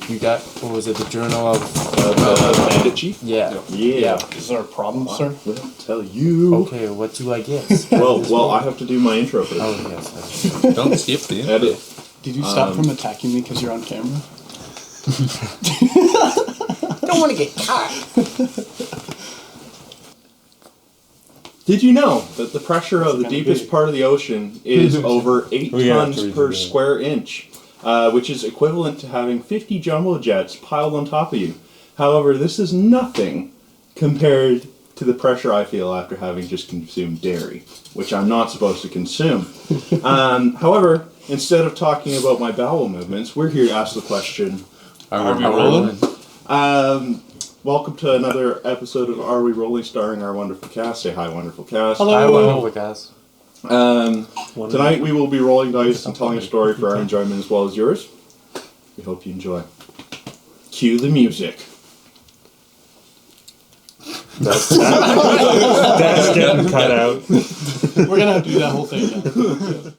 You got, what was it, the Journal of... Bandit Chief? Yeah. Yeah. Is there a problem, sir? We'll tell you. Okay, what do I guess? Well, I have to do my intro first. Oh, yes. Don't skip the intro. Edit. Did you stop from attacking me because you're on camera? Don't want to get caught. Did you know that the pressure of the deepest part of the ocean is over 8 tons per square inch, which is equivalent to having 50 jumbo jets piled on top of you? However, this is nothing compared to the pressure I feel after having just consumed dairy, which I'm not supposed to consume. However, instead of talking about my bowel movements, we're here to ask the question, Are we rolling? Welcome to another episode of Are We Rolling, starring our wonderful cast. Say hi, wonderful cast. Hello. Hi, wonderful cast. Tonight we will be rolling dice and telling a story for our enjoyment as well as yours. We hope you enjoy. Cue the music. That's getting cut out. We're going to have to do that whole thing again.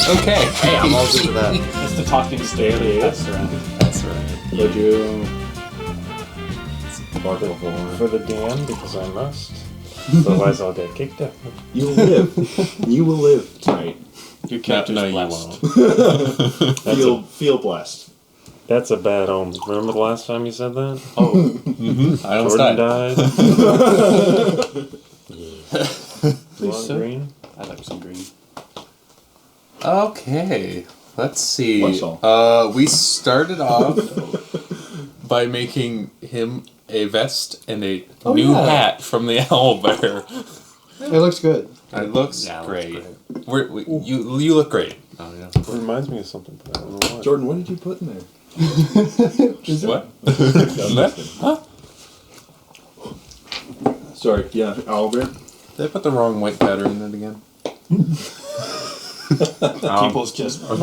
Okay. Hey, I'm all good with that. It's the talking stage. That's right. That's right. Would you sparkle For the damn, because I must. Otherwise I'll get kicked out. You will live. You will live tonight. Your character's No, you blessed. won't. Feel blessed. That's a bad omen. Remember the last time you said that? Oh, I almost Jordan died. died. Please, Want sir. green? I like some green. Okay, let's see. What's all? We started off by making him a vest and a new hat from the owl bear. It looks good. It looks Yeah, it looks great. You look great. Oh, yeah. It reminds me of something, but I don't know what. Jordan, what did you put in there? What? Huh? Sorry, yeah, Albert. Did I put the wrong white powder in it again? People's just... Oh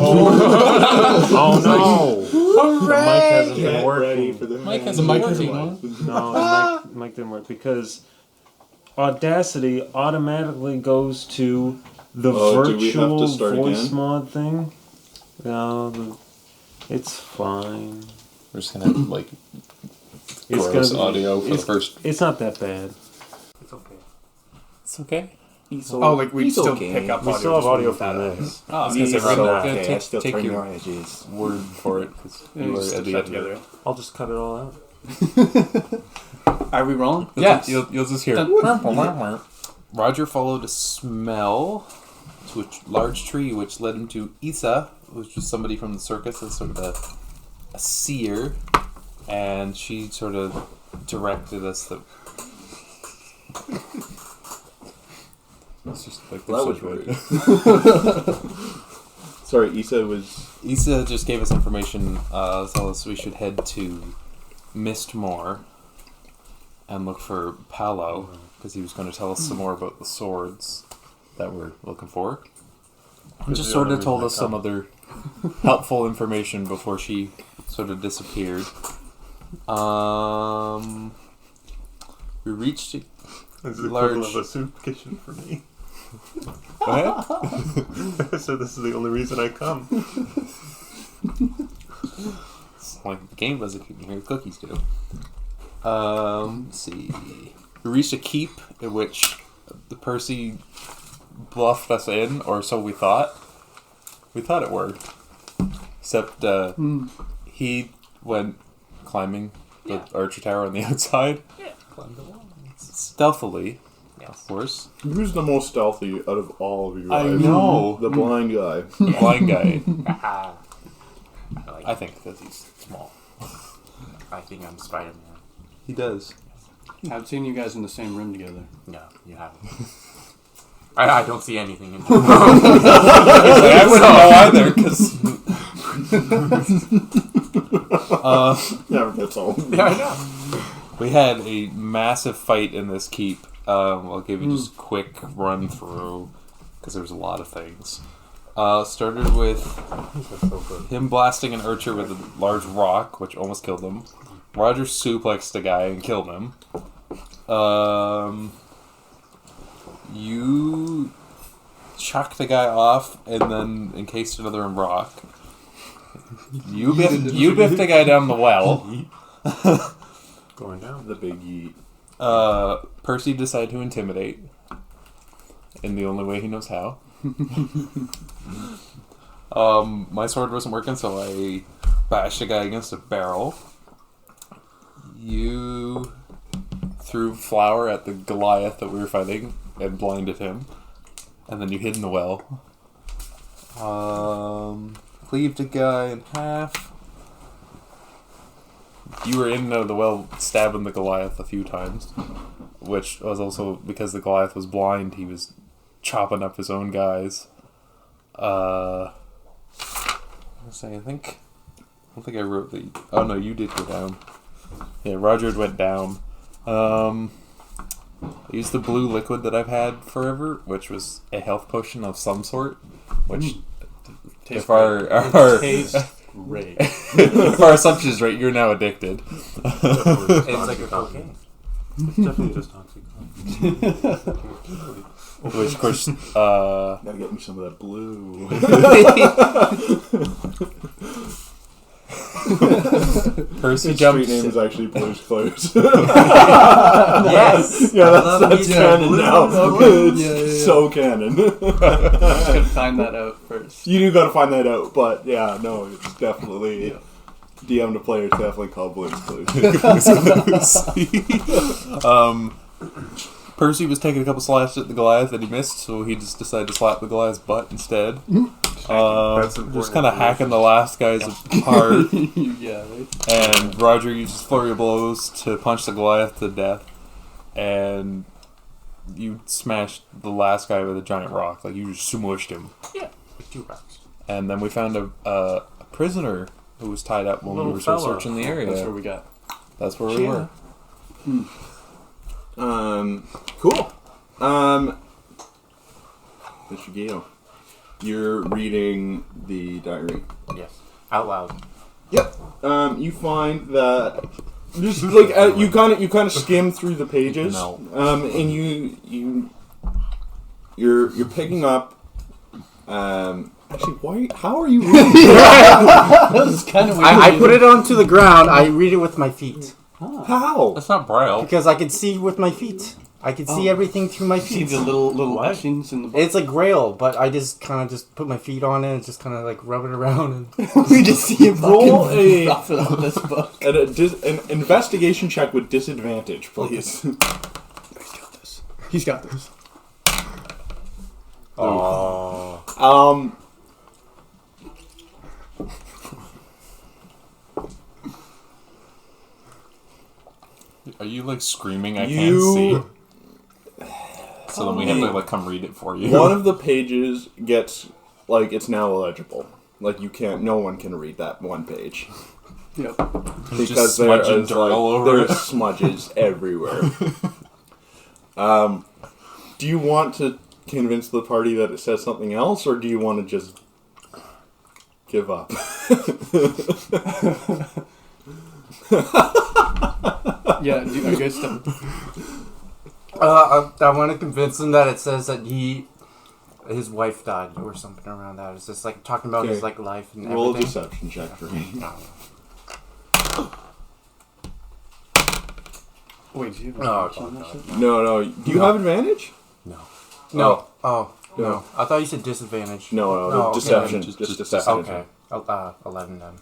no! The mic hasn't been Get working. ready for the Mike has The a mic mic hasn't on? No, the mic didn't work because Audacity automatically goes to the Do we have to virtual start voice again? mod thing. No, it's fine. We're just gonna have like It's gross gonna be, audio for the it's, first. It's not that bad. It's okay. It's okay. Oh, like we still okay. pick up We audio. still have just audio without from us. this. Oh, I was gonna say He's we're so gonna okay, I still take turn your your energies. word for it because you Just are at stick the that end. together. I'll just cut it all out. Are we rolling? Yes. You'll just hear. Roger followed a smell to a large tree, which led him to Isa, which was somebody from the circus, as sort of a seer, and she sort of directed us that. It's just like That was rude. Sorry, Isa just gave us information, tell us we should head to Mistmore and look for Paolo, because he was going to tell us some more about the swords that we're looking for. And just sort of told us some other helpful information before she sort of disappeared. We reached a large... a soup kitchen for me. What? So this is the only reason I come. It's like the game doesn't keep me here, cookies do. Let's see. We reached a keep in which the Percy bluffed us in, or so we thought. We thought it worked. Except he went climbing the archer tower on the outside. Climb the wall. Stealthily. Of course. Who's the most stealthy out of all of you I guys? know. The blind guy. The blind guy. like I think because he's small. I think I'm Spider-Man. He does. I've seen you guys in the same room together. No, you haven't. I don't see anything in I wouldn't know either, because Never gets old. Yeah, I know. we had a massive fight in this keep. I'll give you just a quick run through, because there's a lot of things. Started with him blasting an archer with a large rock, which almost killed him. Roger suplexed a guy and killed him. You chucked the guy off and then encased another in rock. You biffed a guy down the well. Going down. The big yeet. Percy decided to intimidate in the only way he knows how. My sword wasn't working, so I bashed a guy against a barrel. You threw flour at the Goliath that we were fighting and blinded him. And then you hid in the well. Cleaved a guy in half. You were in the well stabbing the Goliath a few times. Which was also because the Goliath was blind, he was chopping up his own guys. I don't think I wrote the... Oh no, you did go down. Yeah, Roger went down. I used the blue liquid that I've had forever, which was a health potion of some sort. Which, if our Tastes great. if our assumption is right, you're now addicted. It's like a cocaine. It's definitely just toxic. Which, of course, Gotta get me some of that blue. Percy His jumped. street name is actually Blue's Clues. Yes! Yeah, that's canon now. It's Yeah. so canon. Gotta find that out first. You do gotta find that out, but yeah, no, it's definitely... DM to player, it's definitely called Blue's Clues. Percy was taking a couple slashes at the Goliath that he missed, so he just decided to slap the Goliath's butt instead. That's important Just kind of hacking the last guys apart. Yeah, right? And Roger uses flurry of blows to punch the Goliath to death. And you smashed the last guy with a giant rock. Like, you just smushed him. Yeah, with 2 rocks. And then we found a prisoner who was tied up when we Little were fella. searching the area. That's where we got. That's where we were. Cool. Mr. Gio, you're reading the diary. Yes. Out loud. Yep. You find that just like you kind of skim through the pages. No. And you're picking up. Actually, why? How are you reading? That's kind of weird. I put it onto the ground. I read it with my feet. How? That's not Braille. Because I can see with my feet. I can see everything through my See feet. the little etchings in the book. It's like Grail, but I just kind of just put my feet on it and just kind of like rub it around. And We just see him Roll a- rough it on this book. And an investigation check with disadvantage, please. He's got this. He's got this. Oh. Are you like screaming? I You- can't see. So then we have to like come read it for you. One of the pages gets like it's now illegible. Like you can't. No one can read that one page Yep. because just there smudging is dirt all like over there's it. smudges everywhere. Do you want to convince the party that it says something else, or do you want to just give up? Yeah, I guess the, I want to convince him that it says that his wife died or something around that. It's just like talking about his Okay. like life and Roll a everything. deception check for me. wait, do you have Oh, advantage on that God. shit? No. Do you have advantage? No. Oh, No. no. I thought you said disadvantage. No. Oh, okay. Deception. Just Just deception. Okay. 11 then.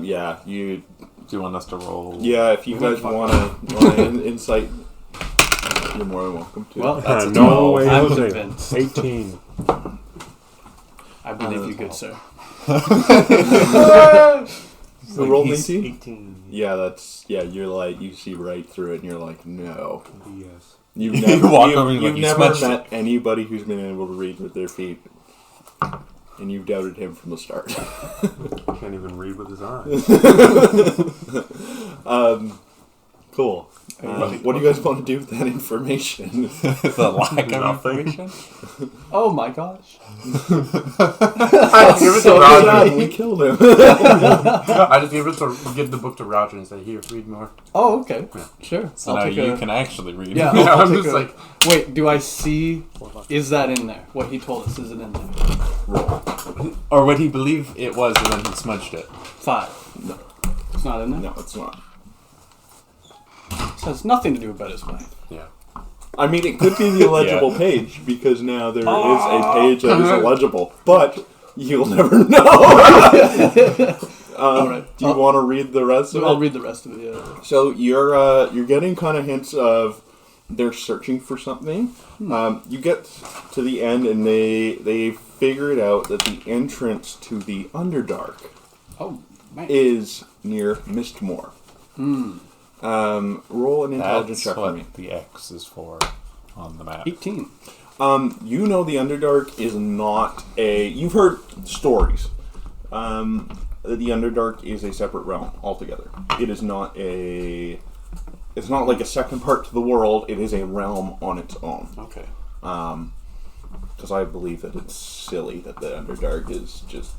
Yeah. You. Do you want us to roll? Yeah. If you guys want to insight. You're more than welcome to. Well, that's a no 12. way, I'm Jose. convinced. 18. I believe you, good sir. So roll me 18. 18? Yeah, you're like, you see right through it and you're like, no. Yes. You've You never, walk over and you've you never smashed met anybody who's been able to read with their feet. And you've doubted him from the start. Can't even read with his eyes. Cool. What do you guys want to do with that information? The lack of information. Oh my gosh. I just give it to So Roger. sad, we killed him. I just give the book to Roger and say, "Here, read more." Oh, okay. Sure. So I'll now take you a- can actually read. Yeah, Yeah, I'll I'm take just a- like, Wait, do I see... Is that in there? What he told us, is it in there? Or would he believe it was and then he smudged it? 5. No. It's not in there? No, it's not. This has nothing to do about his wife. yeah. I mean, it could be the illegible Yeah. page, because now there is a page that is illegible, but you'll never know. Alright. Do you want to read the rest of it? I'll read the rest of it, yeah. So you're getting kind of hints of they're searching for something. You get to the end, and they figure it out that the entrance to the Underdark Oh, man. is near Mistmore. Roll an intelligence That's check for me. what the X is for on the map. 18. You know the Underdark is not a... You've heard stories. That the Underdark is a separate realm altogether. It is not a... It's not like a second part to the world. It is a realm on its own. Okay. Because I believe that it's silly that the Underdark is just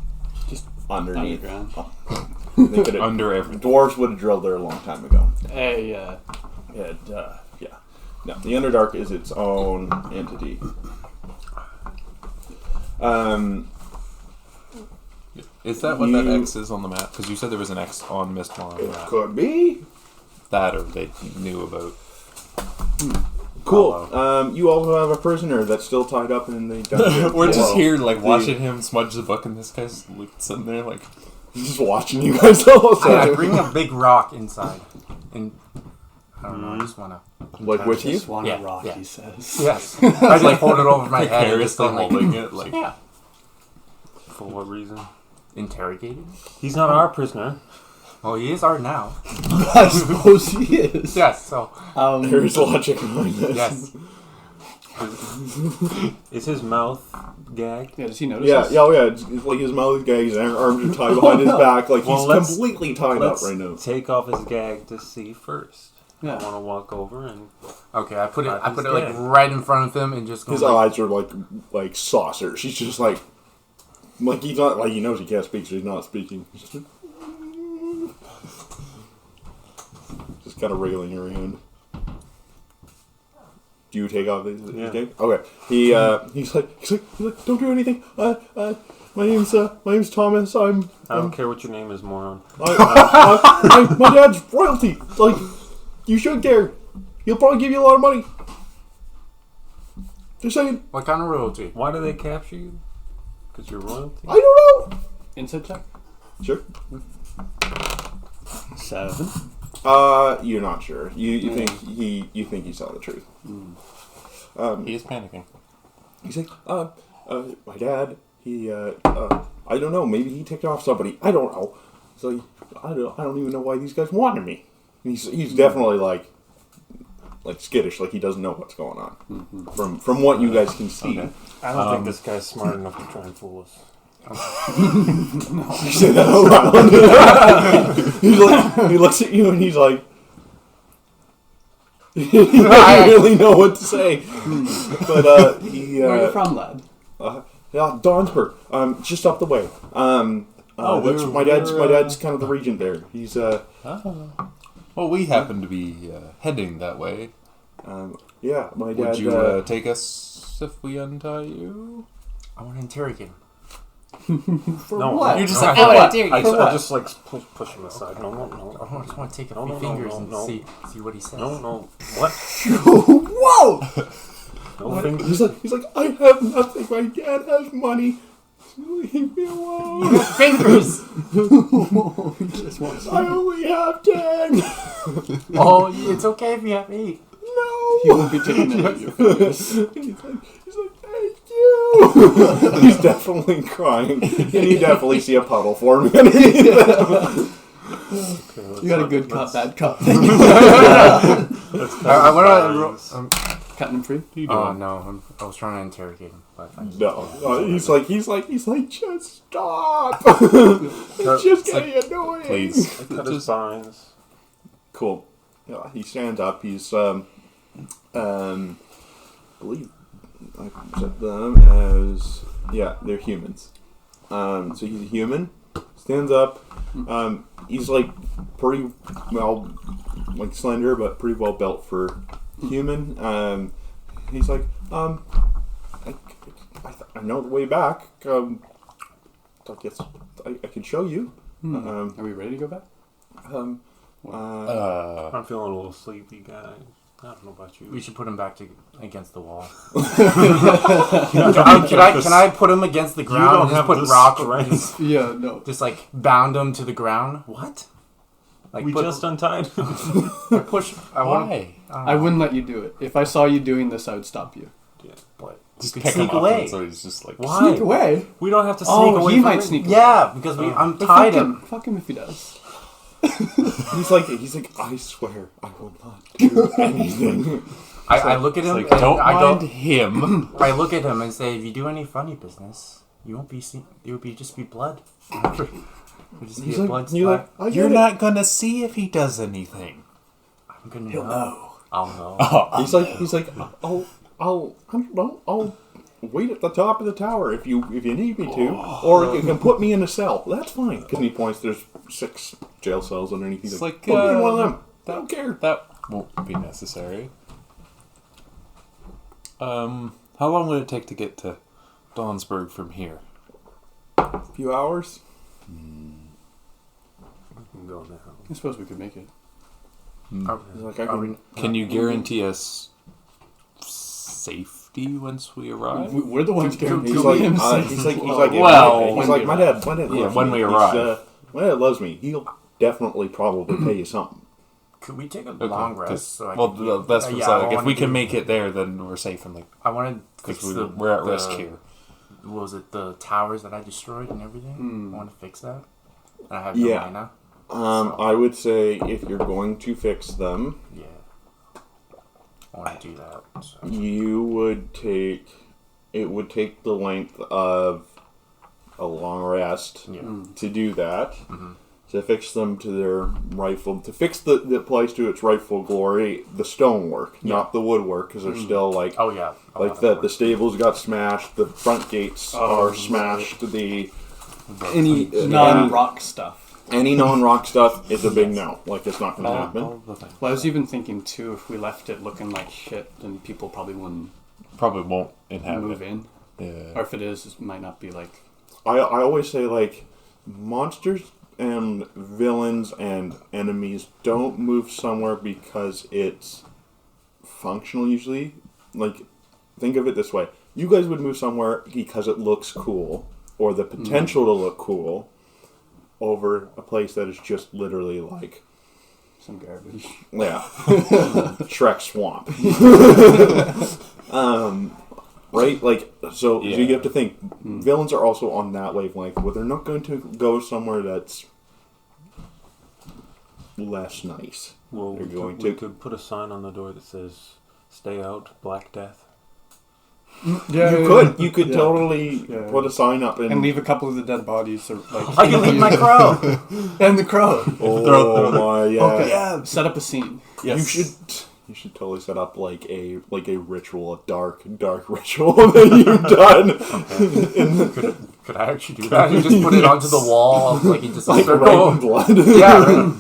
underneath. Underground. They could've- Under everything. Dwarves would have drilled there a long time ago. Hey, And, yeah. No, the Underdark is its own entity. Is that what that X is on the map? Because you said there was an X on Mistmore on the It map. could be. That or they knew about. Cool. You also have a prisoner that's still tied up in the dungeon. We're just Well, here, like, watching him smudge the book, and this guy's like, sitting there, like... He's just watching you guys the whole I time. bring a big rock inside, and I don't know. I just wanna Like with you? just want Yeah, a rock, yeah. he says. Yes. I just hold it over my head and just Precariously like, holding it, like... yeah, For what reason? interrogating. He's not our prisoner. Well, he is our now. I suppose he is. Yes. So There is logic behind this. yes. Is his mouth gagged? Yeah, does he notice Yeah, us? yeah, oh yeah. It's like his mouth is gagged, his arms are tied behind his back. Like Well, he's let's- completely tied up Let's right now. take off his gag to see first. I Yeah. want to walk over and... Okay, I put it He's like dead. right in front of him and just go. His like, eyes are like saucers. He's just like he's not like he knows he can't speak, so he's not speaking. He's just kind of wriggling around. Do you take off his gag? Okay. He's like, don't do anything. My name's Thomas. I don't care what your name is, moron. My dad's royalty. Like, you should care. He'll probably give you a lot of money. Just saying. What kind of royalty? Why do they capture you? Because you're royalty? I don't know. Inside check. Sure. 7. You're not sure. You think he's telling the truth. He is panicking. He's like, my dad, I don't know, maybe he ticked off somebody. I don't know. So I don't even know why these guys wanted me. And he's definitely like skittish, like he doesn't know what's going on. From what you guys can see. Okay. I don't think this guy's smart enough to try and fool us. You say that out loud. He's like, he looks at you and he's like, he doesn't really know what to say. But he. Where are you from, lad? Yeah, Donsburg. Just up the way. That's my dad's kind of the regent there. He's Well, we happen to be heading that way. yeah, my dad. Would you take us if we untie you? I want to interrogate him. No, what? You're just Okay. like, For oh, what? dear. I what? just like push him aside. No. I just want to take a No, few no, fingers no, and no. see what he says. No. What? Whoa! No fingers. He's like, I have nothing. My dad has money. Leave me alone. Fingers. He just wants I only have 10. Oh, it's okay if you have 8. no. He won't be taking any of your fingers. He's like, thank you. He's definitely crying, and you definitely see a puddle forming underneath him. You got a good cop, bad cop thing. I want to. Cutting him free? Oh no! I was trying to interrogate him, but No, he's like, just stop. It's just getting annoying. Please. I cut his spines. Cool. Yeah, he stands up. He's I believe I set them as they're humans. So he's a human. Stands up. He's like pretty well, like slender, but pretty well built for human. He's like, I know the way back. I guess I can show you. Are we ready to go back? I'm feeling a little sleepy, guys. I don't know about you. we should put him back against the wall. Can I put him against the ground? don't and just have put the rock. strength. Yeah, no. Just like bound him to the ground. What? Like We just untied him. I push. Why? I wouldn't let you do it. If I saw you doing this, I would stop you. But Just you pick could him sneak up away. and so he's just like... Why? Sneak away. We don't have to sneak Oh, away he from might him. sneak away. Yeah, because I'm But tied fuck him. Fuck him if he does. He's like, I swear, I will not do anything. I look at It's him. like, and don't I mind go. him. I look at him and say, if you do any funny business, you won't be seen. It would be just be blood. It would just be He's a like, blood you're splat. like, I You're get not gonna see if he does anything. I'm gonna He'll know. I'll know. it. He's like, I'll I don't know, I'll wait at the top of the tower if you need me to, or you can put me in a cell. That's fine. Because he points, there's 6 jail cells underneath. He's It's like, like, put me in one of them. I don't care. That won't be necessary. How long would it take to get to Dawnsberg from here? A few hours. We can go now. I suppose we could make it. He's like, I can, Can you guarantee us safety once we arrive? We're the ones guaranteeing he's like, him he's like, Well, he's like, my dad Yeah, loves when me. we He's, arrive. my dad loves me. He'll definitely probably pay you something. Could we take a Okay, long 'cause- rest? So I well, can that's yeah, what's I like. If wanna we can do- make it there, then we're safe. And like, I want to fix because we're at risk here. What was it? The towers that I destroyed and everything. I want to fix that. And I have Yeah. no mana. I would say if you're going to fix them, Yeah. I want to do that. So. you would take. It would take the length of a long rest Yeah. to do that. To fix them to their rightful, to fix the place to its rightful glory, the stonework, not the woodwork, because they're still like, Oh yeah. A like lot of the work. stables got smashed, the front gates are smashed, the Any any non-rock stuff. any non-rock stuff is a big no. Like it's not going to happen. All the things. Well, I was even thinking too, if we left it looking like shit, then people probably wouldn't Probably won't inhabit move it. in. Yeah. Or if it is, it might not be like. I always say like monsters and villains and enemies don't move somewhere because it's functional usually. Like think of it this way. You guys would move somewhere because it looks cool or the potential to look cool over a place that is just literally like Some garbage. Shrek Swamp. Right? Like so Yeah. you have to think villains are also on that wavelength where they're not going to go somewhere that's less nice. Well, They're going we to- could put a sign on the door that says "Stay out, Black Death." Yeah, You could Yeah. totally Yeah. put a sign up and leave a couple of the dead bodies, or like. I can leave my crow. And the crow. Oh my yeah. Okay. Yeah. Set up a scene. Yes. You should totally set up like a ritual, a dark ritual that you've done. Could I actually do that? You just put it onto the wall, like you just Like circle. rain blood. Yeah. Right.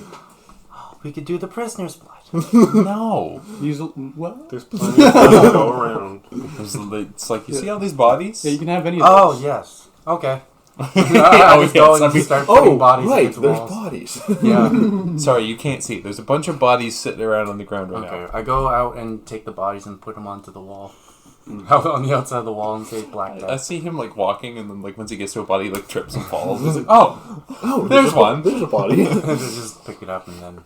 Oh, we could do the prisoner's blood. No. Use what? There's plenty of time to go around. It's like, you see all these bodies? Yeah, you can have any of Oh those. yes. Okay. I yes, just go and I mean- start putting bodies right. against the There's walls. bodies. Yeah. Sorry, you can't see. There's a bunch of bodies sitting around on the ground right Okay. now. I go out and take the bodies and put them onto the wall. Out on the outside of the wall and say Black I Death. see him like walking, and then like once he gets to a body, he like trips and falls. It's like, oh, Oh, there's one. There's a body. Just pick it up and then.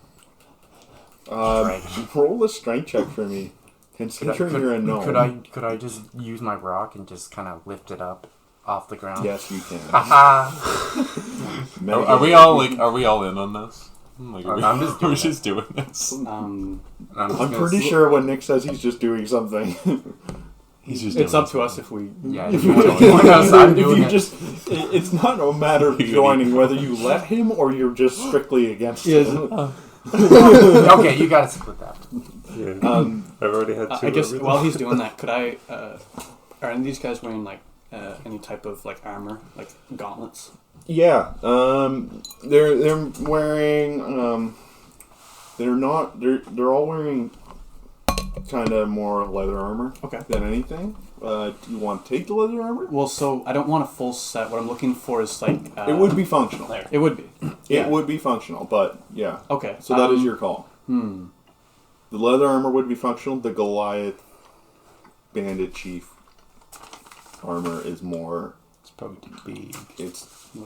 Roll a strength check for me. Considering you're a gnome. Could I just use my rock and just kind of lift it up off the ground? Yes, you can. Are we all in on this? Like, I'm just doing we're just doing this. I'm pretty sure when Nick says he's just doing something, He's just. It's doing up to us if we. Yeah, if you want to join us, I'm doing it. it's not a matter of joining whether you let him or you're just strictly against him. Okay, you gotta split that. Yeah. I've already had 2. I guess while he's doing that, could I? Are any of these guys wearing like any type of like armor, like gauntlets? Yeah, they're wearing. They're all wearing kind of more leather armor. Okay. Than anything. Do you want to take the leather armor? Well, so I don't want a full set. What I'm looking for is like. It would be functional. There. It would be. It would be functional, but yeah. Okay. So that is your call. The leather armor would be functional. The Goliath Bandit Chief armor is more. It's probably too big.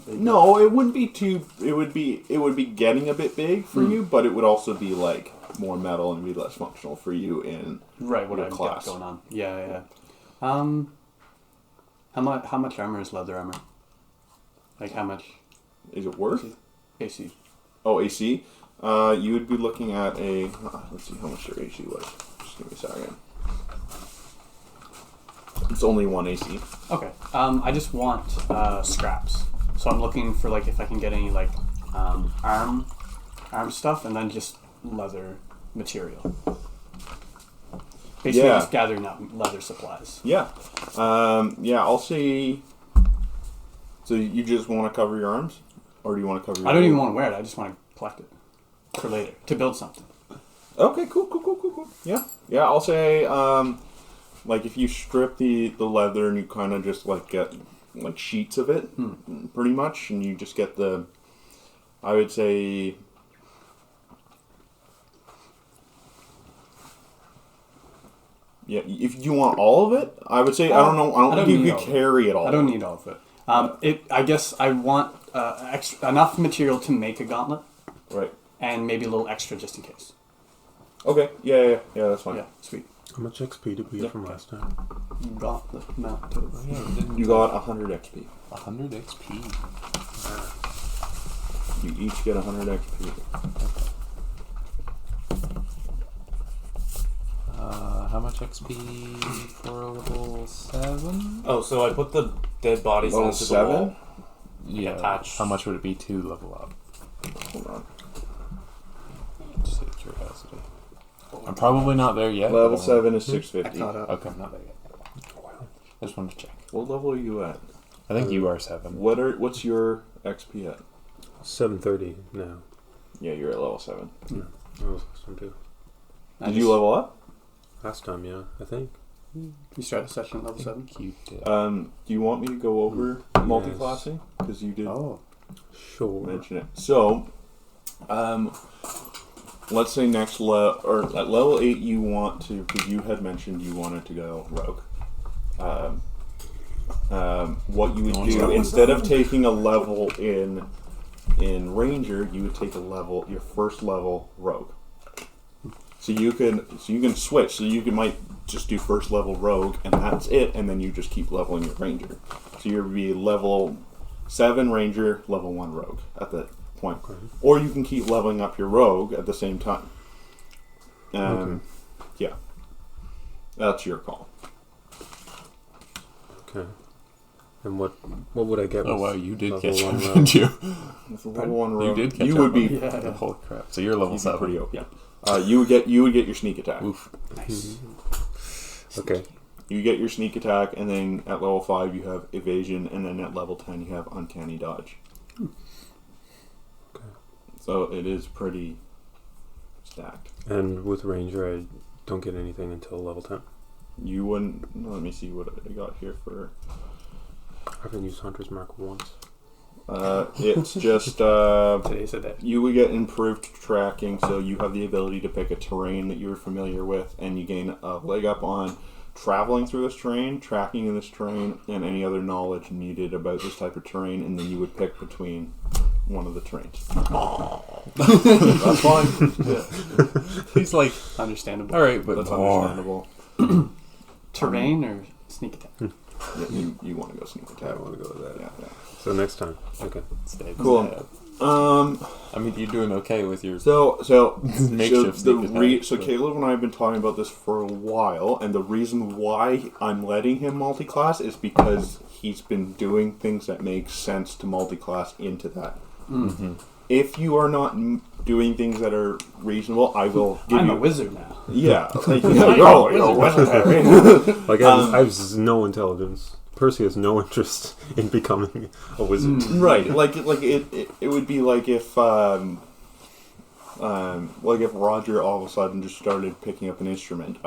No, it wouldn't be too. It would be getting a bit big for you, but it would also be like more metal and be less functional for you in right. What your I've class. got going on. Yeah. How much armor is leather armor? Like how much Is it worth? AC? Oh, AC. You would be looking at a. Let's see how much their AC was. Just give me a second. It's only 1 AC. Okay. I just want scraps. So I'm looking for like if I can get any like arm stuff and then just leather material. Basically, just gathering up leather supplies. Yeah. I'll say. So you just want to cover your arms, or do you want to cover? I don't even want to wear it. I just want to collect it for later to build something. Okay. Cool. Yeah. I'll say. Like if you strip the leather and you kind of just like get like sheets of it, pretty much, and you just get the. I would say. Yeah, if you want all of it, I would say I don't know. I don't think you could carry it all. I don't need all of it. I guess I want enough material to make a gauntlet, Right. and maybe a little extra just in case. Okay. Yeah. That's fine. Yeah, sweet. How much XP did we get from last time? Gauntlet mount to You got 100 XP. 100 XP. You each get 100 XP. How much XP for level 7? Oh, so I put the dead bodies Level onto the 7? wall. Yeah. Attach. How much would it be to level up? Hold on. Just out of curiosity. I'm probably not there yet. Level but 7 is I 650. caught up. Okay, I'm not there yet. I just wanted to check. What level are you at? I think you are 7. What's your XP at? 730 now. Yeah, you're at level 7. Yeah, that was last time too. Did you level up? Last time, yeah, I think. You started the session at level 7? You did. Do you want me to go over multi-classing? Because you did Sure. mention it. So, let's say next level, or at level 8 you want to, because you had mentioned you wanted to go rogue. What you would do, instead of taking a level in ranger, you would take your first level rogue. So you can switch. So you might just do first level rogue, and that's it, and then you just keep leveling your ranger. So you'll be level 7 ranger, level 1 rogue at that point. Okay. Or you can keep leveling up your rogue at the same time. Yeah, that's your call. Okay. And what would I get? Oh with wow, you did level catch up, 1 rogue? didn't you? With level 1 rogue, You did catch you up. would be. Yeah. Holy crap! So you're level You'd be 7. pretty OP. Yeah. You would get your sneak attack. Oof. Nice. Okay. You get your sneak attack, and then at level 5 you have evasion, and then at level 10 you have uncanny dodge. Okay. So it is pretty stacked. And with ranger, I don't get anything until level 10. You wouldn't. Let me see what I got here for. I haven't used hunter's mark once. It's just Today's a day. you would get improved tracking, so you have the ability to pick a terrain that you're familiar with, and you gain a leg up on traveling through this terrain, tracking in this terrain, and any other knowledge needed about this type of terrain, and then you would pick between one of the terrains. That's fine. He's like, Understandable. all right, but That's more. understandable. Terrain or sneak attack? Yeah, you want to go sneak attack. I want to go with that. Yeah. So next time. Okay. Cool. I mean, you're doing okay with your makeshift sneak attack. So Caleb and I have been talking about this for a while, and the reason why I'm letting him multi-class is because he's been doing things that make sense to multi-class into that. Mm-hmm. If you are not doing things that are reasonable, I will give I'm you a wizard now. Yeah, like, you're wizard. Like I have no intelligence. Percy has no interest in becoming a wizard. Right, like it would be like if Roger all of a sudden just started picking up an instrument,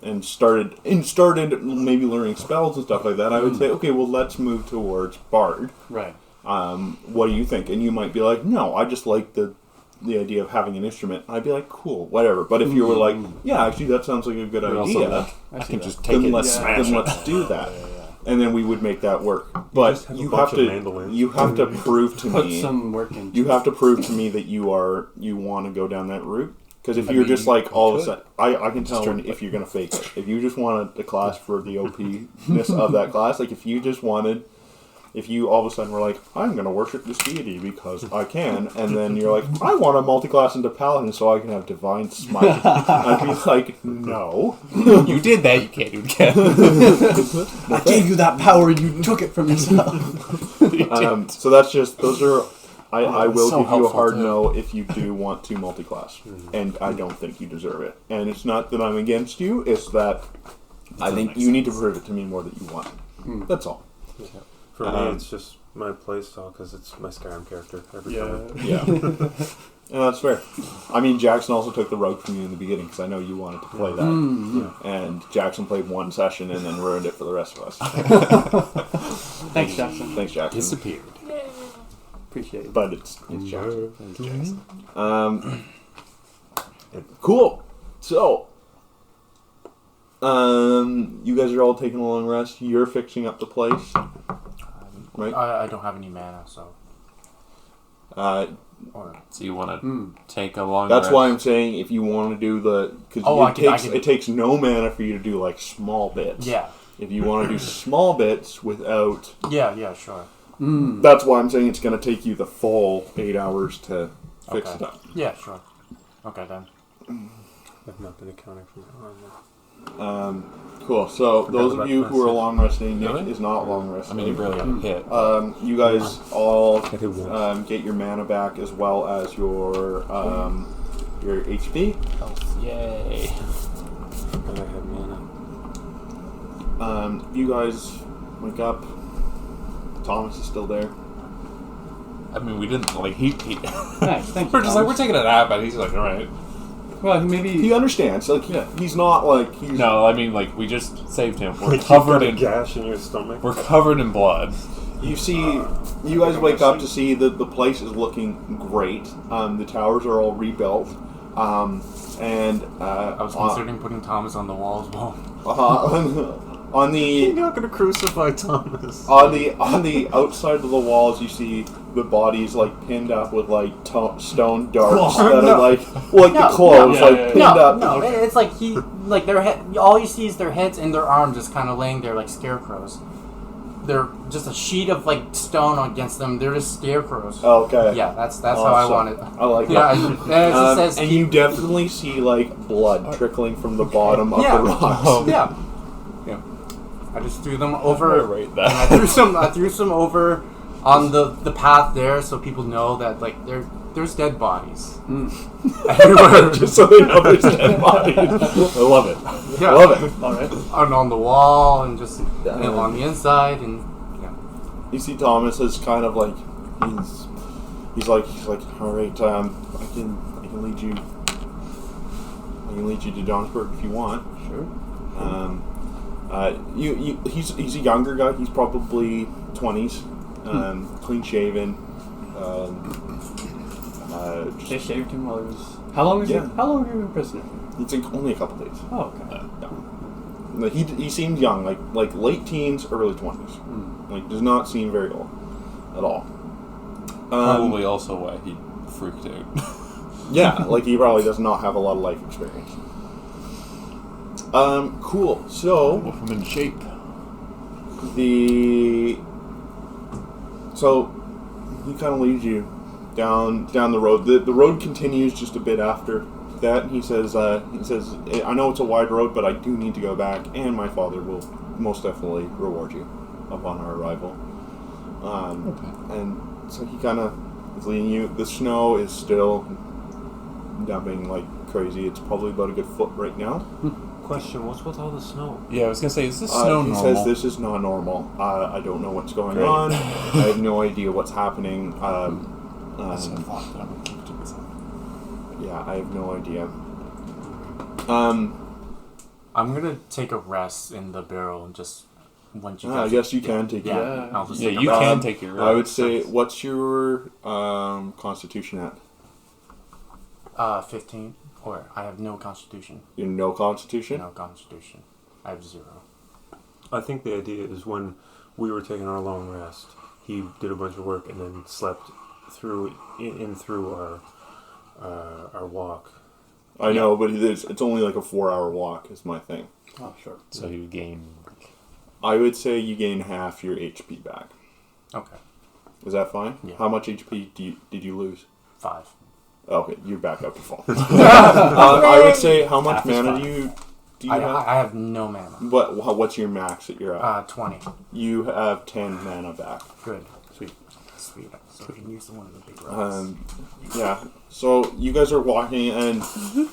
and started maybe learning spells and stuff like that. I would say, okay, well, let's move towards bard. Right. What do you think? And you might be like, no, I just like the idea of having an instrument. I'd be like, cool, whatever. But if you were like, yeah, actually, that sounds like a good idea, I can just take it. then let's do that. And then we would make that work. But you have to prove to Put me. some work into You have to prove to me that you want to go down that route. Because if you're just like all of a sudden, I can tell if you're gonna fake it. If you just wanted the class for the OP-ness of that class, like if you all of a sudden were like, I'm going to worship this deity because I can, and then you're like, I want to multi-class into paladin so I can have divine smite. I'd be like, no. You did that, you can't do it again. I gave you that power and you took it from yourself. So that's just, those are, I will so give you a helpful, hard too. no if you do want to multi-class. And I don't think you deserve it. And it's not that I'm against you, it's that I think you need to prove it to me more that you want it. That's all. Yeah. For me, it's just my playstyle because it's my Skyrim character every time. Yeah. And that's fair. I mean, Jackson also took the rogue from you in the beginning because I know you wanted to play that. And Jackson played one session and then ruined it for the rest of us. Thanks, Jackson. Thanks, Jackson. Disappeared. Appreciate it. But it's Jackson. Thanks, Jackson. Cool. So, you guys are all taking a long rest. You're fixing up the place, right? I don't have any mana, so. So you want to take a long That's rest? why I'm saying if you want to do because it takes no mana for you to do like small bits. Yeah. If you want to do small bits without, Yeah, sure. that's why I'm saying it's going to take you the full 8 hours to fix it up. Yeah, sure. Okay, then. I've not been accounting for my armor. Cool. So Forgot those of about you who are myself. long resting, Nick Really? is not long I resting. mean, you barely got a hit. You guys all I did once. get your mana back as well as your HP. Yay. And I have mana. You guys wake up. Thomas is still there. I mean, we didn't, like, he Nice, thank you. we're just like, we're taking a nap, and he's like, alright. Well, maybe. He understands. Like he's not like he's. No, I mean, like, we just saved him. We're Like covered you've got a in gash in your stomach. We're covered in blood. You see, you guys wake up to see that the place is looking great. The towers are all rebuilt, and I was considering putting Thomas on the wall as well. on the You're not gonna crucify Thomas. on the outside of the walls, you see the bodies like pinned up with like stone darts that are like the clothes pinned up. No, it's like their head. All you see is their heads and their arms just kind of laying there like scarecrows. They're just a sheet of like stone against them. They're just scarecrows. Okay. Yeah, that's how I want it. I like Yeah, that. and it just says and you definitely see like blood trickling from the bottom of the rocks. Yeah. I just threw them over. Right that. And I threw some over on the path there, so people know that like there's dead bodies everywhere. Just so they know there's dead bodies. I love it. Yeah. I love it. All right. And on the wall and just on the inside and yeah. You see Thomas is kind of like he's like all right, I can lead you to Johnsburg if you want. Sure. He's a younger guy. He's probably 20s, clean shaven. They shaved him while he was. How long was he? How long were you in prison? It's only a couple days. Oh, okay. He seems young, like late teens, early 20s. Like does not seem very old at all. Probably also why he freaked out. Yeah, like he probably does not have a lot of life experience. Cool. So Wolf him in shape. So he kind of leads you down the road. The road continues just a bit after that. He says, I know it's a wide road, but I do need to go back, and my father will most definitely reward you upon our arrival. Okay. And so he kind of is leading you. The snow is still dumping like crazy. It's probably about a good foot right now. Question: what's with all the snow? Yeah, I was gonna say, is this snow he normal? says this is not normal. I don't know what's going Great. on. I have no idea what's happening. That's what I thought, but I'm gonna keep it to myself. Yeah, I have no idea. I'm gonna take a rest in the barrel and just once you I guys. guess you can take it. Yeah, I'll just Yeah, take a you rest. can take your. I would say, what's your constitution at? 15. Or I have no constitution. You have no constitution? No constitution. I have 0. I think the idea is when we were taking our long rest, he did a bunch of work and then slept through our walk. I know, but it's only like a 4-hour walk is my thing. Oh, sure. So you gain. I would say you gain half your HP back. Okay. Is that fine? Yeah. How much HP did you lose? 5. Okay, you're back up to full. I would say, how much Half is mana fine. do you have? I have no mana. What's your max that you're at? 20. You have 10 mana back. Good. Sweet. Sweet. So we can use one of the big rocks. Yeah. So you guys are walking, and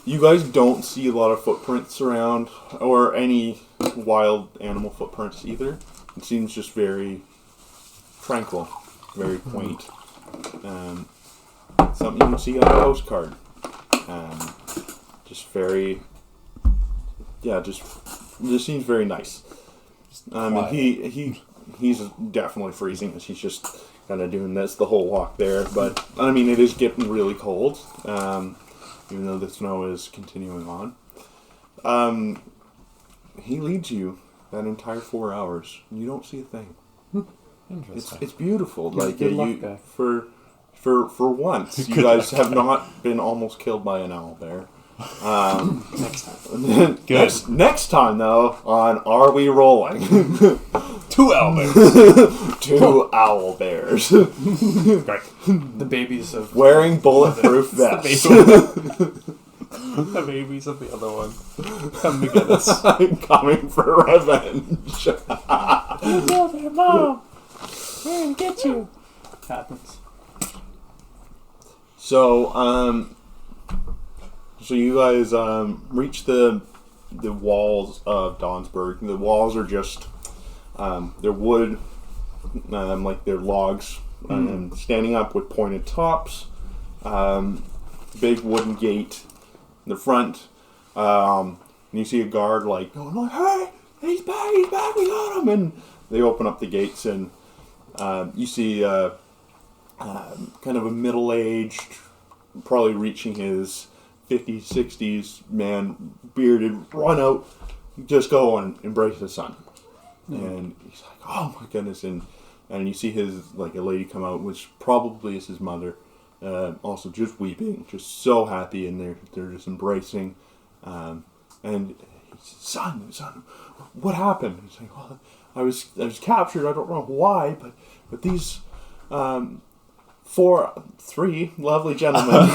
you guys don't see a lot of footprints around, or any wild animal footprints either. It seems just very tranquil, very quaint. Something you would see on a postcard. Just very, just seems very nice. And he's definitely freezing as he's just kind of doing this the whole walk there. But I mean, it is getting really cold, even though the snow is continuing on. He leads you that entire 4 hours. You don't see a thing. Interesting. It's beautiful. Like good luck, guy. For once, you guys have not been almost killed by an owl bear. Next time. Good. Next time, though, on Are We Rolling? 2 owl bears. 2 owl bears. The babies of Wearing bulletproof vests. The babies of the other one. Come to get us. I'm coming for revenge. Mom! We're gonna get you. happens. So you guys reach the walls of Donsburg. The walls are just they're wood, like they're logs, standing up with pointed tops. Big wooden gate in the front. You see a guard like going like, "Hey, he's back! We got him!" And they open up the gates, and you see kind of a middle-aged, probably reaching his 50s, 60s man, bearded, run out, just go and embrace his son. And he's like, "Oh my goodness!" And you see his a lady come out, which probably is his mother, also just weeping, just so happy, and they're just embracing. And he says, son, what happened? He's like, "Well, I was captured. I don't know why, but these 3 lovely gentlemen."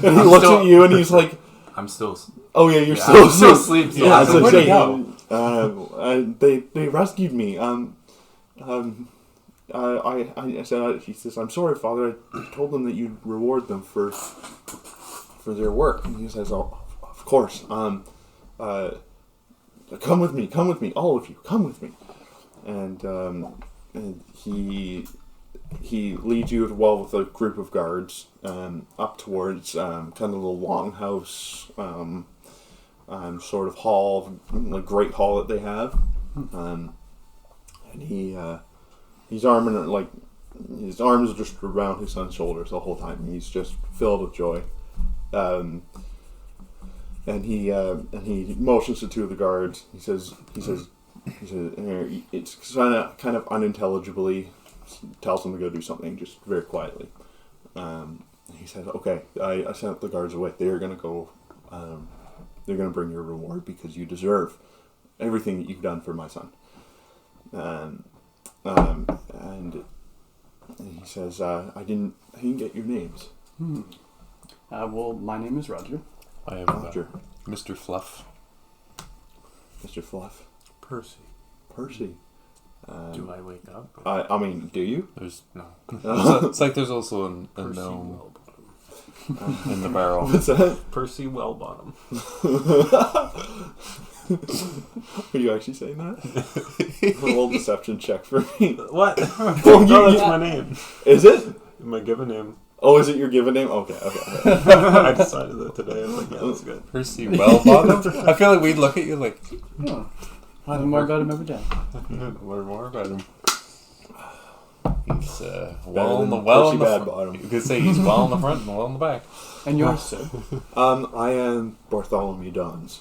And he looks at you and he's like, I'm still. "Oh yeah, you're I'm still asleep." asleep. Yeah, So where'd he go? They rescued me. I said, he says, "I'm sorry, Father. I told them that you'd reward them for their work." And he says, "Oh, of course. Come with me, all of you. Come with me." And he leads you with a group of guards up towards kind of a little longhouse sort of hall, like great hall that they have. And his arms are just around his son's shoulders the whole time. He's just filled with joy. And he motions to 2 of the guards. He says, it's kind of unintelligibly tells them to go do something, just very quietly. And he says, "Okay, I sent the guards away. They're gonna go. They're gonna bring you a reward because you deserve everything that you've done for my son." And he says, "I didn't get your names." Well, my name is Roger. I am Roger, Mr. Fluff. Mr. Fluff, Percy. Percy. Do I wake up? I mean, do you? There's no. It's like there's also a Percy gnome Wellbottom. in the barrel. What's that? Percy Wellbottom. Are you actually saying that? Roll deception check for me. What? Oh, No, that's my name. Is it? My given name. Oh, is it your given name? Okay. I decided that today. I was like, yeah, that's good. Percy Wellbottom? I feel like we'd look at you like, Learn more about him every day. learn more about him. He's Well in the Percy bad front. bottom. You could say he's well in the front and well in the back. And yours, sir? I am Bartholomew Dons.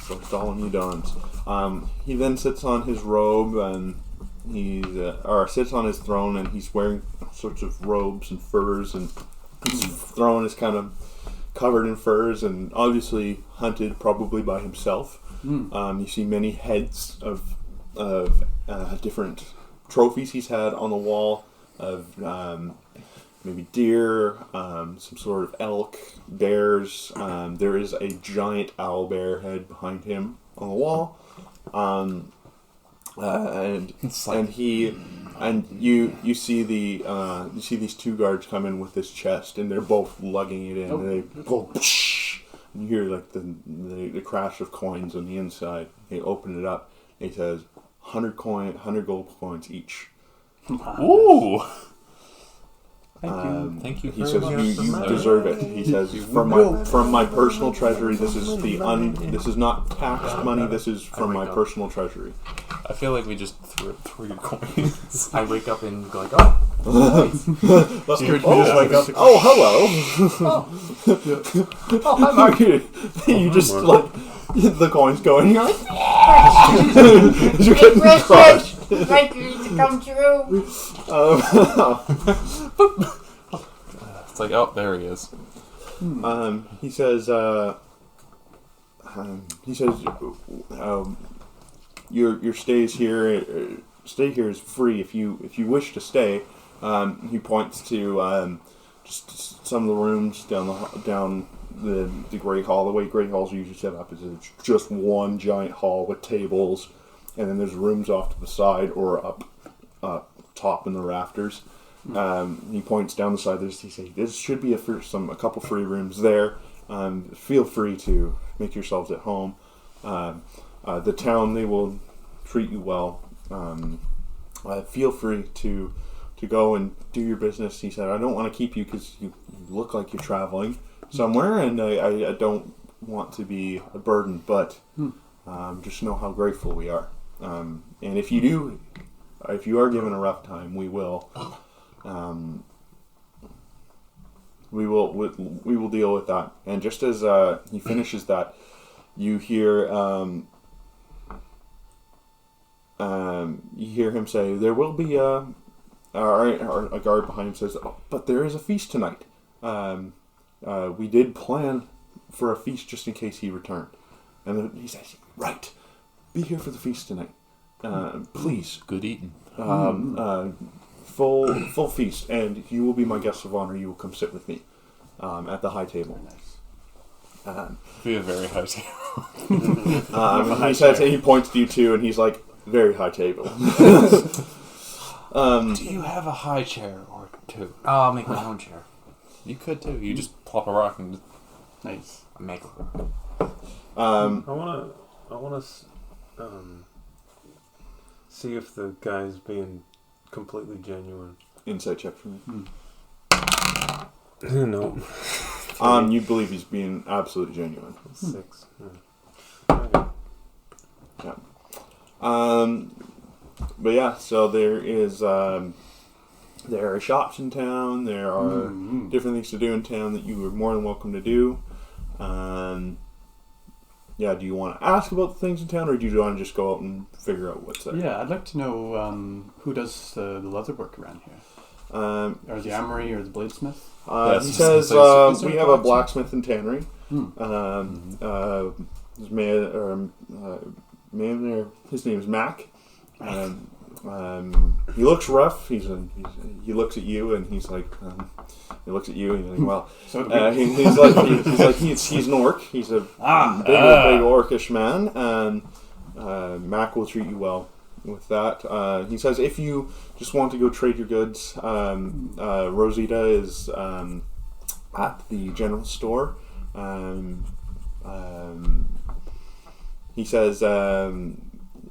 Bartholomew Dons. He then sits on his robe and or sits on his throne, and he's wearing all sorts of robes and furs, and his throne is kind of covered in furs, and obviously hunted probably by himself. You see many heads of different trophies he's had on the wall of maybe deer, some sort of elk, bears. There is a giant owl bear head behind him on the wall, and you see these two guards come in with this chest, and they're both lugging it in. And they go, and you hear like the crash of coins on the inside. They open it up. And he says, 100 gold coins each. Ooh! Thank you. Thank you He very says much. you deserve it. He says from my personal treasury. This is this is not taxed money. This is from my personal treasury. I feel like we just threw your coins. I wake up and go like, oh, Hello. oh, hi, Mark. You just like the coins going. You're like, you're getting crushed. My dreams come true. It's like, oh, there he is. He says. Your stay here is free if you wish to stay. He points to just some of the rooms down the Great Hall. The way Great Halls are usually set up is it's just one giant hall with tables, and then there's rooms off to the side or up top in the rafters. He points down the side. He says, "This should be a couple free rooms there. Feel free to make yourselves at home. The town, they will treat you well. Feel free to go and do your business." He said, "I don't want to keep you because you look like you're traveling somewhere, and I don't want to be a burden, but just know how grateful we are. And if you are given a rough time, we will deal with that." And just as he finishes that, you hear him say, "There will be a guard behind him says, oh, but there is a feast tonight. We did plan for a feast just in case he returned." And then he says, "Right, be here for the feast tonight, please. Good eating. Full feast, and you will be my guest of honor. You will come sit with me at the high table." Be a very high table. He says, he points to you too, and he's like, "Very high table." Do you have a high chair or two? I'll make my own chair. You could too. You just plop a rock and Nice. Make it. I wanna see if the guy's being completely genuine. Insight check for me. No. You believe he's being absolutely genuine. 6. Yeah. But yeah, so there are shops in town. There are different things to do in town that you are more than welcome to do. Yeah, do you want to ask about the things in town, or do you want to just go out and figure out what's there? Yeah, I'd like to know who does the leather work around here. Or the armory or the bladesmith? He says we have a blacksmith and tannery. His man there, his name is Mac. He looks rough. He looks at you and he's like, he looks at you and he's like, well, he's an orc. He's a big orcish man. Mac will treat you well with that. He says if you just want to go trade your goods, Rosita is at the general store. He says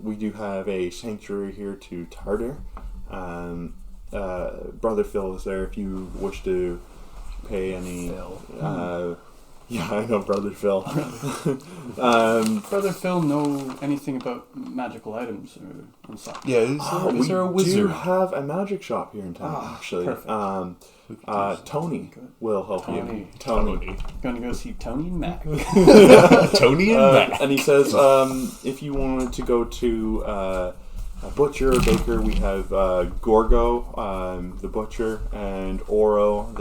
we do have a sanctuary here to Tartar. Brother Phil is there if you wish to pay any. Yeah, I know Brother Phil. Brother Phil know anything about magical items or something? Yeah, is there a wizard? We do have a magic shop here in town, actually. Tony will help you. Tony. Going to go see Tony and Mac. Tony and Mac. And he says, if you wanted to go to a butcher or baker, we have Gorgo, the butcher, and Oro,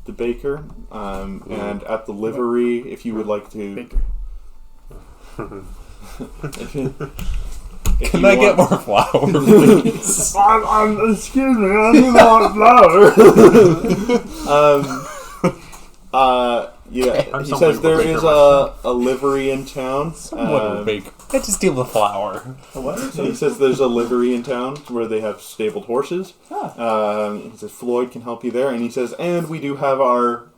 the baker. And at the livery, if you would like to... Baker. Can I get more flour, please? Excuse me, I need more flour. Yeah, he says there is a livery in town. I just deal with flour. What? He says there's a livery in town where they have stabled horses. He says Floyd can help you there, and he says, and we do have our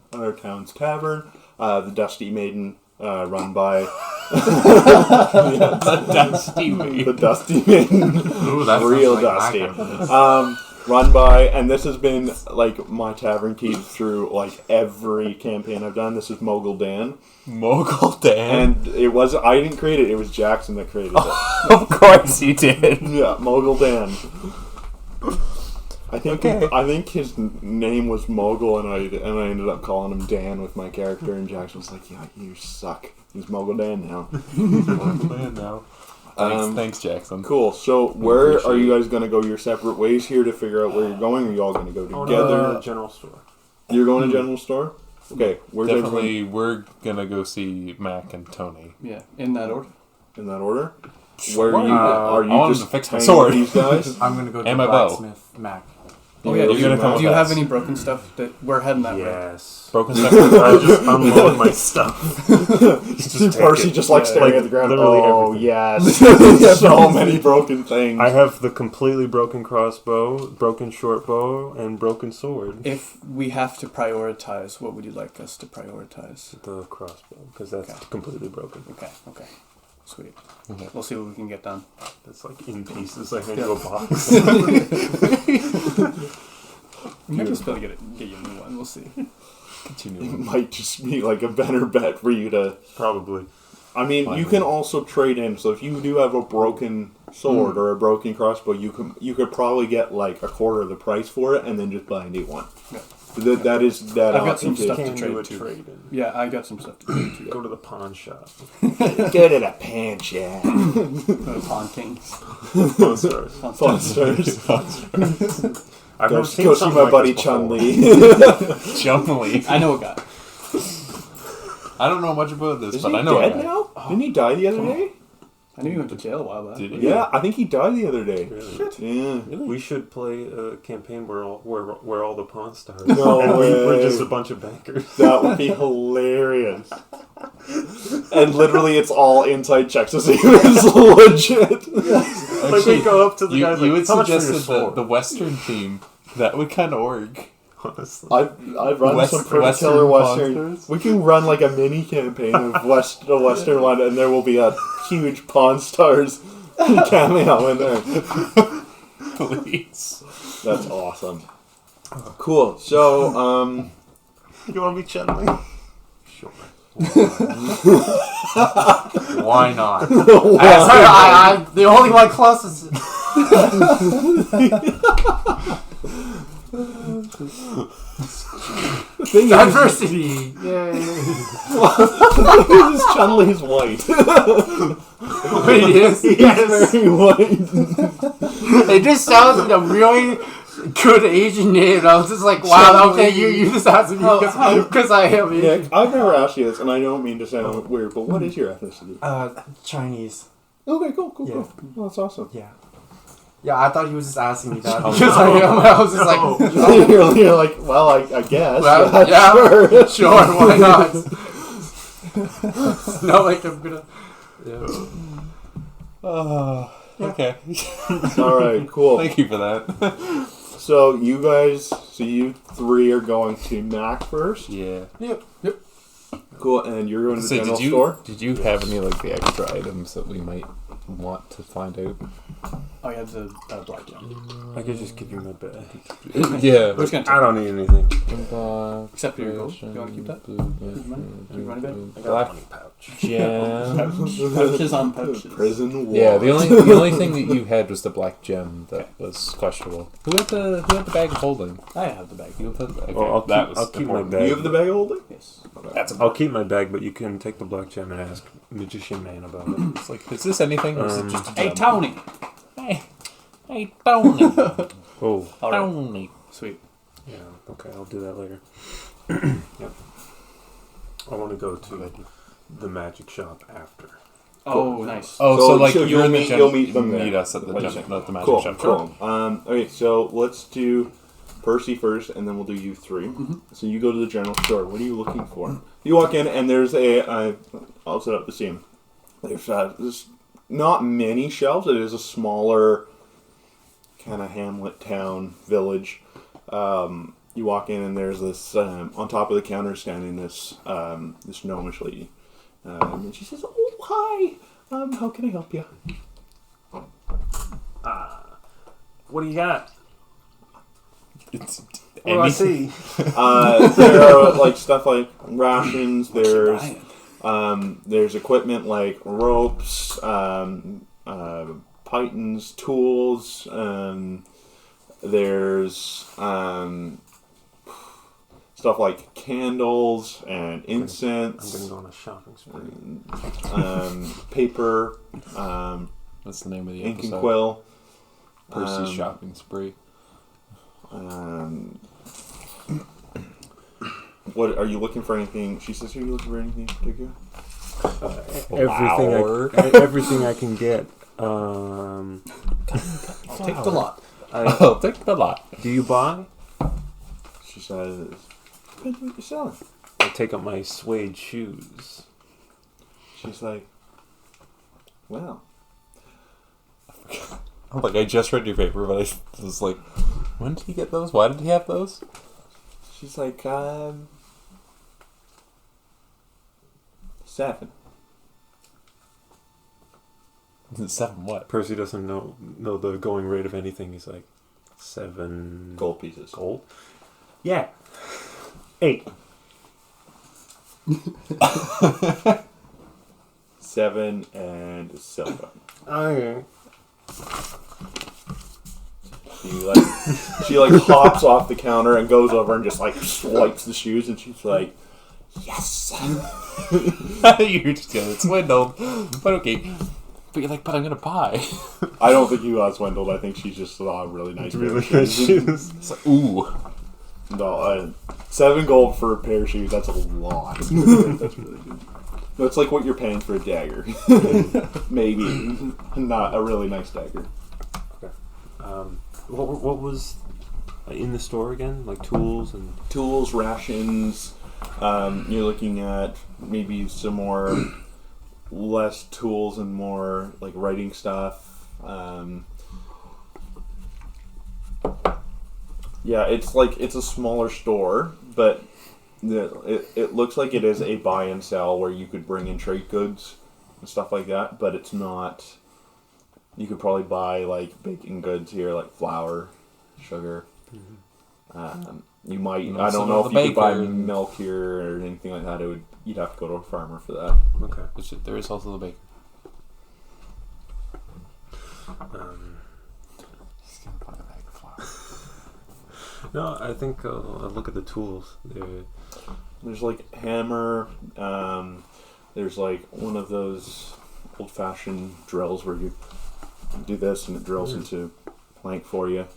town's tavern, the Dusty Maiden, run by The Dusty Maiden. the Dusty Maiden. Ooh, that Real sounds like dusty. Run by, and this has been like my tavern keep through like every campaign I've done. This is Mogul Dan, Mogul Dan. and it was I didn't create it. It was Jackson that created it. Of course he did. Yeah, Mogul Dan. I think his name was Mogul, and I ended up calling him Dan with my character. And Jackson was like, "Yeah, you suck. He's Mogul Dan now." Mogul Dan now. Thanks, Jackson. Cool. So, where are you guys going to go your separate ways here to figure out where you're going? Are you all going to go together? General store. You're going to general store? Okay. Definitely, we're gonna go see Mac and Tony. Yeah, in that order. In that order? Where are you I wanted just to fix my hanging sword. with these guys? I'm gonna go to And my bow. blacksmith Mac. Oh yeah, You're gonna come do with you us. have any broken stuff that we're heading that way? Yes. Broken stuff. I just unload my stuff. Percy just like staring at the ground. literally Oh, everything. yes. So many broken things. I have the completely broken crossbow, broken short bow, and broken sword. If we have to prioritize, what would you like us to prioritize? The crossbow, because that's completely broken. Okay. Sweet. Okay. We'll see what we can get done. It's like in pieces, like into a box. We might just be able to get you a new one. We'll see. It Continue. might just be like a better bet for you to... Probably. I mean, you can also trade in. So if you do have a broken sword or a broken crossbow, you could probably get like a quarter of the price for it, and then just buy a new one. Yeah. That is that. I've got some option stuff too. to Can trade do a too. trade in. Yeah, I got some stuff to do too. Go to the pawn shop. Get it a pan shop. Go to Pawn Kings. Pawn stores. Pawn stores. I've Go never seen see something my like buddy this Chun before. Li. Chumley. I know a guy. I don't know much about this, Is but he I know. dead now? Didn't he die the other day? I knew he went to jail a while back. Did he? Yeah, I think he died the other day. Really? Yeah. We should play a campaign where all the pawn stars. No and way. we're just a bunch of bankers. That would be hilarious. And literally, it's all inside checks to see if it's legit. Like we go up to the guys you like, had how much for your suggested sword? the Western theme. That would kind of work. Honestly. I've run some pretty Western killer pawn Western. stars? We can run like a mini campaign of the Western one, and there will be a huge Pawn Stars cameo in there. Please. That's awesome. Cool. So, You want to be Chun-Li? Sure. Why not? I'm the only one closest. Diversity. Yay. this Chun-Li's white. Wait, yes. He's very white. It just sounds like a really good Asian name. And I was just like, wow, okay, you just asked me because I am Asian. Yeah, I've never asked you this, and I don't mean to sound weird, but what is your ethnicity? Chinese. Okay, cool. Yeah. Well, that's awesome. Yeah. Yeah, I thought he was just asking me that because I am. I was just like, you're like, well, I guess. well, yeah, sure, why not? It's not like I'm gonna. Yeah. Okay. All right, cool. Thank you for that. So you three are going to Mac first. Yeah. Yep. Cool, and you're going to the So general store. did you have any like the extra items that we might want to find out? Oh, yeah, the black gem. I could just give you my bag. Yeah. Who's gonna I don't need anything. Except for your gold. Do you want to keep that? Money? Money bag? I got Black a money pouch. gem. Pouches on pouches. Prison wall. Yeah, the only thing that you had was the black gem that was questionable. Who had the bag of holding? I have the bag. You have the okay, I'll that keep- was I'll keep my important. bag. You have the bag of holding? Yes. That's I'll keep my bag, but you can take the black gem and ask Magician Man about it. It's like, is this anything or is it just a Hey, gem? Tony! Hey, Tony. Oh, All right. Tony. Sweet. yeah. Okay, I'll do that later. Yep. I want to go to the magic shop after. Oh, nice. Oh, So so like you'll you're in the meet- gem. you'll meet them there. Meet us at the What do you gem, think? not the magic Cool, shop. cool. Okay, so let's do Percy first, and then we'll do you 3. So you go to the general store. What are you looking for? You walk in, and there's I'll set up the scene. There's not many shelves. It is a smaller kind of hamlet, town, village. You walk in, and there's this on top of the counter standing this gnomish lady, and she says, "Oh, hi. How can I help you?" What do you got? It's What do I see? There are like stuff like rations. There's equipment like ropes, pythons, tools. There's stuff like candles and incense. I'm gonna go on a shopping spree. Paper, What's the name of the ink episode? and quill. Percy's shopping spree. What are you looking for? Anything? She says, "Are you looking for anything in particular?" Everything I can get. I'll take the lot. I'll take the lot. Do you buy? She says, "Depends what you're selling." I take up my suede shoes. She's like, "Well." I'm like, I just read your paper, but I was like, when did he get those? Why did he have those? She's like, 7. 7 what? Percy doesn't know the going rate of anything. He's like 7 Gold pieces. gold. Yeah, 8. 7 and silver. Okay. She hops off the counter and goes over and just swipes the shoes, and she's like, "Yes." You're just getting swindled. But okay. But you're like, but I'm gonna buy. I don't think you got swindled. I think she just saw a really nice pair of shoes. It's like, ooh. No, 7 gold for a pair of shoes. That's a lot. That's really good. That's like what you're paying for a dagger. Maybe not a really nice dagger. Okay. What was in the store again? Like tools and Tools, rations. You're looking at maybe some more less tools and more like writing stuff. Yeah, it's a smaller store, but it looks like it is a buy and sell where you could bring in trade goods and stuff like that, but it's not. You could probably buy like baking goods here, like flour, sugar. You might. And I also don't know if you could buy baker. milk here or anything like that. You'd have to go to a farmer for that. okay. There is also the baker. He's gonna buy a bag of flour. No, I think I'll look at the tools. There's like hammer. There's like one of those old-fashioned drills where you do this and it drills into plank for you.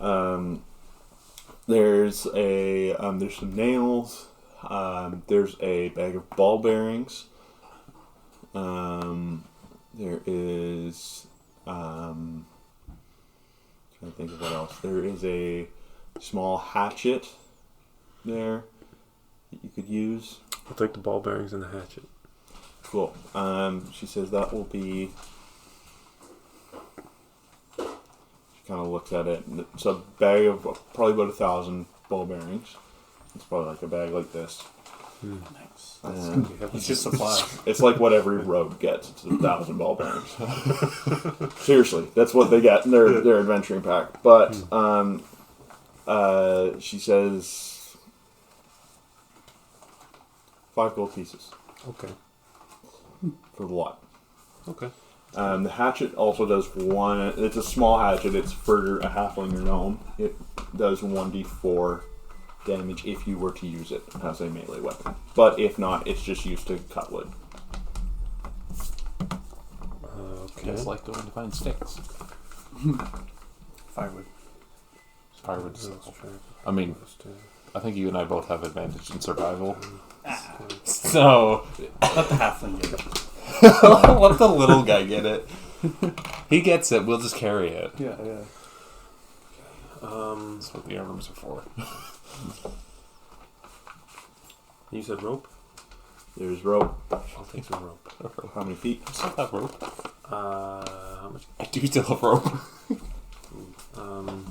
There's some nails. There's a bag of ball bearings. There is trying to think of what else. There is a small hatchet there that you could use. I'll take the ball bearings and the hatchet. Cool. She says that will be. She kind of looks at it. And it's a bag of probably about 1,000 ball bearings. It's probably like a bag like this. Nice. And It's just supply. it's like what every road gets. It's 1,000 ball bearings. Seriously, that's what they get in their adventuring pack. But she says 5 gold pieces Okay. for the lot. Okay. The hatchet also does one. It's a small hatchet. It's for a halfling or gnome. It does 1d4 damage if you were to use it as a melee weapon. But if not, it's just used to cut wood. Okay. Just like going to find sticks. Firewood. Firewood sticks. I mean, I think you and I both have advantage in survival. So Let the halfling get it. let the little guy get it. He gets it. We'll just carry it. Yeah, yeah. That's what the arms are for. You said rope? There's rope. I'll take some rope. How many feet? I still have rope. How much? I do still have rope. Um,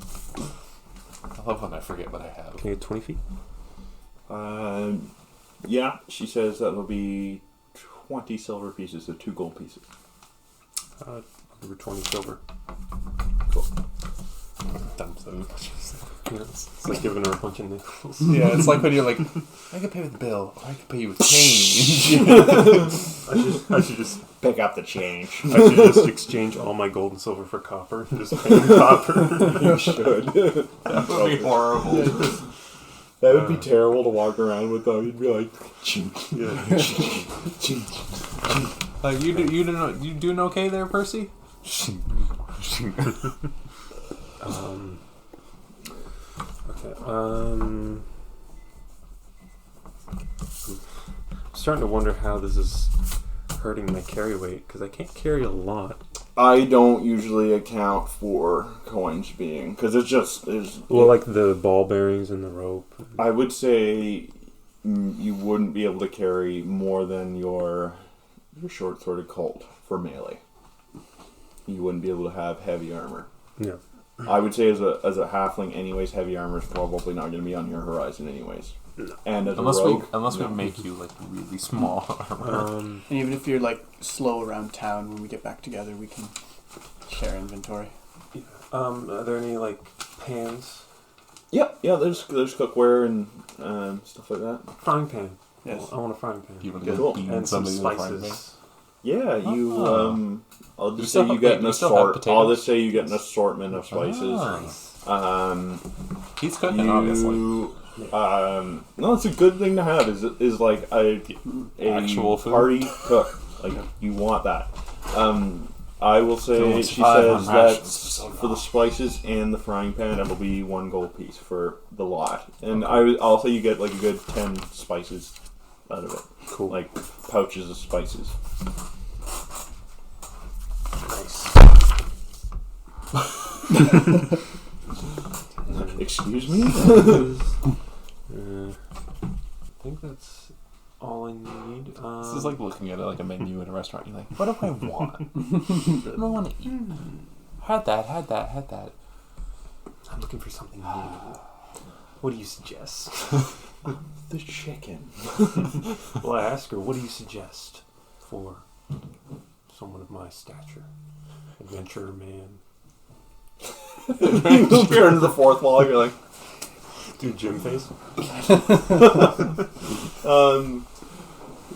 I love when I forget what I have. can I get 20 feet? Yeah, she says that will be 20 silver pieces, so 2 gold pieces. I'll give her 20 silver. Cool. Dumb thing. You know, it's like giving her a bunch of nickels. Yeah, it's like when you're like, I could pay with the bill, or I could pay you with change. I should just Pick up the change. I should just exchange all my gold and silver for copper and just pay in copper. You should. That would be horrible. That would be terrible to walk around with, though. You'd be like, You doing okay there, Percy? Okay. I'm starting to wonder how this is hurting my carry weight because I can't carry a lot. I don't usually account for coins being, because it's just... Like the ball bearings and the rope. I would say you wouldn't be able to carry more than your short-sworded Colt for melee. You wouldn't be able to have heavy armor. Yeah. I would say as a halfling, anyways, heavy armor is probably not going to be on your horizon, anyways. And as Unless a rogue, we make you like really small armor. And even if you're like slow around town, when we get back together, we can share inventory. Are there any like pans? yeah, there's cookware and stuff like that. Frying pan. Yes. I want a frying pan. You want Yeah. to Cool. bean And some something in the frying pan? spices. Yeah, you. Oh. I'll You just still say you have- get an you still have assort. I'll just potatoes? say you get an assortment of spices. Ah. He's cooking, obviously. No, it's a good thing to have. Is like a Actual food? party cook. Like you want that. I will say Don't she survive says on that rations. for the spices and the frying pan, it'll be 1 gold piece for the lot. And I'll say you get like a good 10 spices out of it. Cool. Like pouches of spices. Nice. Excuse me? I think that's all I need. This is like looking at like a menu in a restaurant. You're like, what do I want? What do I want to eat? Had that. I'm looking for something new. What do you suggest? The chicken. Well, I asked her, what do you suggest for someone of my stature? Adventurer man. Turn to the fourth wall. You're like, Dude, gym face?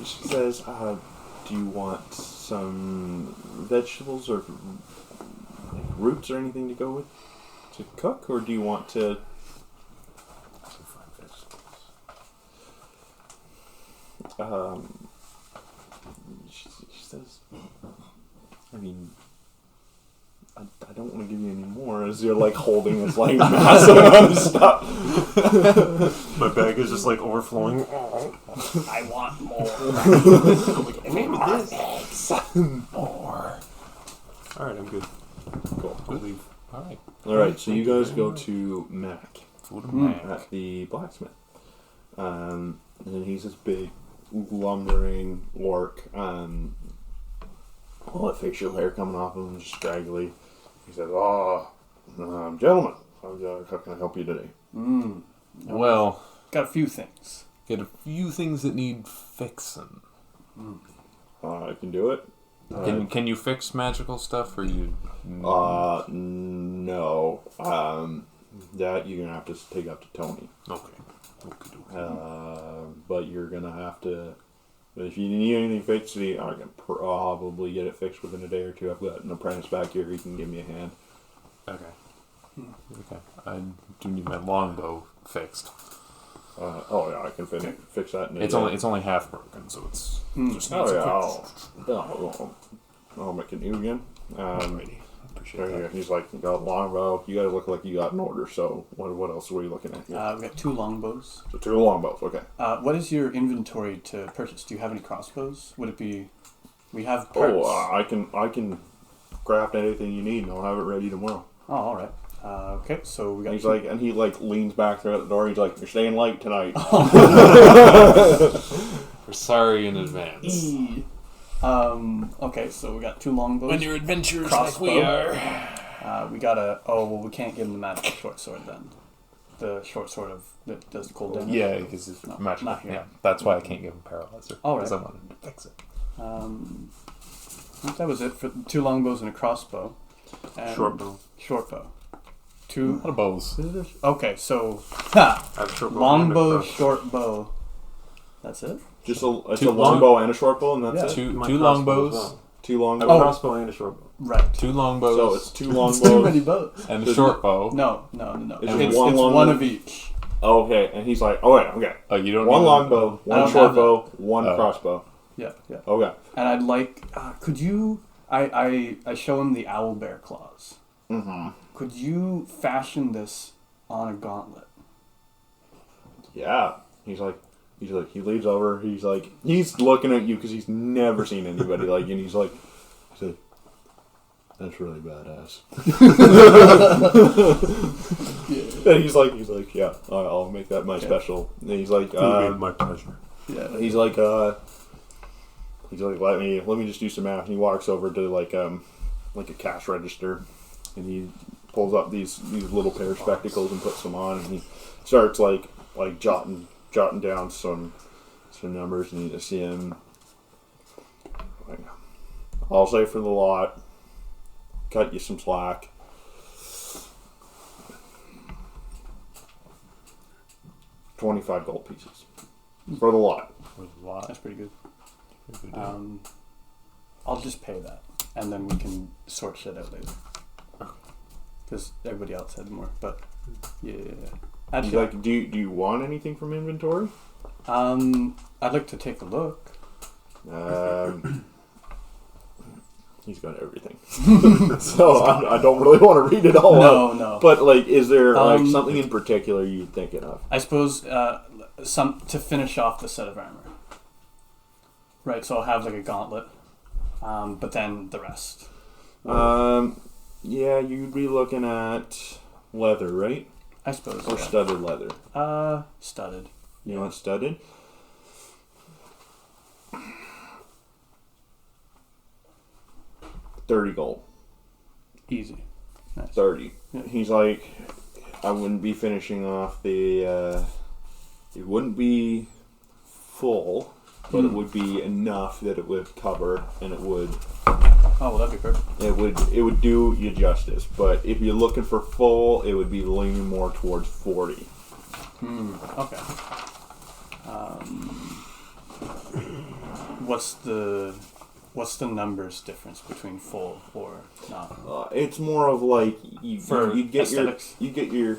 she says, do you want some vegetables or like roots or anything to go with to cook, or do you want to? She says, I mean, I don't want to give you any more as you're like holding this like massive amount of stuff. My bag is just like overflowing. I want more. More. Alright, I'm good. Cool. I'll leave. Alright. Alright, so you guys go to Mac Go to Mac. at the blacksmith. And he's this big, lumbering orc. All that facial hair coming off of him, just straggly. He says, gentlemen, how can I help you today? Well, Got a few things. get a few things that need fixing. I can do it. Can you fix magical stuff, or you? No. That you're gonna have to take up to Tony. Okay. But you're gonna have to. But if you need anything fixed, I can probably get it fixed within a day or two. I've got an apprentice back here. He can give me a hand. Okay. Okay. I do need my longbow fixed. I can fix that in a day. It's only half broken, so it's just Oh needs yeah, I'll make it new again. Alrighty. Appreciate There you that. go. He's like, you got a longbow. You guys look like you got an order. So what else were you looking at? We got 2 longbows. So 2 longbows. Okay. What is your inventory to purchase? Do you have any crossbows? Would it be? We have parts. I can craft anything you need, and I'll have it ready tomorrow. Oh, all right. Okay, so we got. He's like, and he like leans back there at the door. He's like, "You're staying late tonight." We're sorry in advance. Okay, so we got 2 longbows. When your adventurers Crossbow. like we are. We got a. Oh well, we can't give him the magical short sword then. The short sword that does cold damage. Yeah, because it's No, magical. not here. Yeah, that's why I can't give him paralyzer. All Because right. I wanted to fix it. That was it for 2 longbows and a crossbow. And Short bow. Short bow. A 2. lot of bows. Okay, so I have a short bow. longbow, and a short bow. That's it. It's a 2 longbow and a short bow, and that's Yeah. it. Two My two crossbow longbows. as well. 2 I have longbows. a Oh. crossbow and a short bow. Right. 2 longbows. So it's 2 It's longbows. too many bows. and a short bow. No. It's It's one one longbow. of each. Oh, okay, and he's like, "Oh yeah, okay. Oh, you don't. One need longbow, I one don't short have that. bow, one Oh. crossbow." Yeah. Okay. And I'd like. Could you? I show him the owl bear claws. Mm-hmm. Could you fashion this on a gauntlet? Yeah. He leads over. He's looking at you because he's never seen anybody like you. And he's like, "That's really badass." And he's like, "Yeah, I'll make that my special." And he's like, My pleasure. Yeah. He's like, let me just do some math. And he walks over to like a cash register, and he pulls up these little pair of spectacles and puts them on, and he starts like jotting down some numbers, and you see him. Like, I'll say for the lot, cut you some slack. $25 gold pieces for the lot. That's pretty good. I'll just pay that, and then we can sort shit out later. Because everybody else had more, but yeah. He's Actually, like, do you want anything from inventory? I'd like to take a look. He's got everything, so I don't really want to read it all out. No. But like, is there like Um, something in particular you're thinking of? I suppose some to finish off the set of armor. Right, so I'll have like a gauntlet, but then the rest. Yeah, you'd be looking at leather, right? I suppose. Or Yeah. studded leather. Studded. You want studded? $30 gold. Easy. Nice. 30. Yeah. He's like, I wouldn't be finishing off the. It wouldn't be full, but it would be enough that it would cover, and it would. Oh, well, that'd be perfect. It would do you justice. But if you're looking for full, it would be leaning more towards 40. Okay. What's the numbers difference between full or not? It's more of like For you get aesthetics. your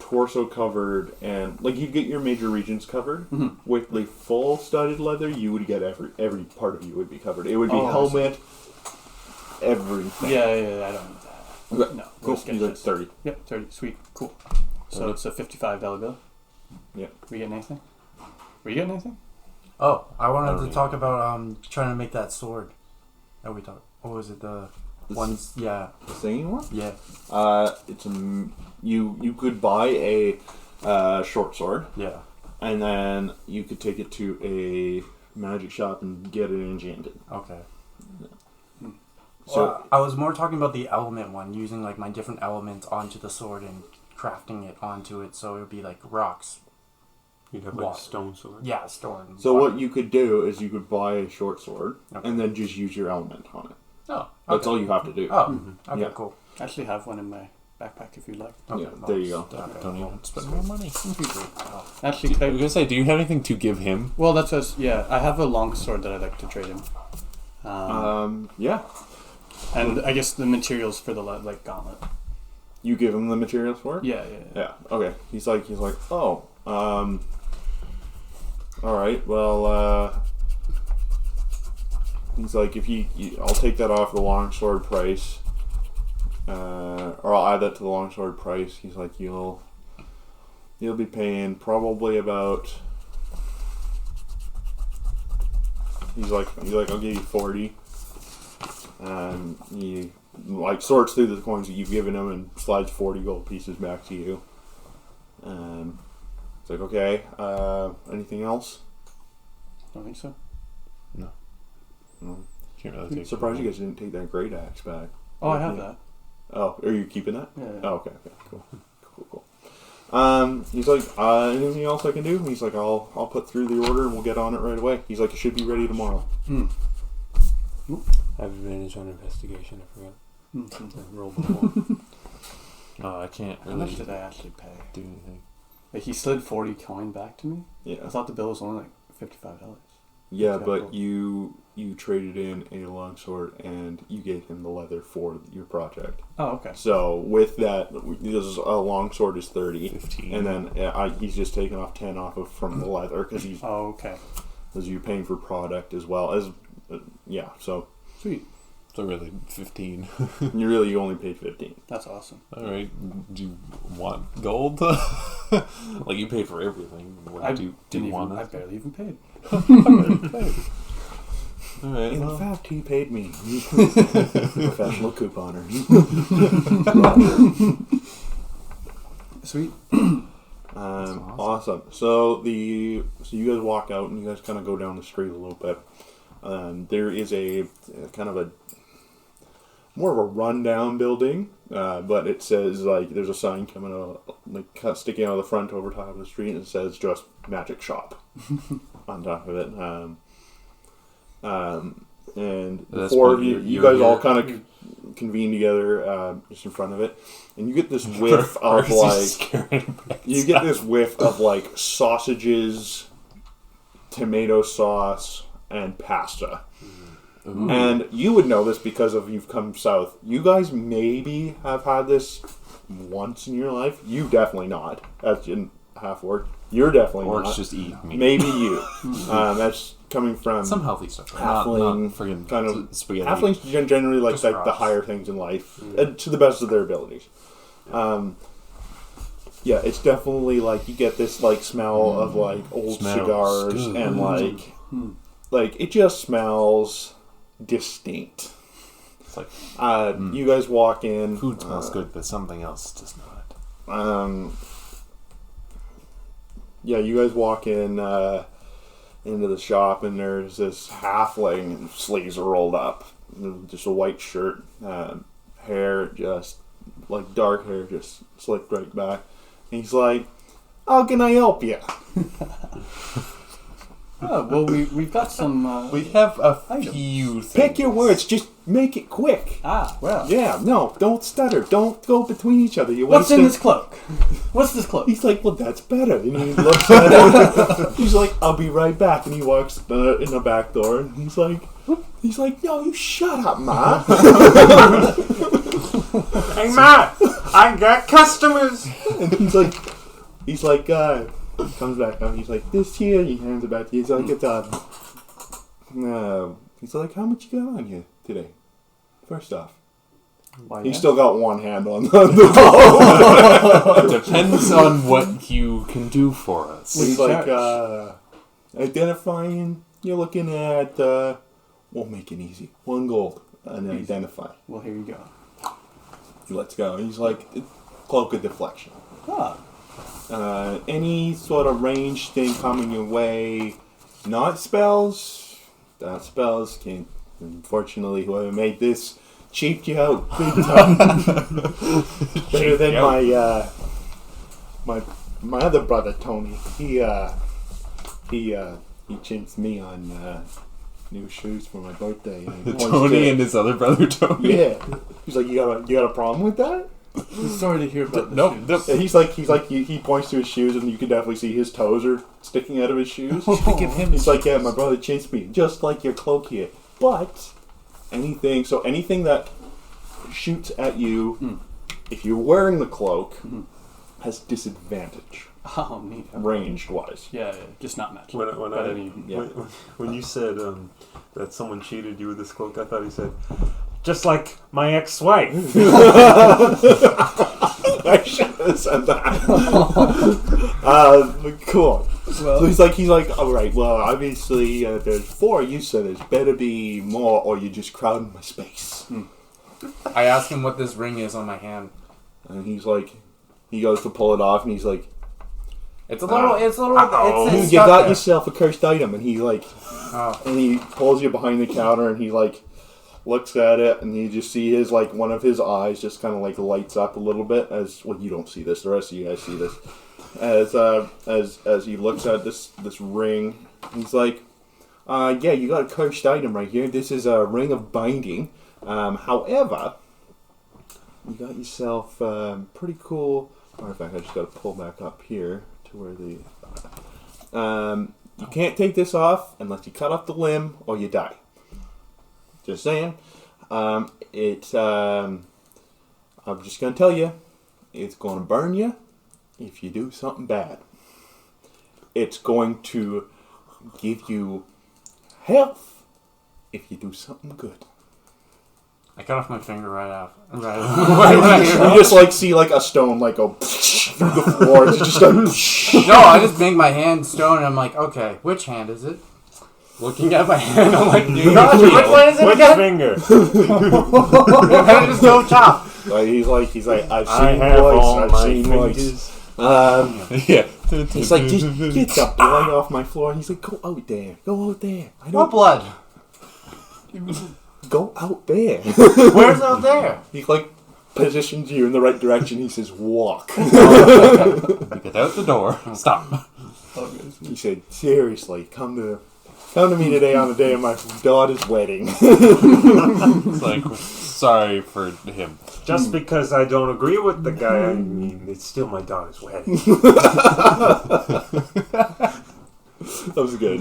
torso covered, and like you get your major regions covered. Mhm. With the full studded leather, you would get every part of you would be covered. It would be Oh, I helmet, everything. Yeah, I don't need that. Okay. No. Cool. Let's get He's like this. 30. Yep, 30. Sweet. Cool. So it's a $55 bill. Yeah. We getting anything? Were you getting anything? Oh, I wanted don't to talk about trying to make that sword. That we talked. What was it? The ones? Yeah. The singing one? Yeah. It's you could buy a short sword, Yeah. and then you could take it to a magic shop and get it enchanted. Okay. So So I was more talking about the element one, using like my different elements onto the sword and crafting it onto it, so it would be like rocks. You'd have like Water. a stone sword. Yeah, stone. So what you could do is you could buy a short sword Okay. and then just use your element on it. Oh. That's okay. all you have to do. Oh. Okay. Yeah. Cool. I actually have one in my backpack if you'd like. Okay, Yeah, well, there you go. okay, Don't well, even spend more money. Actually, I was gonna say, do you have anything to give him? well, that's us. Yeah, I have a long sword that I'd like to trade him. Yeah. And I guess the materials for the like gauntlet. You give him the materials for it? Yeah. Yeah. Okay. He's like, oh, all right. Well, he's like, if I'll take that off the longsword price, or I'll add that to the longsword price. He's like, you'll be paying probably about. He's like, I'll give you 40. And he like sorts through the coins that you've given him and slides 40 gold pieces back to you. It's like, okay, anything else? Don't think so. No. Can't really take Surprised you guys didn't take that great axe back. Oh, I have that. Oh, are you keeping that? Yeah. Oh, okay, cool. He's like, anything else I can do? He's like, I'll put through the order and we'll get on it right away. He's like, it should be ready tomorrow. I have advantage on investigation. I forgot. Mm-hmm. I rolled before. No, I can't How really much did I actually pay? do anything. Like he slid 40 coin back to me. Yeah. I thought the bill was only like $55. Yeah, Okay, but cool. you traded in a longsword and you gave him the leather for your project. Oh, okay. So with that, this is, a longsword is 30, 15. and then he's just taking off 10 off of from the leather because Oh, okay. you're paying for product as well as yeah. So Sweet. So really, 15. you only paid 15. That's awesome. All right. Do you want gold? Like you paid for everything. What, I do you didn't even. want I it? barely even paid. All right. In Well, fact, he paid me. Professional couponer. Sweet. Awesome. So you guys walk out and you guys kind of go down the street a little bit. There is a kind of a more of a rundown building, but it says like there's a sign coming out, like sticking out of the front over top of the street, and it says just Magic Shop on top of it. And the That's four what of you you're guys here. all kind of convene together just in front of it, and you get this whiff of Percy's like scaring you get this whiff of like sausages, tomato sauce, and pasta. Ooh. And you would know this because of you've come south. You guys maybe have had this once in your life. You definitely not. That's in half word. You're definitely Or not. it's just eat meat. Maybe you. That's coming from Some healthy stuff. halfling not friggin' kind of spaghetti. halflings generally like Just the rocks. higher things in life to the best of their abilities. Yeah, it's definitely like you get this like smell of like old Smells cigars good. and like it just smells distinct. It's like You guys walk in. food smells good, but something else does not. Yeah, you guys walk in into the shop, and there's this halfling, and sleeves are rolled up, just a white shirt, hair just like dark hair, just slicked right back. And he's like, "How can I help you?" Oh, well, we've got some. We have a Items. few things. Pick your words. Just make it quick. Well. Yeah, no, don't stutter. Don't go between each other. You What's waste in it. this cloak? What's this cloak? He's like, well, that's better. And he looks at it. He's like, I'll be right back. And he walks in the back door. And he's like, no, you shut up, Ma. Hey, Matt, I got customers. And he's like, comes back up. He's like, this here. He hands it back to you. He's like, it's no. He's like, how much you got on you today? First off, Why he's not? still got one hand on the It depends on what you can do for us. He's What like, do you identifying, you're looking at, we'll make it easy. 1 gold. And then identify. Well, here you go. He lets go. He's like, cloak of deflection. Ah, Any sort of range thing coming your way, not spells, can, unfortunately, whoever made this cheaped you out big time. Better than my other brother Tony. He chinced me on new shoes for my birthday. And Tony and his other brother Tony. yeah, he's like, you got a problem with that? sorry to hear about the Nope. shoes. And he's like he points to his shoes and you can definitely see his toes are sticking out of his shoes. He's like, yeah, my brother chinced me just like your cloak here, but anything that shoots at you, if you're wearing the cloak, has disadvantage, Oh, neat. ranged wise. Yeah, just not match. When Yeah. you said that someone cheated you with this cloak, I thought he said, Just like my ex-wife. I should have said that. Cool. So he's like, all right. Well, obviously there's 4 of you, so there's better be more, or you're just crowding my space. I ask him what this ring is on my hand. And he's like, he goes to pull it off, and he's like, It's a little. It's you stuck got there. yourself a cursed item, and he like, Oh. and he pulls you behind the counter, and he like looks at it, and you just see his like one of his eyes just kind of like lights up a little bit as well. You don't see this; the rest of you guys see this as he looks at this ring. He's like, yeah, you got a cursed item right here. This is a ring of binding. However, you got yourself pretty cool. Matter of fact, I just got to pull back up here to where the. You can't take this off unless you cut off the limb or you die. Just saying. I'm just gonna tell you, it's gonna burn you if you do something bad. It's going to give you health if you do something good. I cut off my finger right off. Right. You just like see like a stone like go through the floor. It's just like No, I just make my hand stone, and I'm like, okay, which hand is it? Looking at my hand, I'm like, which one is it Which again? finger? I just go chop. like he's like I've I seen have all voice. I've my seen voice. fingers. Yeah. He's like, just get the blood off my floor. He's like, go out there. Go out there. I What don't blood? go out there. Where's out there? He like positions you in the right direction. He says, walk. Get out the door. Stop. He said, seriously, come to me today on the day of my daughter's wedding. It's like, sorry for him. Just because I don't agree with the guy, I mean, it's still my daughter's wedding. That was good.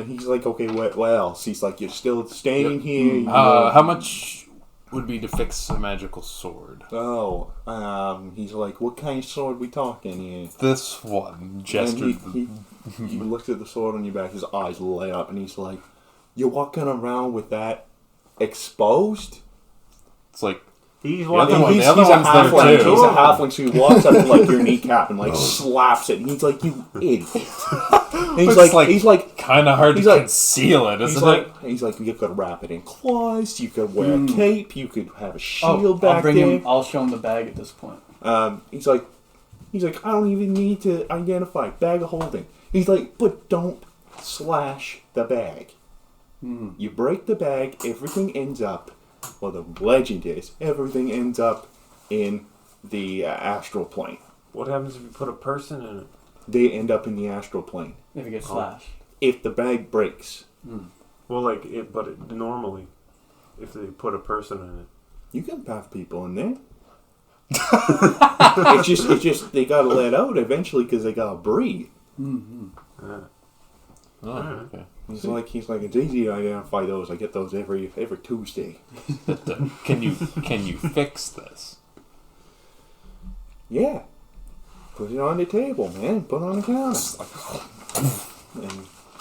He's like, okay, what else? He's like, you're still standing here. You How much would be to fix a magical sword? He's like, what kind of sword we talking here? This one gestured. And he looks at the sword on your back, his eyes light up, and he's like, you're walking around with that exposed? It's like, He's The walking. other one- He's the other a one's there halfling. too. He's a halfling, so he walks up to like your kneecap and like slaps it, and he's like, "You idiot!" And he's like, kind of hard he's to like- conceal it, he's isn't it? like, you could wrap it in claws. You could wear a cape. You could have a shield I'll back bring there. him. I'll show him the bag at this point. He's like, I don't even need to identify bag of holding. He's like, but don't slash the bag. You break the bag, everything ends up. Well, the legend is everything ends up in the astral plane. What happens if you put a person in it? They end up in the astral plane. If it gets slashed. If the bag breaks, Well, normally, if they put a person in it. you can have people in there. it's just they gotta let out eventually because they gotta breathe. Oh, okay. He's like, it's easy to identify those. I get those every Tuesday. Can you fix this? Yeah. Put it on the table, man. Put it on the counter.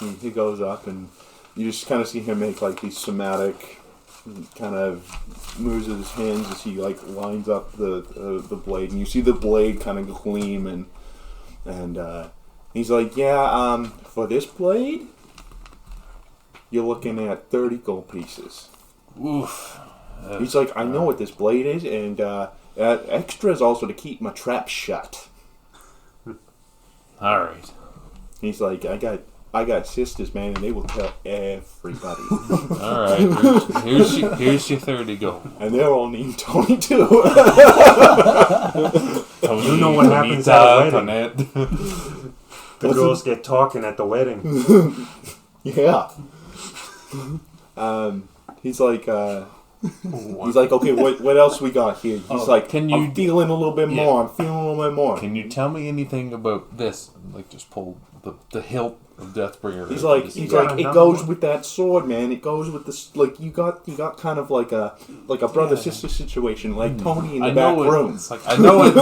And he goes up and you just kind of see him make like these somatic kind of moves with his hands as he like lines up the blade, and you see the blade kind of gleam, and he's like, yeah, for this blade, you're looking at 30 gold pieces. Oof. He's like, I know what this blade is, and extra is also to keep my trap shut. All right. He's like, I got sisters, man, and they will tell everybody. All right. Here's your 30 gold. And they're all named Tony too. Tony, You know what happens at a wedding. It. The girls get talking at the wedding. Yeah. He's like, okay, what else we got here? He's like, I'm feeling a little bit more. I'm feeling a little bit more. Can you tell me anything about this? Like, just pull the hilt of Deathbringer. He's like, it goes with that sword, man. It goes with this. Like, you got kind of like a brother sister situation, like Tony in the back room. It's like I know it.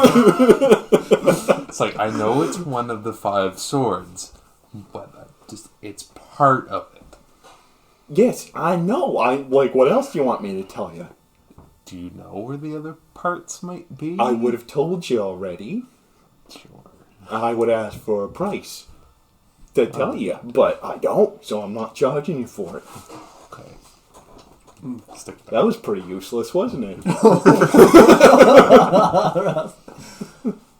It's like I know it's one of the 5 swords, but it's part of it. Yes, I know. What else do you want me to tell you? Do you know where the other parts might be? I would have told you already. Sure. I would ask for a price to tell you, but I don't, so I'm not charging you for it. Okay. That was pretty useless, wasn't it?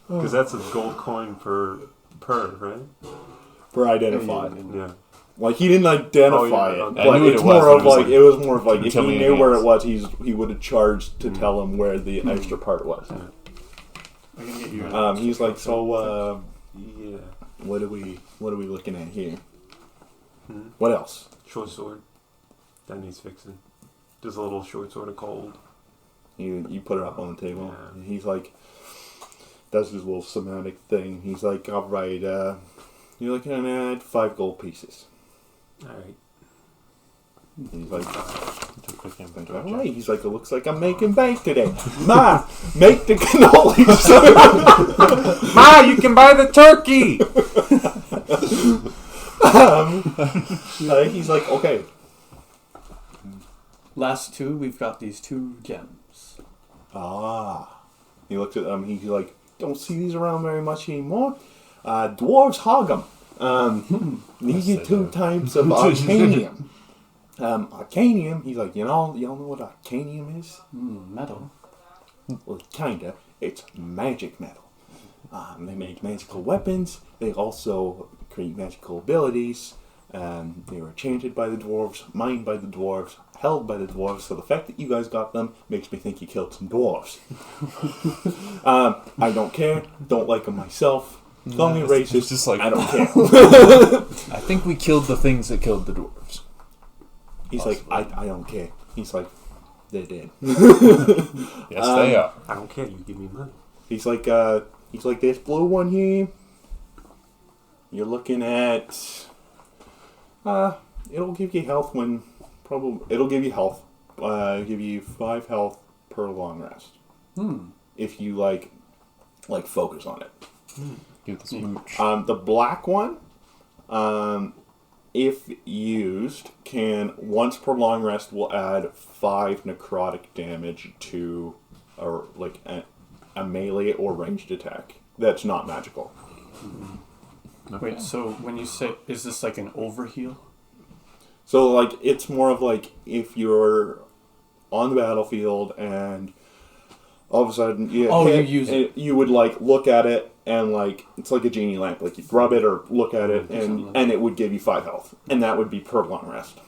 Because that's a gold coin per, right? For identified. Yeah. Like, he didn't identify it, I but knew it's what more of like, it was like, if tell he me knew where it anything was, he would have charged to tell him where the extra part was. I can get you. He's like, so, Yeah. what are we looking at here? What else? Short sword. That needs fixing. Just a little short sword of cold. You put it up on the table. Yeah. And he's like, does his little somatic thing. He's like, all right, you're looking at 5 gold pieces. Alright. He's like, all right. He's like, it looks like I'm making bank today. Ma, make the cannolis. Ma, you can buy the turkey. He's like, okay. Last 2, we've got these 2 gems. He looks at them. He's like, don't see these around very much anymore. Dwarves hog them. These are 2 types of arcanium. Arcanium, he's like, y'all know what arcanium is? Metal. Well, kinda. It's magic metal. They make magical weapons. They also create magical abilities. They were enchanted by the dwarves, mined by the dwarves, held by the dwarves. So the fact that you guys got them makes me think you killed some dwarves. I don't care. Don't like them myself. Call me racist. Just like, I don't care. I think we killed the things that killed the dwarves. He's like, I don't care. He's like, they're dead. Yes, they are. I don't care, you give me money. He's like, this blue one here. You're looking at, it'll give you health it'll give you health. Give you 5 health per long rest. If you like focus on it. Give the smooch. The black one, if used, can once per long rest will add 5 necrotic damage to a melee or ranged attack. That's not magical. Okay. Wait, so when you say, is this like an overheal? So it's more of if you're on the battlefield and all of a sudden you use it. You would look at it and it's like a genie lamp. You'd rub it or look at it and it would give you 5 health, and that would be per long rest.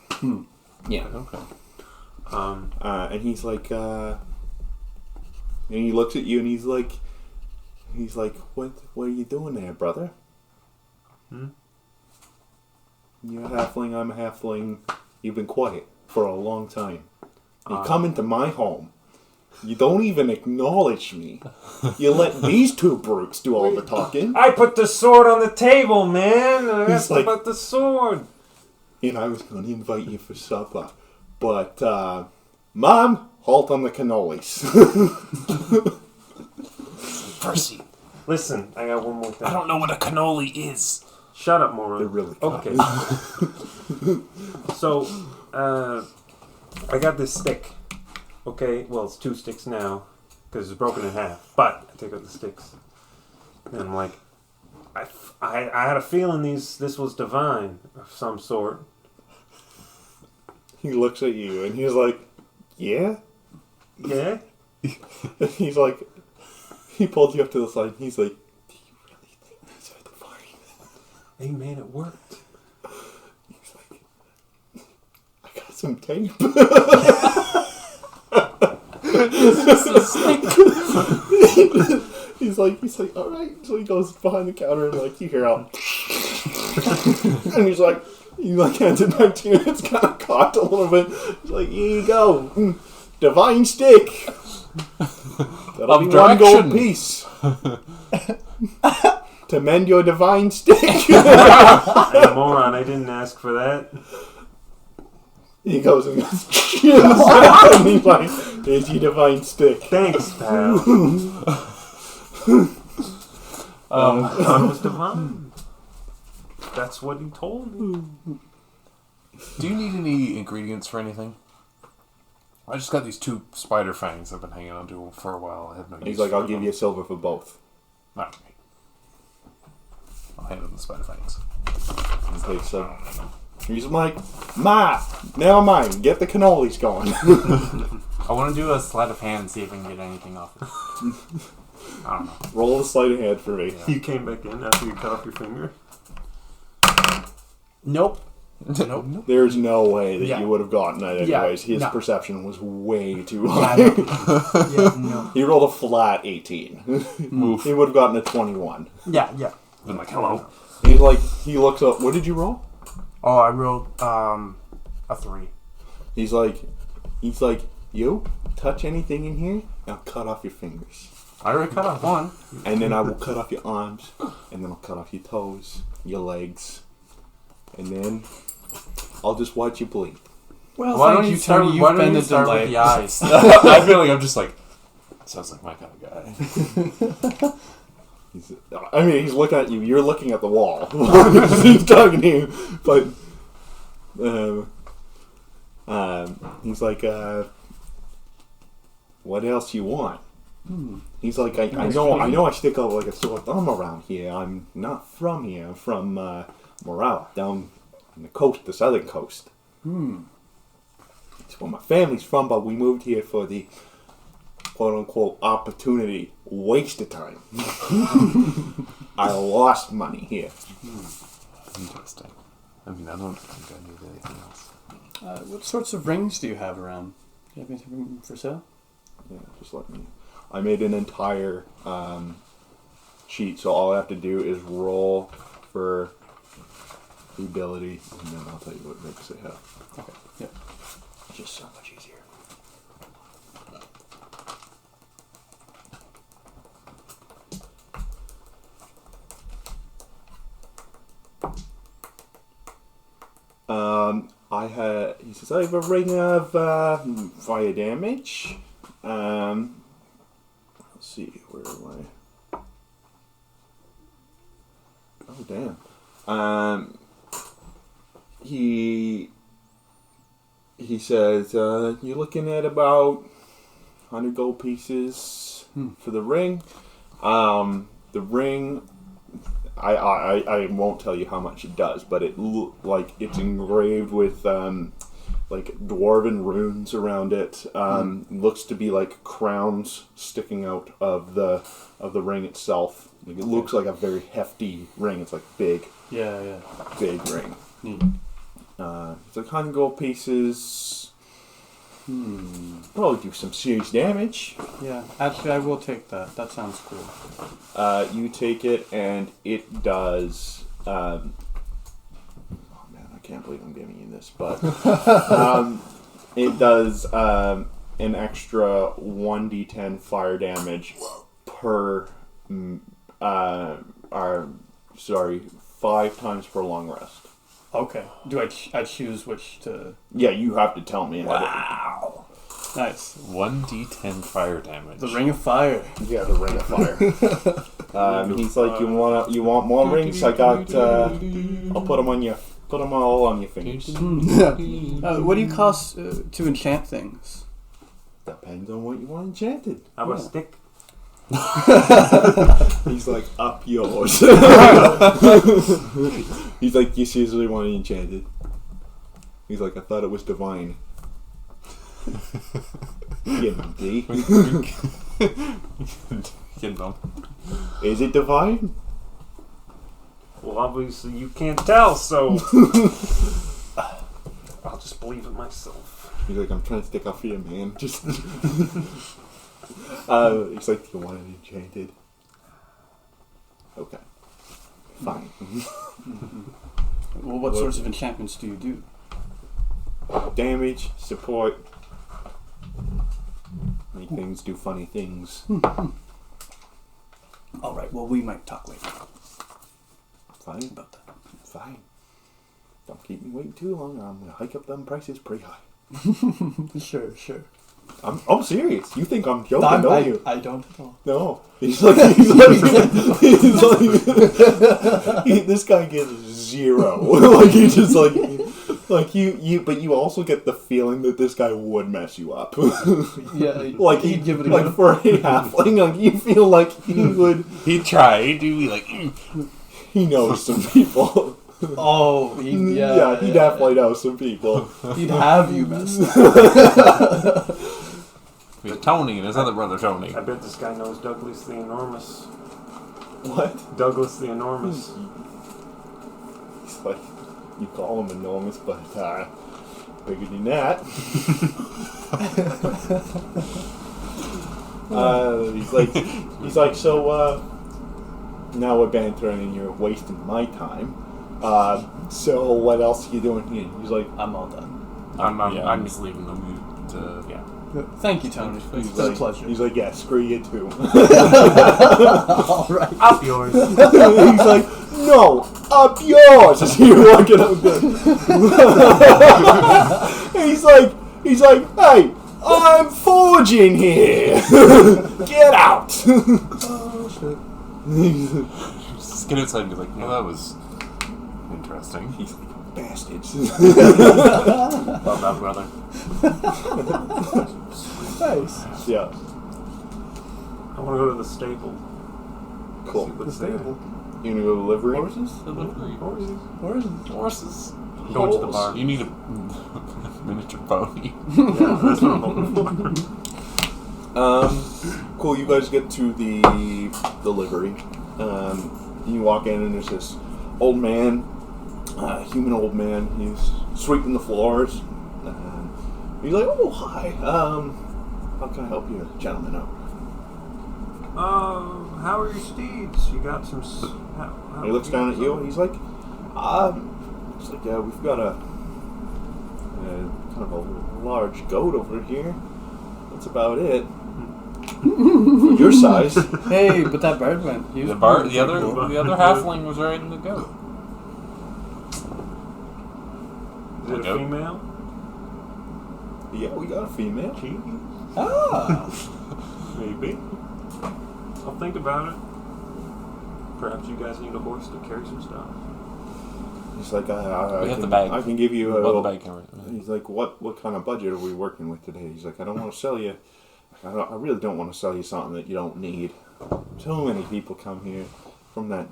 Yeah. Okay. And he's like, and he looks at you and he's like, what are you doing there, brother? You're a halfling, I'm a halfling. You've been quiet for a long time. You come into my home. You don't even acknowledge me. You let these 2 brutes do all the talking. I put the sword on the table, man. I asked like- about the sword. And I was going to invite you for supper. But, Mom, halt on the cannolis. Percy, Listen, I got one more thing. I don't know what a cannoli is. Shut up, moron. They're really okay. So, I got this stick. Okay, well, it's 2 sticks now because it's broken in half. But I take out the sticks, and I'm like, I had a feeling this was divine of some sort. He looks at you and he's like, yeah? Yeah? And he's like, he pulled you up to the side and he's like, do you really think these are divine? Hey man, it worked. He's like, I got some tape. He's like, all right. So he goes behind the counter and like you hear out, and he's like, hands it back to you. And it's kind of cocked a little bit. He's like, here you go, divine stick. That'll be one gold piece to mend your divine stick. Hey, moron! I didn't ask for that. He goes and goes, and he's like, here's your divine stick. Thanks, pal. I was divine. That's what he told me. Do you need any ingredients for anything? I just got these 2 spider fangs I've been hanging on to for a while. I have no use. He's like, for I'll give them. you a silver for both. Okay. I'll hand him the spider fangs. Okay, so he's like, Ma, never mind. Get the cannolis going. I want to do a sleight of hand and see if I can get anything off it. I don't know. Roll the sleight of hand for me. You came back in after you cut off your finger? Nope. Nope. There's no way that Yeah. you would have gotten that Yeah, anyways. His no. perception was way too Yeah, high. no. He rolled a flat 18. Move. He would have gotten a 21. Yeah. Been like, hello. He's like, he looks up. What did you roll? Oh, I rolled a 3. He's like, you touch anything in here, I'll cut off your fingers. I already cut off one. And then I will cut off your arms, and then I'll cut off your toes, your legs, and then I'll just watch you bleed. Well, Why thank don't you, you start? Tony. Why You've don't been you a start with delight. the eyes? I feel like I'm just like, sounds like my kind of guy. He's looking at you. You're looking at the wall. He's talking to you, but he's like, what else you want? He's like, I know I stick out like a sore thumb around here. I'm not from here. I'm from Morale, down on the coast, the southern coast. It's where my family's from, but we moved here for the quote-unquote opportunity waste of time. I lost money here. Interesting. I mean, I don't think I need anything else. What sorts of rings do you have around? Do you have anything for sale? Yeah, just let me. I made an entire sheet, so all I have to do is roll for the ability, and then I'll tell you what rings they have. Okay. Yeah. Just so much easier. He says, I have a ring of fire damage. Let's see, where am I? Oh, damn. He says, you're looking at about 100 gold pieces for the ring. The ring, I won't tell you how much it does, but it's engraved with like dwarven runes around it. Looks to be like crowns sticking out of the ring itself. Like, it looks like a very hefty ring. It's like big ring. Neat. It's like 100 gold pieces. Probably do some serious damage. Yeah, actually, I will take that. That sounds cool. You take it, and it does. Oh man, I can't believe I'm giving you this, but it does an extra 1d10 fire damage per. 5 times per long rest. Okay. Do I choose which to... Yeah, you have to tell me. Wow. Nice. 1d10 fire damage. The Ring of Fire. Yeah, the ring of fire. He's like, you want more rings? I got. I'll put them on you. Put them all on your fingers. What do you cost to enchant things? Depends on what you want enchanted. How about a stick? He's like, up yours. He's like, you seriously want it enchanted? He's like, I thought it was divine. Give him D. Is it divine? Well, obviously you can't tell, so I'll just believe it myself. He's like, I'm trying to stick up for you, man. Just. He's like, do you want it enchanted? Okay. Fine. Well, what sorts of enchantments do you do? Damage, support. Make things do funny things. Alright, well, we might talk later Fine. about that. Fine. Don't keep me waiting too long or I'm going to hike up them prices pretty high. Sure. I'm serious. You think I'm joking, don't you? I don't at all. No. He's like this guy gets 0. Like, he just like you, but you also get the feeling that this guy would mess you up. Yeah, like he'd give it a like go. for a halfling, like you feel like he would. He'd try. He'd be like, He knows some people. Oh, He definitely knows some people. He'd have you messed up. with Tony and his other brother Tony. I bet this guy knows Douglas the Enormous. What? Douglas the Enormous. He's like, you call him enormous, but bigger than that. He's like, so now we're bantering and you're wasting my time. So what else are you doing here? He's like, I'm all done. I'm just leaving them. Thank you, Tony. It's been a pleasure. He's like, yeah, screw you too. All right. Up yours. He's like, no, up yours. As you're walking up there. he's like, hey, I'm forging here. Get out. Oh shit. Just get outside and be like, well, that was interesting. He's like, bastards. Love that, brother. Nice. Yeah. I want to go to the stable. Cool. See The what's there. stable. You gonna go to livery? Horses? Horses. Horses. Going to the bar. You need a miniature pony. Yeah, that's what I'm hoping for. Cool. You guys get to the livery. You walk in and there's this old man, human old man. He's sweeping the floors. He's like, oh hi. How can I help you, gentlemen? Out? How are your steeds? You got some. He looks down at you. He's like, yeah, we've got a kind of a large goat over here. That's about it. For your size. Hey, but that bird went. The other halfling was riding the goat. Is it a Goat. female? Yeah, we got a female. Ah. Maybe. I'll think about it. Perhaps you guys need a horse to carry some stuff. He's like, We have can, the bag. I can give you a. Well, the bag camera. He's like, what kind of budget are we working with today? He's like, I don't want to sell you. I really don't want to sell you something that you don't need. So many people come here from that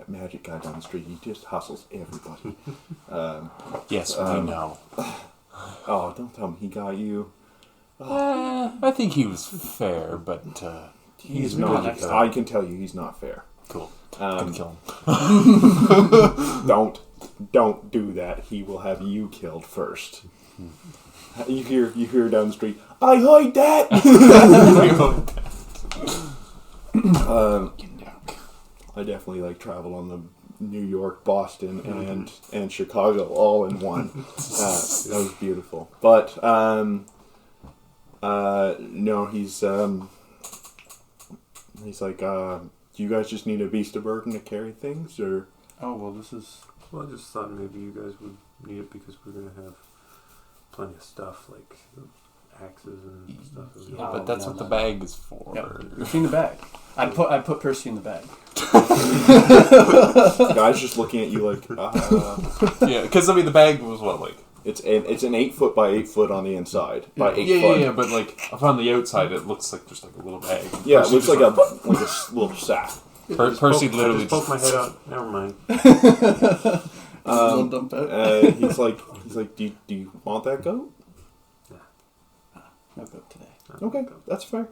magic guy down the street. He just hustles everybody. Yes, we know. Oh, don't tell me he got you. I think he was fair, but He's really not. nice. I can tell you, he's not fair. cool. Gonna kill him. Don't do that. He will have you killed first. You hear down the street, I hide that. I definitely travel on the New York, Boston, and Chicago all in one. That was beautiful. But no, he's like, do you guys just need a beast of burden to carry things, or? Oh well, this is. Well, I just thought maybe you guys would need it because we're going to have plenty of stuff, like axes and stuff. Yeah, but that's what the bag is for. Yep. It's in the bag. I put Percy in the bag. The guy's just looking at you like, Yeah, because I mean the bag was what, like, it's an 8 foot by 8 foot on the inside by 8 yeah, foot. yeah, but like up on the outside it looks like just like a little bag. Yeah, it Percy looks just like a little sack. Percy literally I just poked my head out. Never mind. He's like, do you want that goat? No goat today. Okay, that's fair.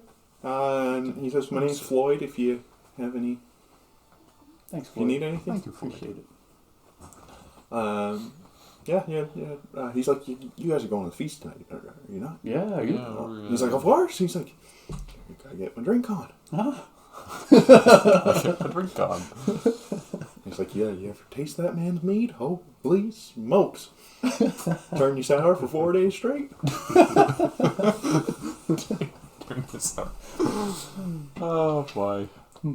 He says, my name's Floyd. If you have any, Thanks, if you need anything, Thank you, appreciate it. yeah. He's like, you guys are going to the feast tonight, are you not? Yeah, He's like, of course. He's like, I gotta get my drink on. drink on. He's like, yeah, you ever taste that man's meat? Holy smokes. Turn you sour for 4 days straight? Oh boy. I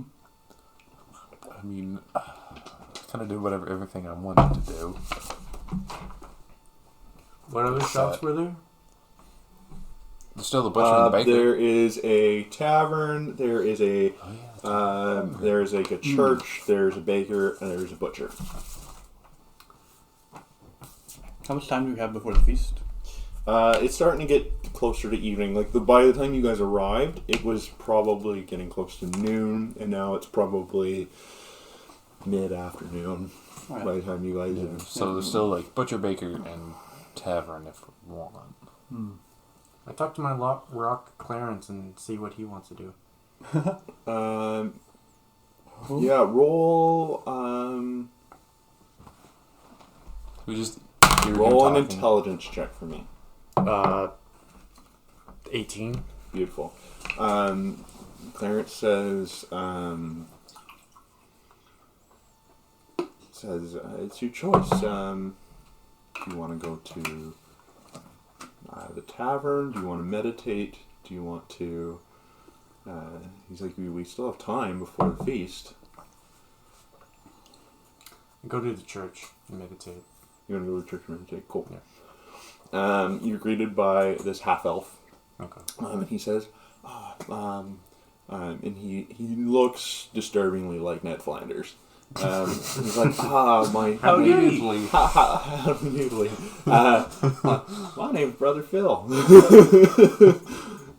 mean, I kind of did everything I wanted to do. What other shops were there? There's still the butcher and the baker. There is a tavern, there is a there's like a church, there's a baker, and there's a butcher. How much time do we have before the feast? It's starting to get closer to evening. Like by the time you guys arrived, it was probably getting close to noon, and now it's probably mid-afternoon. Right. By the time you guys are... So there's still like butcher, baker, and tavern if we want. I talked to my rock Clarence and see what he wants to do. Yeah, roll We just roll an intelligence check for me. 18. Beautiful. Clarence says it's your choice. Do you want to go to the tavern? Do you want to meditate? Do you want to... he's like, we still have time before the feast. Go to the church and meditate. You want to go to church and meditate? Cool. Yeah. You're greeted by this half-elf. Okay. And he says, and he looks disturbingly like Ned Flanders. He's like, my... How immediately. How immediately. My name's Brother Phil.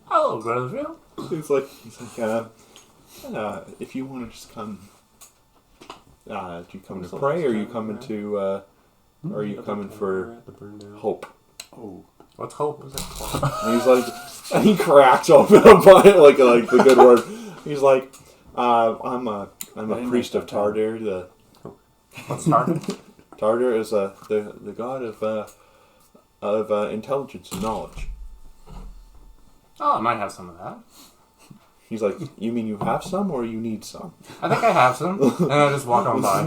Hello, Brother Phil. He's like, if you want to just come, do you come to pray, or are you coming to, or are you coming for hope? Oh, what's hope? What's that called? And he's like, and he cracks open a bunch, like the good word. He's like, I'm a priest of Tardir. What's Tardir? Tardir is the god of intelligence and knowledge. Oh, I might have some of that. He's like, you mean you have some, or you need some? I think I have some. And I just walk on by.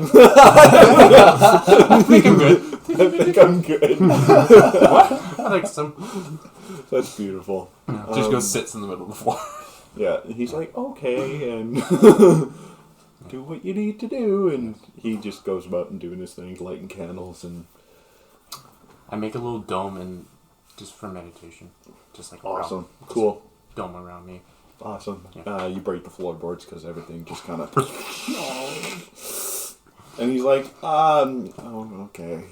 I think I'm good. I think I'm good. What? I think some. That's beautiful. Just goes sits in the middle of the floor. Yeah, he's like, okay, and do what you need to do, and he just goes about and doing his thing, lighting candles, and I make a little dome and just for meditation, just like awesome, around, cool, dome around me. Awesome. Yeah. You break the floorboards because everything just kind of. And he's like, oh, okay.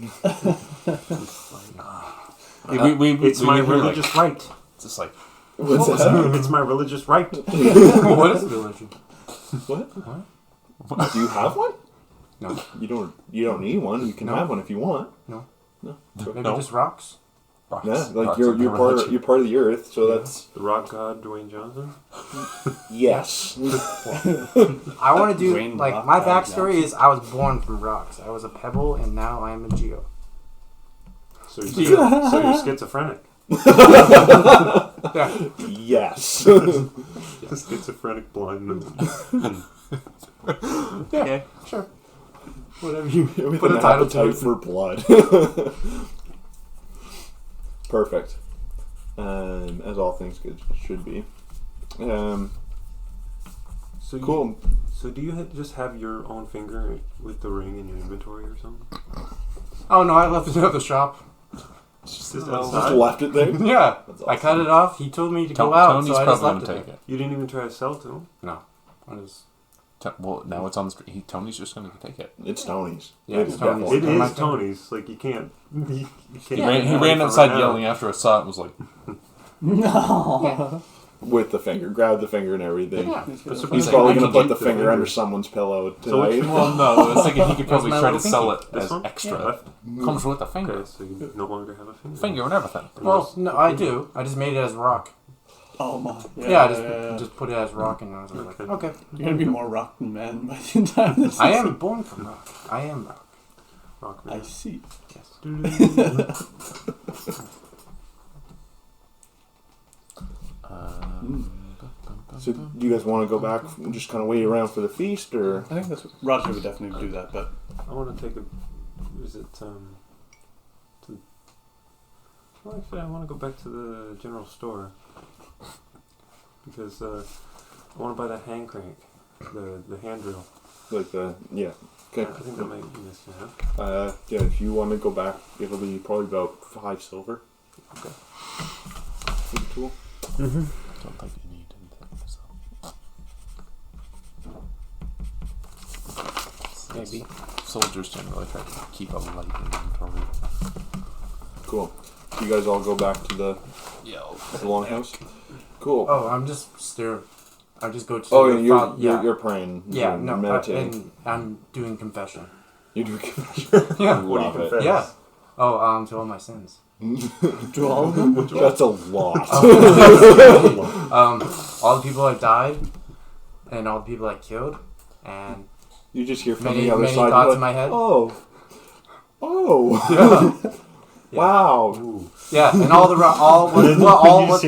It's my religious right. It's just like, What's that? It's my religious right. What is religion? What? Do you have one? No. You don't need one. You can No. have one if you want. No. No. Maybe No. just rocks. rocks. Yeah, like Rocks you're are you're part of the earth, so that's The rock god Dwayne Johnson. yes. I want to do Dwayne like Rock my God backstory is I was born from rocks. I was a pebble and now I am a geo. So you're schizophrenic. Yeah. Yes. The schizophrenic blind man. Okay, sure. Whatever you With put an a title to appetite it. for blood. Perfect. As all things good should be. So you, Cool. So do you just have your own finger with the ring in your inventory or something? Oh no, I left it at the shop. Just Just outside? left it there. Yeah, That's I awesome. cut it off. He told me to go out, Tony's so I just probably left gonna it. take it. You didn't even try to sell to him? No, I just Well, now it's on the street. Tony's just gonna take it. It's Tony's. Yeah, it's definitely Tony's. It Am I is thinking- Tony's. Like, you can't... You can't He ran outside yelling after I saw it and was like, No. with the finger. Grab the finger and everything. Yeah. He's like, probably I going to can put keep the the finger finger. under someone's pillow So which tonight. well, no, I was thinking he could probably my try to little sell it This as one? extra. Left? Comes with a finger. Okay, so you no longer have a finger. Finger and everything. Well, no, I do. I just made it as rock. Oh my. Yeah, I just put it as rock, and I was like, Okay. okay. You're gonna be more rock than man by the time this. I am born from rock. I am rock. Rockman. I see. So do you guys want to go back and just kind of wait around for the feast, or? I think that's Roger would definitely do that, but I want to take a visit, to... Well, actually, I want to go back to the general store. Because, I want to buy that hand crank. The hand drill. Like the, yeah. Okay. I think that might be nice to have. Yeah, if you want to go back, it'll be probably about 5 silver. Okay. For the tool. Don't think you need anything. So. Maybe. Soldiers generally try to keep a light inventory. Cool. So you guys all go back to the longhouse? Cool. Oh, I'm just staring. I just go to. Oh, the and you're praying. Yeah, you're no, meditating. and I'm doing confession. You do confession. Yeah. What do you Love it. confess? Yeah. Oh, to all my sins. do all of them. That's a lot. All the people I died, and all the people I killed, and You just hear from many the other many side. thoughts Like, in my head. oh. Yeah. Wow. Ooh. Yeah, and all the all what all what.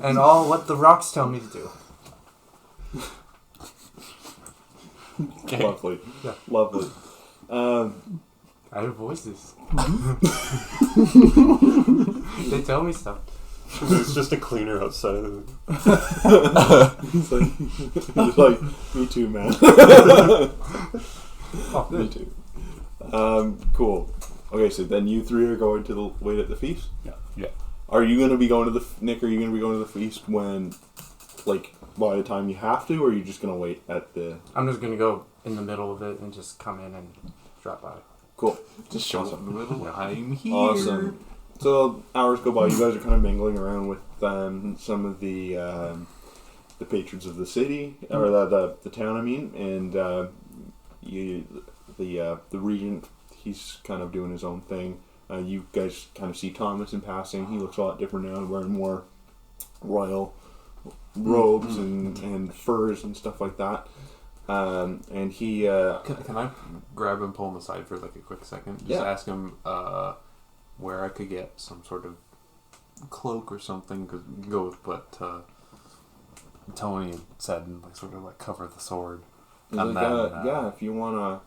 And all what the rocks tell me to do. Okay. Lovely. Yeah. Lovely. I have voices. They tell me stuff. It's just a cleaner outside of the... It's like, me too, man. Oh, Me good. too. Cool. Okay, so then you three are going to the wait at the feast. Yeah. Are you going to be going to the Nick? Are you going to be going to the feast when, like, by the time you have to, or are you just going to wait at the? I'm just gonna go in the middle of it and just come in and drop by. Cool. Just show up in the middle. I'm here. Awesome. So hours go by. You guys are kind of mingling around with some of the patrons of the city or the town. I mean, and the regent. He's kind of doing his own thing. You guys kind of see Thomas in passing. He looks a lot different now, wearing more royal robes and furs and stuff like that. And he... Can I grab and pull him aside for like a quick second? Just Yeah. ask him where I could get some sort of cloak or something. Cause go with what Tony had said and like sort of like cover the sword. he's And like, then, yeah, if you want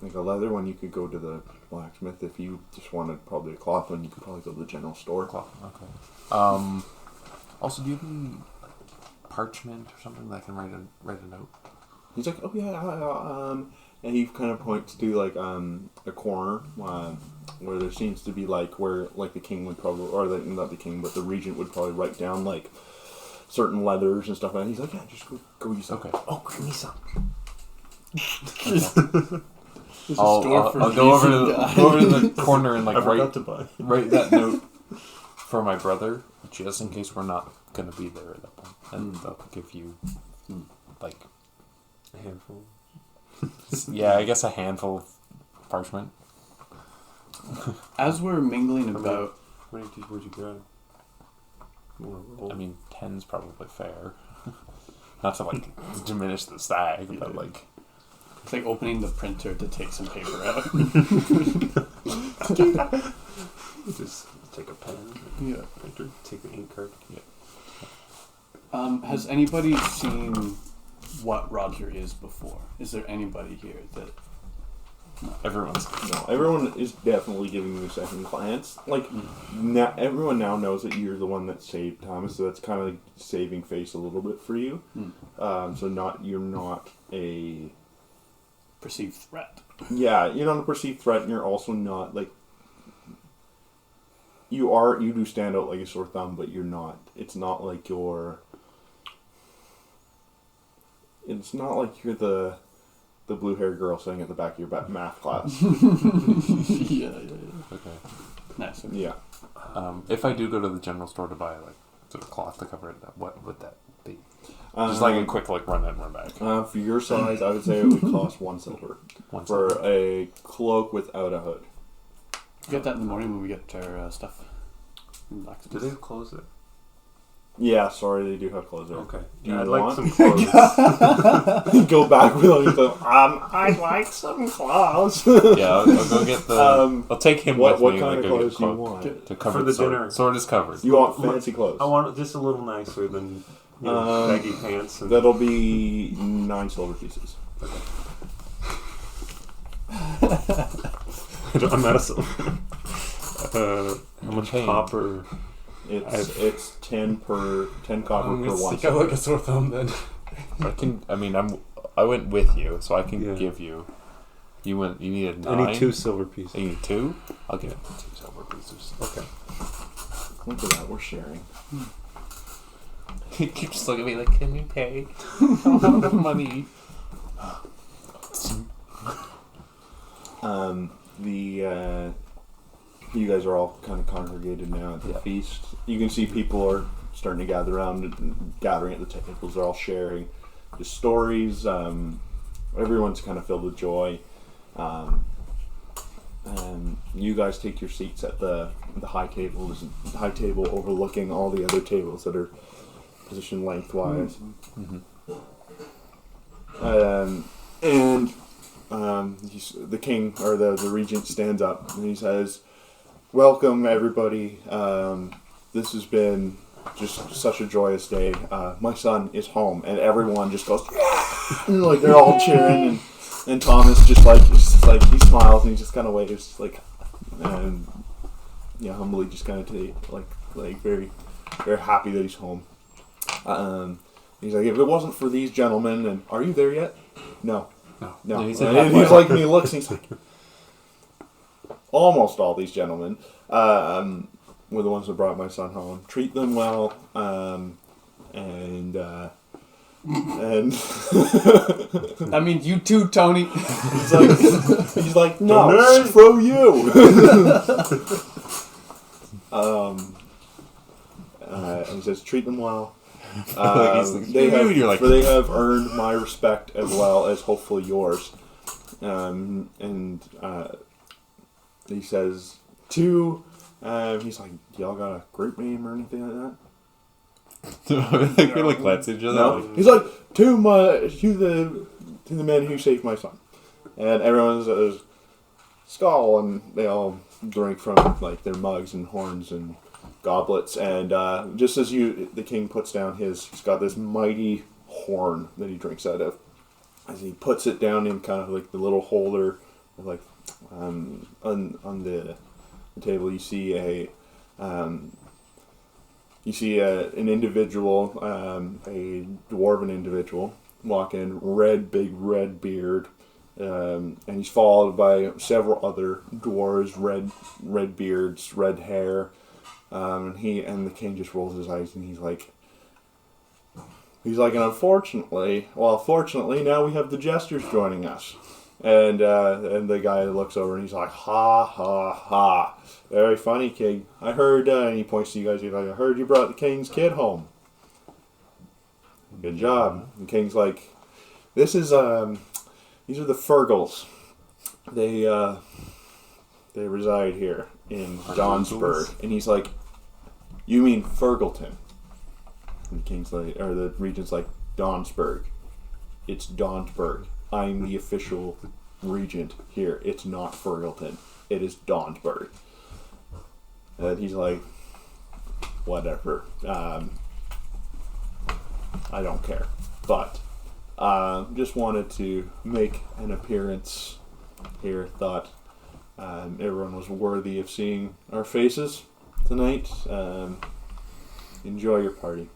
like a leather one, you could go to the blacksmith. If you just wanted probably a cloth one, you could probably go to the general store. Cloth. Okay. Also, do you have any like, parchment or something that I can write a note? He's like, oh yeah, and he kind of points to like a corner where there seems to be like where like the king would probably, or not the king, but the regent would probably write down like certain leathers and stuff. And he's like, yeah, just go use some. Okay. Oh, bring me some. I'll go over to the corner and like I forgot to buy. write that note for my brother, just in case we're not gonna be there at that point, and they'll give you like A handful. yeah, I guess a handful of parchment. As we're mingling about, How many would you grab? I mean, 10's probably fair. Not to like diminish the stag, but like it's like opening the printer to take some paper out. Just take a pen. Yeah. Printer. Take the ink card. Has anybody seen what Roger is before? Is there anybody here that... everyone's No, everyone is definitely giving you a second glance. Like, everyone now knows that you're the one that saved Thomas, so that's kind of like saving face a little bit for you. So you're not a perceived threat. Yeah, you're not a perceived threat, and you're also not like you do stand out like a sore thumb, but you're not. It's not like you're the blue-haired girl sitting at the back of your math class. Yeah. Okay. Nice. Okay. Yeah. If I do go to the general store to buy like sort of cloth to cover it, what would that be? Just like a quick run and run back. For your size, I would say it would cost 1 silver for a cloak without a hood. Get that in the morning when we get our stuff. Do they have clothes there? Yeah, sorry, they do have clothes there. Okay. Do you I'd want? like some clothes. Go back with all your stuff. I'd like some clothes. Yeah, I'll go get the. I'll take him with what me. kind like, of go clothes get do you cloak want? to cover For the sword. dinner. Sword is covered. You want fancy clothes? I want it just a little nicer than baggy pants. And That'll be 9 silver pieces. I'm out of silver. How much Pain. copper? It's 10 copper I'm per gonna 1 stick out silver. like a sore thumb then. I went with you, so I can Yeah. give you. You needed 9. I need 2 silver pieces. You need 2. I'll give him 2 silver pieces. Okay. Look at that, we're sharing. He keeps looking at me like, "Can you pay? I don't have enough money." You guys are all kind of congregated now at the feast. You can see people are starting to gather around and gathering at the tables. They're all sharing the stories. Everyone's kind of filled with joy. You guys take your seats at the high tables, the high table overlooking all the other tables that are positioned lengthwise. The king or the regent stands up and he says, "Welcome everybody. This has been just such a joyous day. My son is home," and everyone just goes, "Yeah!" And, like they're all cheering, and Thomas just like he smiles and he just kind of waves and humbly just kind of like very very happy that he's home. He's like, "If it wasn't for these gentlemen, and are you there yet?" No. No, he's And he's like, and he looks, and he's like, almost all these gentlemen were the ones that brought my son home. Treat them well, and That means you too, Tony. he's like, no, screw you. And he says, treat them well. They have earned my respect as well as hopefully yours. He says, he's like, y'all got a group name or anything like that? We're like glad to each other. No. He's like, to the men who saved my son. And everyone says, skull, and they all drink from like their mugs and horns and goblets, and just as the king puts down he's got this mighty horn that he drinks out of. As he puts it down in kind of like the little holder, like on the table, you see an individual, a dwarven individual, walk in, big red beard, and he's followed by several other dwarves, red beards, red hair. And the king just rolls his eyes and he's like, and fortunately, now we have the jesters joining us. And the guy looks over and he's like, ha, ha, ha. Very funny, king. I heard, and he points to you guys, he's like, I heard you brought the king's kid home. Good job. The king's like, these are the Fergals. They reside here in Donsburg. And he's like, you mean Fergalton? And the king's like, or the regent's like, Donsburg. It's Donsburg. I'm the official regent here. It's not Fergalton. It is Donsburg. And he's like, whatever. I don't care. But just wanted to make an appearance here. Thought everyone was worthy of seeing our faces tonight. Enjoy your party.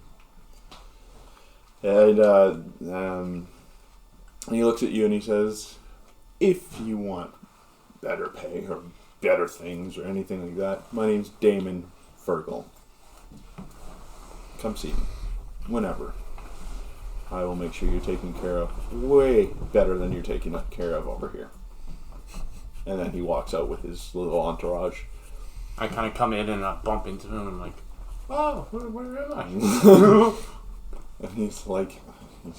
And he looks at you and he says, if you want better pay or better things or anything like that, my name's Damon Fergal. Come see me. Whenever. I will make sure you're taken care of way better than you're taken care of over here. And then he walks out with his little entourage. I kind of come in and bump into him and like, oh, where am I? And he's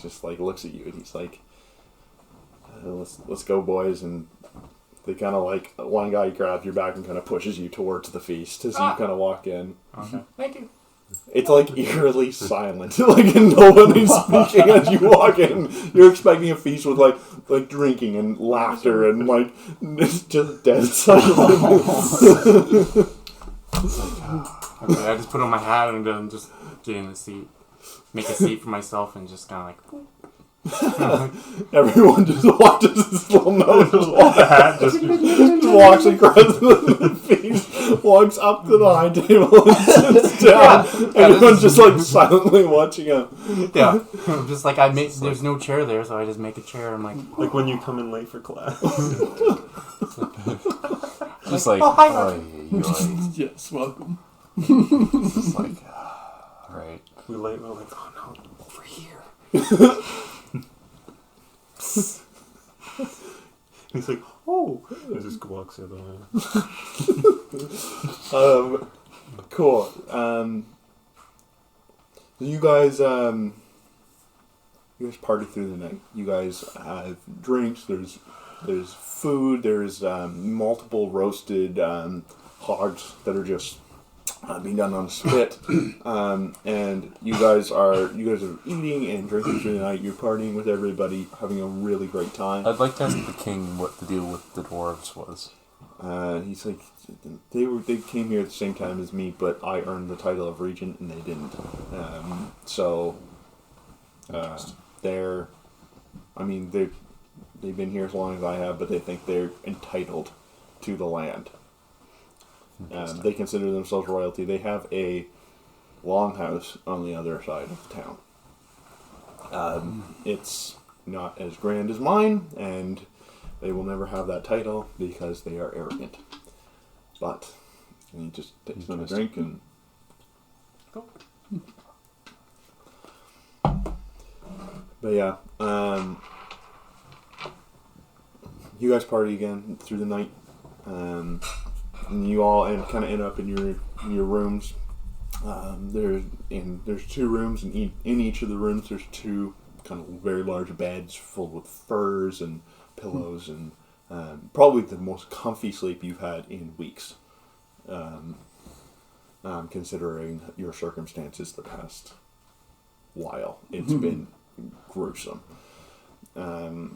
just like looks at you and he's like, let's go, boys. And they kind of like, one guy grabs your back and kind of pushes you towards the feast as you kind of walk in. Okay. Thank you. It's like eerily silent, like nobody's speaking as you walk in. You're expecting a feast with like drinking and laughter and like it's just dead silent. Okay, I just put on my hat and then just get in the seat, make a seat for myself, and just kind of like. Everyone just watches this little nose just walks across the feast, walks up to the high table and sits down. Everyone's just like silently watching him. Yeah, just like there's no chair there, so I just make a chair. I'm like when you come in late for class. Just like, oh, hi, Yes, welcome. Just like, alright. We're late. We're like, oh no, over here. He's like, oh, and just walks the other way. Cool. You guys party through the night. You guys have drinks. There's food. There's multiple roasted hogs that are just being done on a spit. And you guys are eating and drinking through the night. You're partying with everybody, having a really great time. I'd like to ask the king what the deal with the dwarves was. He's like, they came here at the same time as me, but I earned the title of regent and they didn't. They've been here as long as I have, but they think they're entitled to the land. They consider themselves royalty. They have a longhouse on the other side of the town. It's not as grand as mine, and they will never have that title because they are arrogant. But he just takes them a drink and go. But yeah, you guys party again through the night. And you all kind of end up in your rooms. There's 2 rooms, and in each of the rooms there's 2 kind of very large beds full with furs and pillows, and probably the most comfy sleep you've had in weeks, considering your circumstances the past while. It's been gruesome. Yeah,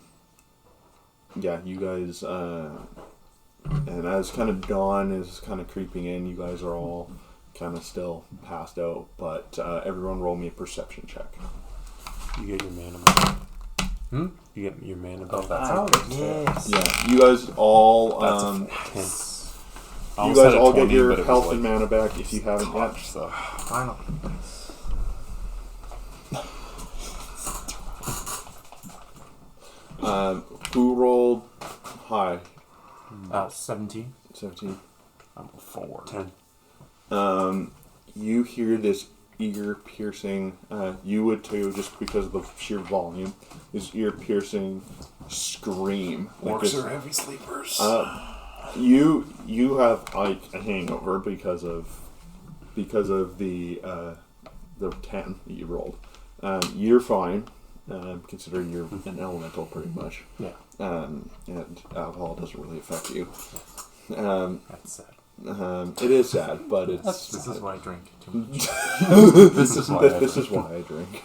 you guys. And as kind of dawn is kind of creeping in, you guys are all kind of still passed out. But everyone roll me a perception check. You get your mana back. You get your mana back. Oh, that's yes. Yeah, you guys all. You guys all get your health and mana back if you haven't yet. So. Finally. Who rolled high? 17. 17. I'm 4. 10. You hear this ear-piercing, you would too, just because of the sheer volume, this ear-piercing scream. Orcs are heavy sleepers. You have like a hangover because of the 10 that you rolled. You're fine, considering you're an elemental pretty much. Yeah. And alcohol doesn't really affect you. That's sad. It is sad, but it's. This is why I drink too much. This is why I drink.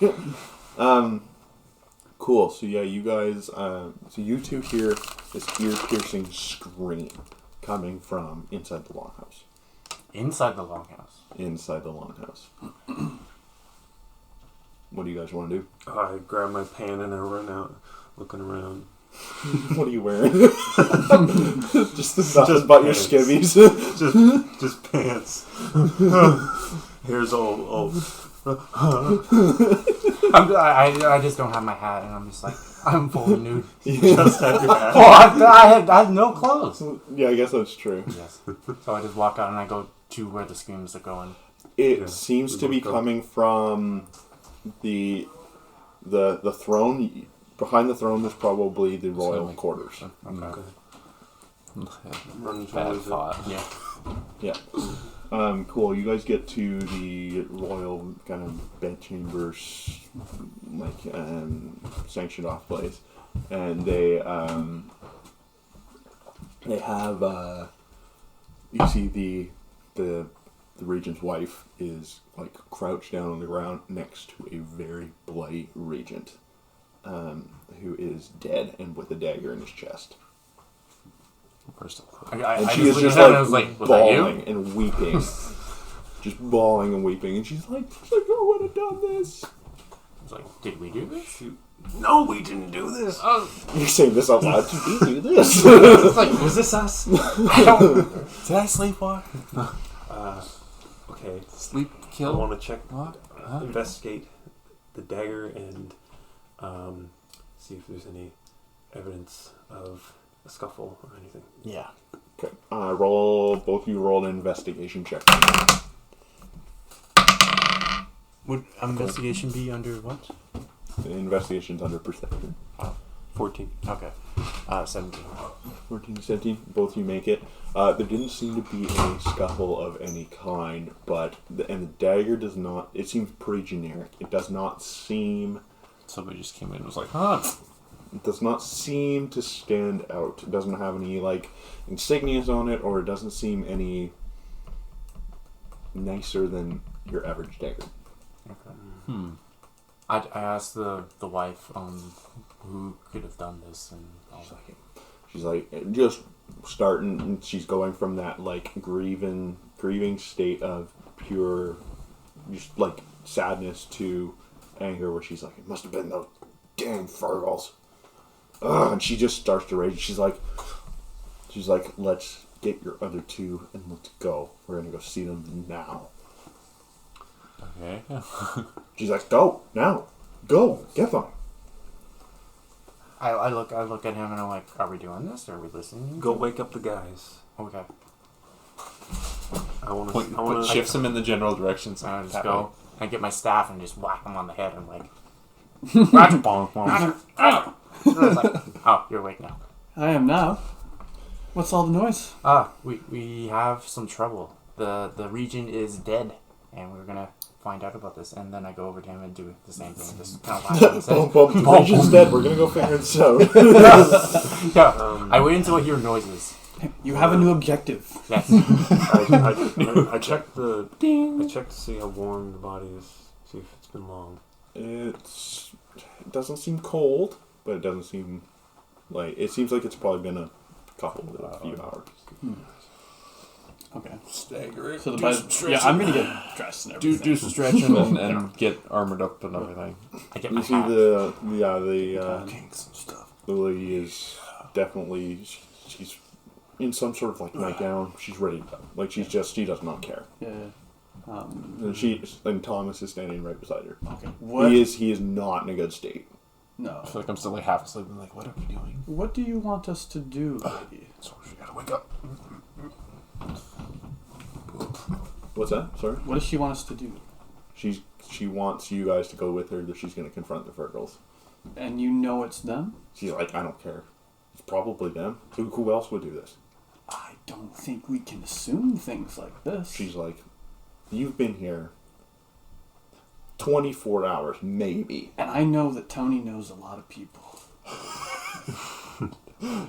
Cool. So yeah, you guys. So you 2 hear this ear-piercing scream coming from inside the longhouse. Inside the longhouse. Inside the longhouse. What do you guys want to do? I grab my pan and I run out, looking around. What are you wearing? just about your skivvies. just pants. Here's all. I just don't have my hat, and I'm just like, I'm fully nude. Just have your hat. Oh, I have no clothes. Yeah, I guess that's true. Yes. So I just walk out and I go to where the screams are going. It seems to be coming from the throne. Behind the throne is probably the royal quarters. Okay. Run Bad towards it. thought. Yeah. Yeah. Cool. You guys get to the royal kind of bedchambers, like sanctioned off place, and they have you see the regent's wife is like crouched down on the ground next to a very bloody regent, who is dead and with a dagger in his chest. First of all, And I she is just looked at him and I was like, was that you? bawling and weeping. Just bawling and weeping. And she's like, I would have done this. I was like, did we do this? No, we didn't do this. Oh, You're saying this out loud. Did we do this? it's like, was this us? I don't. Did I sleepwalk? Okay. sleep I kill. want to check, What? investigate the dagger and see if there's any evidence of a scuffle or anything. Yeah. Okay. Both of you roll an investigation check. Would investigation be under what? The investigation's under perception. 14. Okay. 17. 14, 17, both of you make it. There didn't seem to be any scuffle of any kind, but the dagger does not. It seems pretty generic. It does not seem. Somebody just came in and was like, huh? It does not seem to stand out. It doesn't have any like insignias on it, or it doesn't seem any nicer than your average dagger. Okay. I asked the wife who could have done this and all that. She's like just starting, and she's going from that like grieving state of pure, just like sadness to anger, where she's like, it must have been those damn Fergals. Ugh, and she just starts to rage. She's like, let's get your other two and let's go. We're gonna go see them now. Okay. She's like, go now, go get them. I look at him and I'm like, are we doing this? Are we listening? Go wake up the guys. Okay. I want Point, to. shifts him in the general direction. So I just that go way. and get my staff and just whack him on the head. I'm like, bonk, bonk, bonk. I was like, oh, you're awake now. I am now. What's all the noise? We have some trouble. The region is dead, and we're gonna find out about this. And then I go over to him and do the same thing, just kind of laugh on his head. The region's dead. We're gonna go figure this out. Yeah, I wait until I hear noises. You have a new objective. Yes. I checked the. I checked to see how warm the body is. See if it's been long. It doesn't seem cold, but it doesn't seem like it seems like it's probably been a few hours. Okay. Stagger it. So Do the some yeah, stretching. I'm gonna get dressed and everything. Do some stretching and get armored up and everything. I get You my see hat. the Kinks and stuff. lady is definitely she's in some sort of like nightgown. She's ready to go. Like she does not care. Yeah. And Thomas is standing right beside her. Okay. What? He is not in a good state. No. I feel like I'm still like half asleep and like, what are we doing? What do you want us to do, lady? So she gotta wake up. What's that? Sorry. What does she want us to do? She wants you guys to go with her. That she's going to confront the Fergals. And you know it's them? She's like, I don't care. It's probably them. Who else would do this? I don't think we can assume things like this. She's like, you've been here 24 hours, maybe. And I know that Tony knows a lot of people.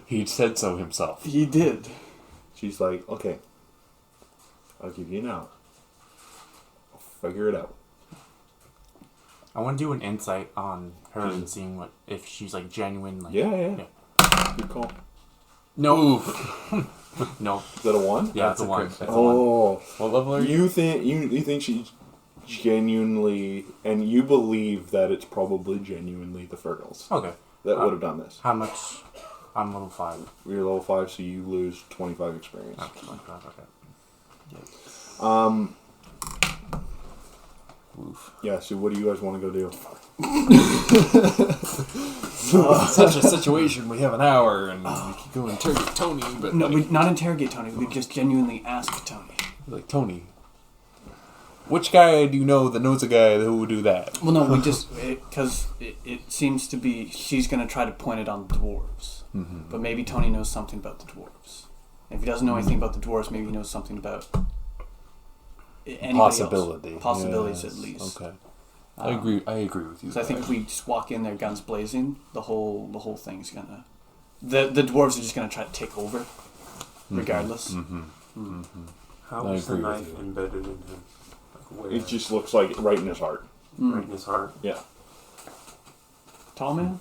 He said so himself. He did. She's like, okay, I'll give you an hour. I'll figure it out. I want to do an insight on her and seeing if she's like genuine. Like, Yeah. Good call. No. No. Is that a 1? Yeah, That's it's a a 1. crit. That's a 1. Oh. What level are you? You think she's genuinely, and you believe that it's probably genuinely the Fergals Okay. that would have done this. How much? I'm level 5. You're level 5, so you lose 25 experience. Okay. 25, okay. Oof. Yeah, so what do you guys want to go do? Such a situation. We have an hour, and we could go interrogate Tony. But No, we not interrogate Tony. We just genuinely ask Tony. like Tony, which guy do you know that knows a guy who would do that? Well, no, we just because it seems to be she's gonna try to point it on the dwarves, but maybe Tony knows something about the dwarves. If he doesn't know anything about the dwarves, maybe he knows something about anybody Possibility. else. Possibilities Yes. at least. Okay. I agree with you. So I think if we just walk in there, guns blazing, the whole thing's gonna. The dwarves are just gonna try to take over, regardless. How I is the agree with knife you. embedded in him? Like where? It just looks like right in his heart. Right in his heart. Yeah. Tall man.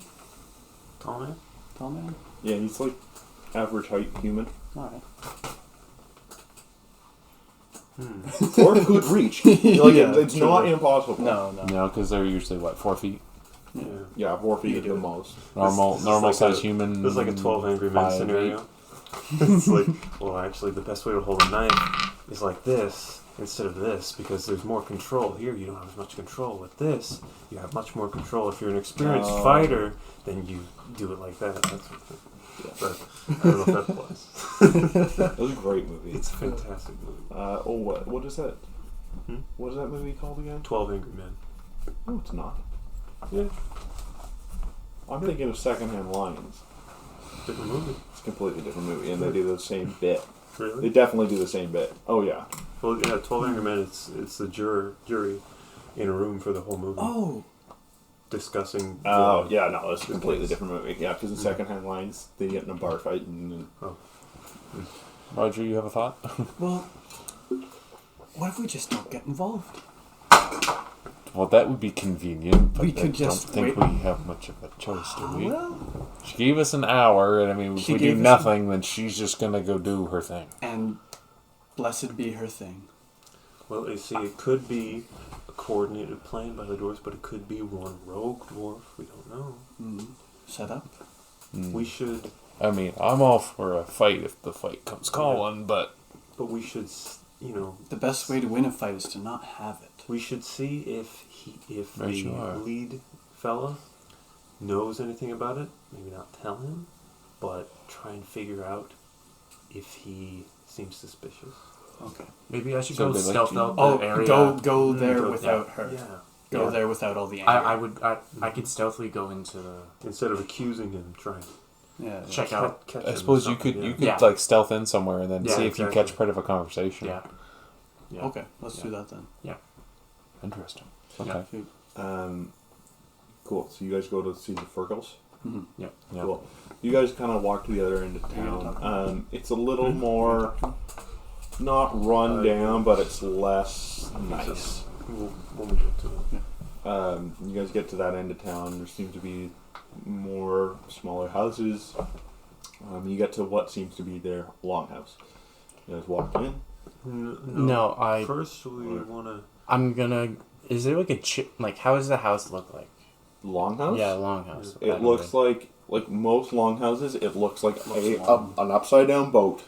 Tall man? Tall man. Yeah, he's like average height human. All right. Or could reach. Like, it's not impossible. No. No, because they're usually 4 feet. Yeah. Yeah, 4 feet at the most. Normal like size a- human. This is like a 12 Angry Men 5, scenario. It's like, well, actually, the best way to hold a knife is like this instead of this because there's more control. Here, you don't have as much control. With this, you have much more control. If you're an experienced fighter, then you do it like that. That's what but I don't know if that applies. That was a great movie. It's a fantastic movie. What is that? Hmm? What is that movie called again? 12 Angry Men. No, it's not. Yeah, I'm thinking of Secondhand Lions. different movie. It's a completely different movie, and they do the same bit. They Really? definitely do the same bit. Oh yeah. Well, yeah, 12 Angry Men. It's the jury in a room for the whole movie. Oh. Discussing. Oh yeah, no, it's a completely case. different movie. Yeah, because in Secondhand Lions, they get in a bar fight and Roger, you have a thought? Well, what if we just don't get involved? Well, that would be convenient, but We I could just don't think wait. we have much of a choice, do we? Well, She gave us an hour, and I mean, if She we do gave us nothing, then she's just gonna go do her thing. and blessed be her thing. Well, you see, it could be a coordinated plan by the dwarves, but it could be one rogue dwarf. We don't know. Set up. We should, I mean, I'm all for a fight if the fight comes calling, but but we should, The best way to win a fight is to not have it. we should see if Right, the you are. lead fella knows anything about it. Maybe not tell him, but try and figure out if he seems suspicious. Okay. Maybe I should So go they like stealth you? out Oh, the area. go there go- without her. Yeah. Go Yeah. there without all the anger. I could stealthily go into the. Instead of accusing him, try and Yeah. Check out. catch I him suppose or you could something, you yeah. could like stealth in somewhere and then Yeah, see if you exactly. catch part of a conversation. Yeah. Yeah. Okay, let's do that then. Interesting. Okay. cool. So you guys go to see the Fergals. Yeah. Yeah. Cool. You guys kind of walk to the other end of town. It's a little more not run down, but it's less nice. When we get to it. You guys get to that end of town. There seems to be more smaller houses. You get to what seems to be their longhouse. You guys walk in. No, First, we want to. I'm gonna. Is there like a chip? Like, how does the house look like? Longhouse? Yeah, longhouse. It looks like most longhouses. It looks like an upside down boat,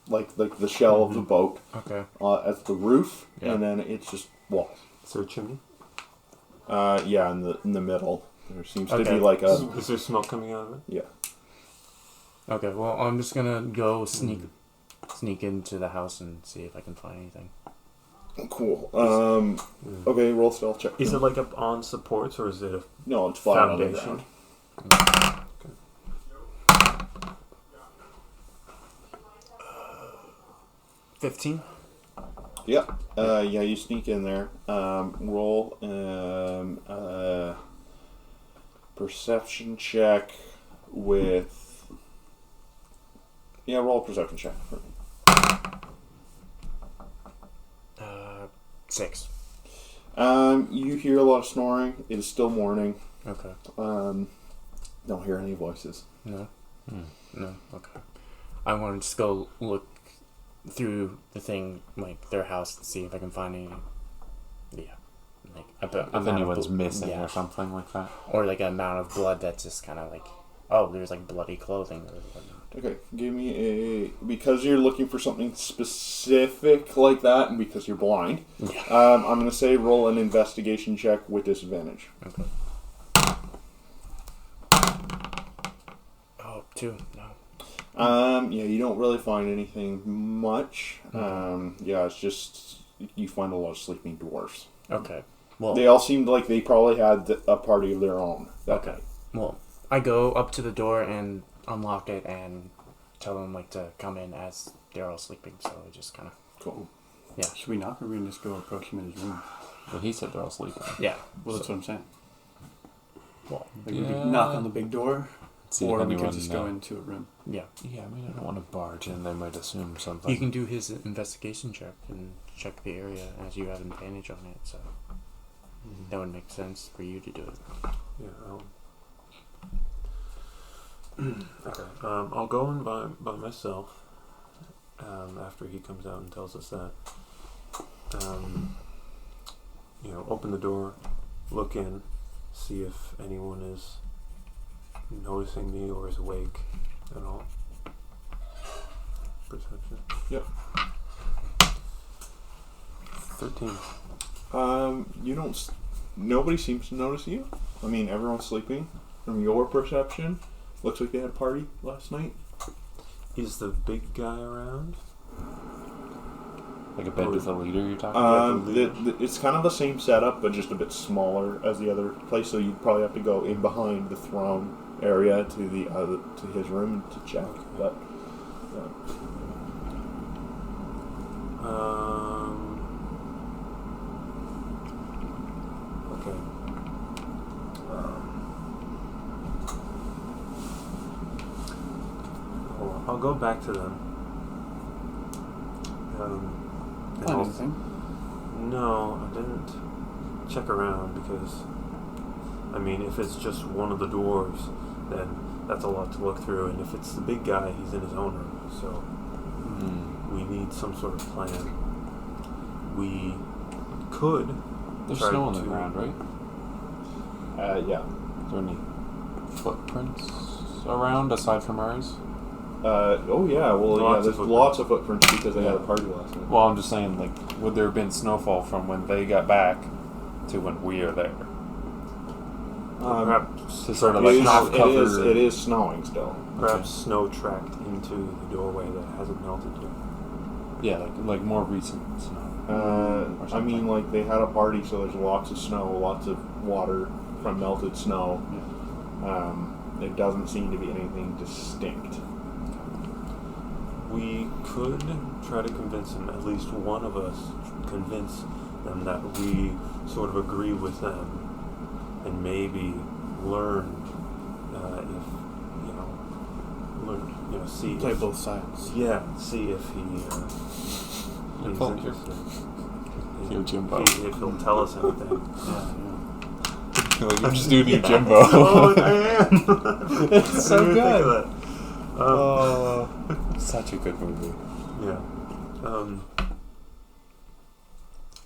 like the shell of the boat Okay. as the roof, Yeah. and then it's just walls. Is there a chimney? Yeah, in the middle there seems to Okay. be like a Is there smoke coming out of it? yeah. Okay. Well, I'm just gonna go sneak into the house and see if I can find anything. Cool. Okay, roll stealth check. Is it like up on supports or is it a No, it's flat on the foundation? ground. 15. Yep. Yeah, you sneak in there. Roll perception check with. Yeah, roll a perception check. 6. You hear a lot of snoring. It is still morning. Okay. Don't hear any voices. No. No. Okay. I want to just go look through the thing, like their house, and see if I can find any. Yeah. Like If anyone's missing yeah. or something like that. Or like an amount of blood that's just kind of like, oh, there's like bloody clothing or whatnot. Okay, give me because you're looking for something specific like that, and because you're blind. Yeah. I'm going to say roll an investigation check with disadvantage. Okay. Oh, 2. No. Yeah, you don't really find anything much. Yeah, it's just you find a lot of sleeping dwarfs. Okay. Well, They all seemed like they probably had a party of their own that night. Well, I go up to the door and unlock it and tell them like to come in as they're all sleeping. So I just kind of Cool. Yeah. Should we knock or we can just go approach him in his room? Well, he said they're all sleeping. Yeah. Well, that's what I'm saying. Well, Like we Yeah. could knock on the big door, See or if we could anyone, just go into a room. yeah. Yeah, I mean, I don't want to barge in. They might assume something. You can do his investigation check and check the area as you have advantage on it. So that would make sense for you to do it. Yeah. Okay. I'll go in by myself. After he comes out and tells us that. Open the door, look in, see if anyone is noticing me or is awake at all. Perception. Yep. 13. You don't. Nobody seems to notice you. I mean, everyone's sleeping. From your perception, looks like they had a party last night. Is the big guy around? Like a bed with a leader you're talking about? It's kind of the same setup, but just a bit smaller as the other place. So you'd probably have to go in behind the throne area to the to his room to check. But Okay. I'll go back to them. And Find I'll- anything? No, I didn't check around because, I mean, if it's just one of the dwarves, then that's a lot to look through. And if it's the big guy, he's in his own room. So we need some sort of plan. We could. There's try snow on the to- ground, right? yeah. Is there any footprints around aside from ours? Oh yeah. Well, Lots yeah. of There's lots of footprints because they had a party last night. Well, I'm just saying, like, would there have been snowfall from when they got back to when we are there? Perhaps To sort of It like is- half cover. it is snowing still. Perhaps snow tracked into the doorway that hasn't melted yet. Yeah, like more recent snow. I mean, like they had a party, so there's lots of snow, lots of water from melted snow. It doesn't seem to be anything distinct. We could try to convince them, at least one of us, convince them that we sort of agree with them, and maybe learn see Play if, both sides. yeah, see if he's You're interested. You're Jimbo. If he'll tell us anything. Like, you're just doing your Jimbo. Oh, I am. It's so I didn't even think good. of that. Such a good movie. Yeah.